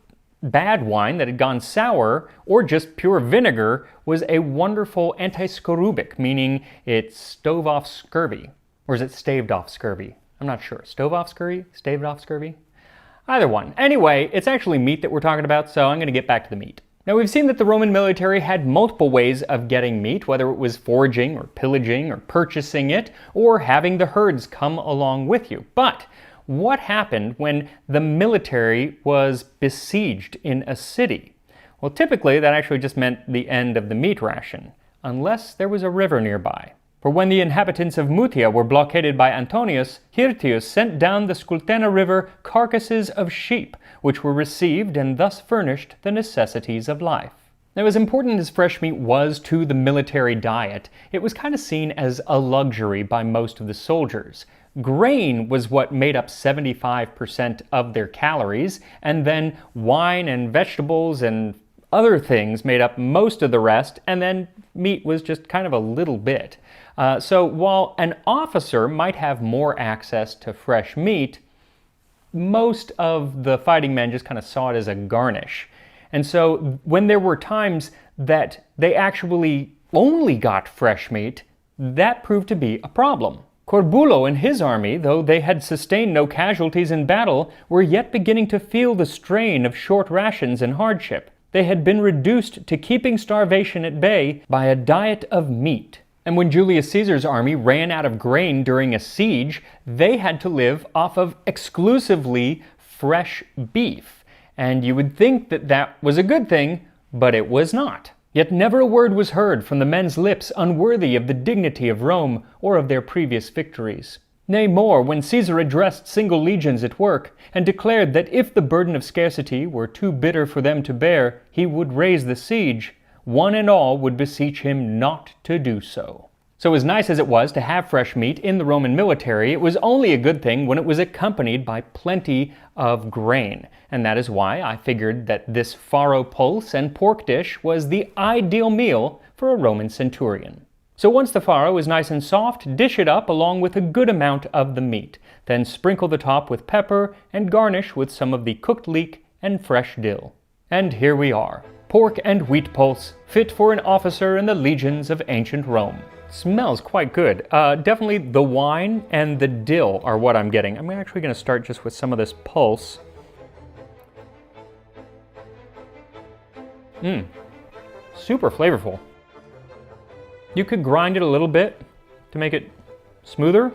bad wine that had gone sour, or just pure vinegar, was a wonderful antiscorubic, meaning it stove off scurvy. Or is it staved off scurvy? I'm not sure. Stove off scurvy? Staved off scurvy? Either one. Anyway, it's actually meat that we're talking about, so I'm going to get back to the meat. Now, we've seen that the Roman military had multiple ways of getting meat, whether it was foraging or pillaging or purchasing it, or having the herds come along with you. But what happened when the military was besieged in a city? Well, typically that actually just meant the end of the meat ration, unless there was a river nearby. For when the inhabitants of Mutia were blockaded by Antonius, Hirtius sent down the Scultena River carcasses of sheep, which were received and thus furnished the necessities of life. Now, as important as fresh meat was to the military diet, it was kind of seen as a luxury by most of the soldiers. Grain was what made up 75% of their calories, and then wine and vegetables and other things made up most of the rest, and then meat was just kind of a little bit. So while an officer might have more access to fresh meat, most of the fighting men just kind of saw it as a garnish. And so when there were times that they actually only got fresh meat, that proved to be a problem. Corbulo and his army, though they had sustained no casualties in battle, were yet beginning to feel the strain of short rations and hardship. They had been reduced to keeping starvation at bay by a diet of meat. And when Julius Caesar's army ran out of grain during a siege, they had to live off of exclusively fresh beef. And you would think that that was a good thing, but it was not. Yet never a word was heard from the men's lips unworthy of the dignity of Rome or of their previous victories. Nay more, when Caesar addressed single legions at work, and declared that if the burden of scarcity were too bitter for them to bear, he would raise the siege, one and all would beseech him not to do so. So as nice as it was to have fresh meat in the Roman military, it was only a good thing when it was accompanied by plenty of grain. And that is why I figured that this farro pulse and pork dish was the ideal meal for a Roman centurion. So once the farro is nice and soft, dish it up along with a good amount of the meat. Then sprinkle the top with pepper and garnish with some of the cooked leek and fresh dill. And here we are. Pork and wheat pulse, fit for an officer in the legions of ancient Rome. Smells quite good. Definitely the wine and the dill are what I'm getting. I'm actually going to start just with some of this pulse. Super flavorful. You could grind it a little bit to make it smoother,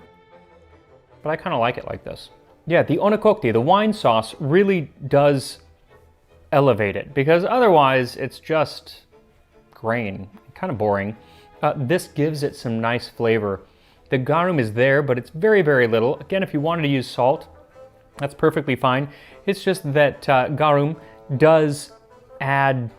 but I kind of like it like this. Yeah, the onokokti, the wine sauce, really does elevate it, because otherwise it's just grain, kind of boring. This gives it some nice flavor. The garum is there, but it's very, very little. Again, if you wanted to use salt, that's perfectly fine. It's just that garum does add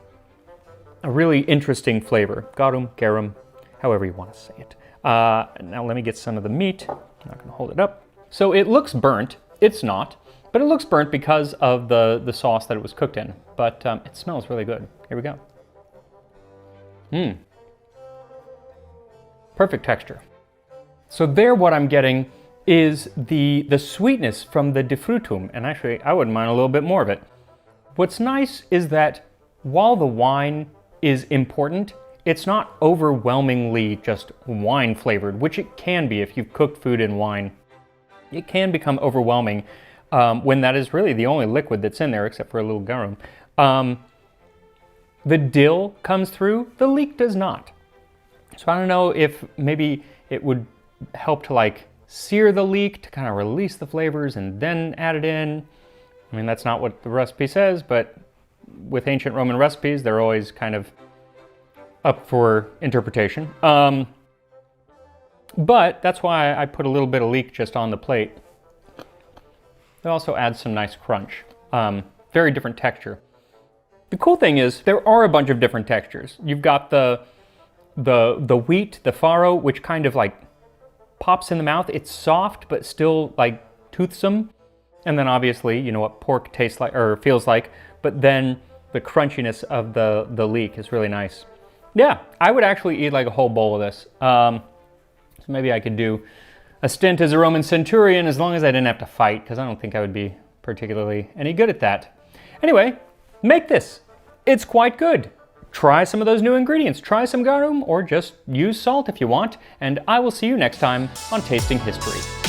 a really interesting flavor. Garum, however you want to say it. Now let me get some of the meat. I'm not going to hold it up. So it looks burnt. It's not, but it looks burnt because of the sauce that it was cooked in. But it smells really good. Here we go. Perfect texture. So there, what I'm getting is the sweetness from the defrutum, and actually I wouldn't mind a little bit more of it. What's nice is that while the wine is important, it's not overwhelmingly just wine flavored, which it can be if you've cooked food in wine. It can become overwhelming when that is really the only liquid that's in there, except for a little garum. The dill comes through, the leek does not. So I don't know if maybe it would help to like sear the leek to kind of release the flavors and then add it in. I mean, that's not what the recipe says, but with ancient Roman recipes, they're always kind of up for interpretation. But that's why I put a little bit of leek just on the plate. It also adds some nice crunch. Very different texture. The cool thing is there are a bunch of different textures. You've got the wheat, the farro, which kind of like pops in the mouth. It's soft, but still like toothsome. And then obviously, you know what pork tastes like or feels like, but then the crunchiness of the leek is really nice. Yeah, I would actually eat like a whole bowl of this. So maybe I could do a stint as a Roman centurion as long as I didn't have to fight, because I don't think I would be particularly any good at that. Anyway, make this. It's quite good. Try some of those new ingredients. Try some garum, or just use salt if you want, and I will see you next time on Tasting History.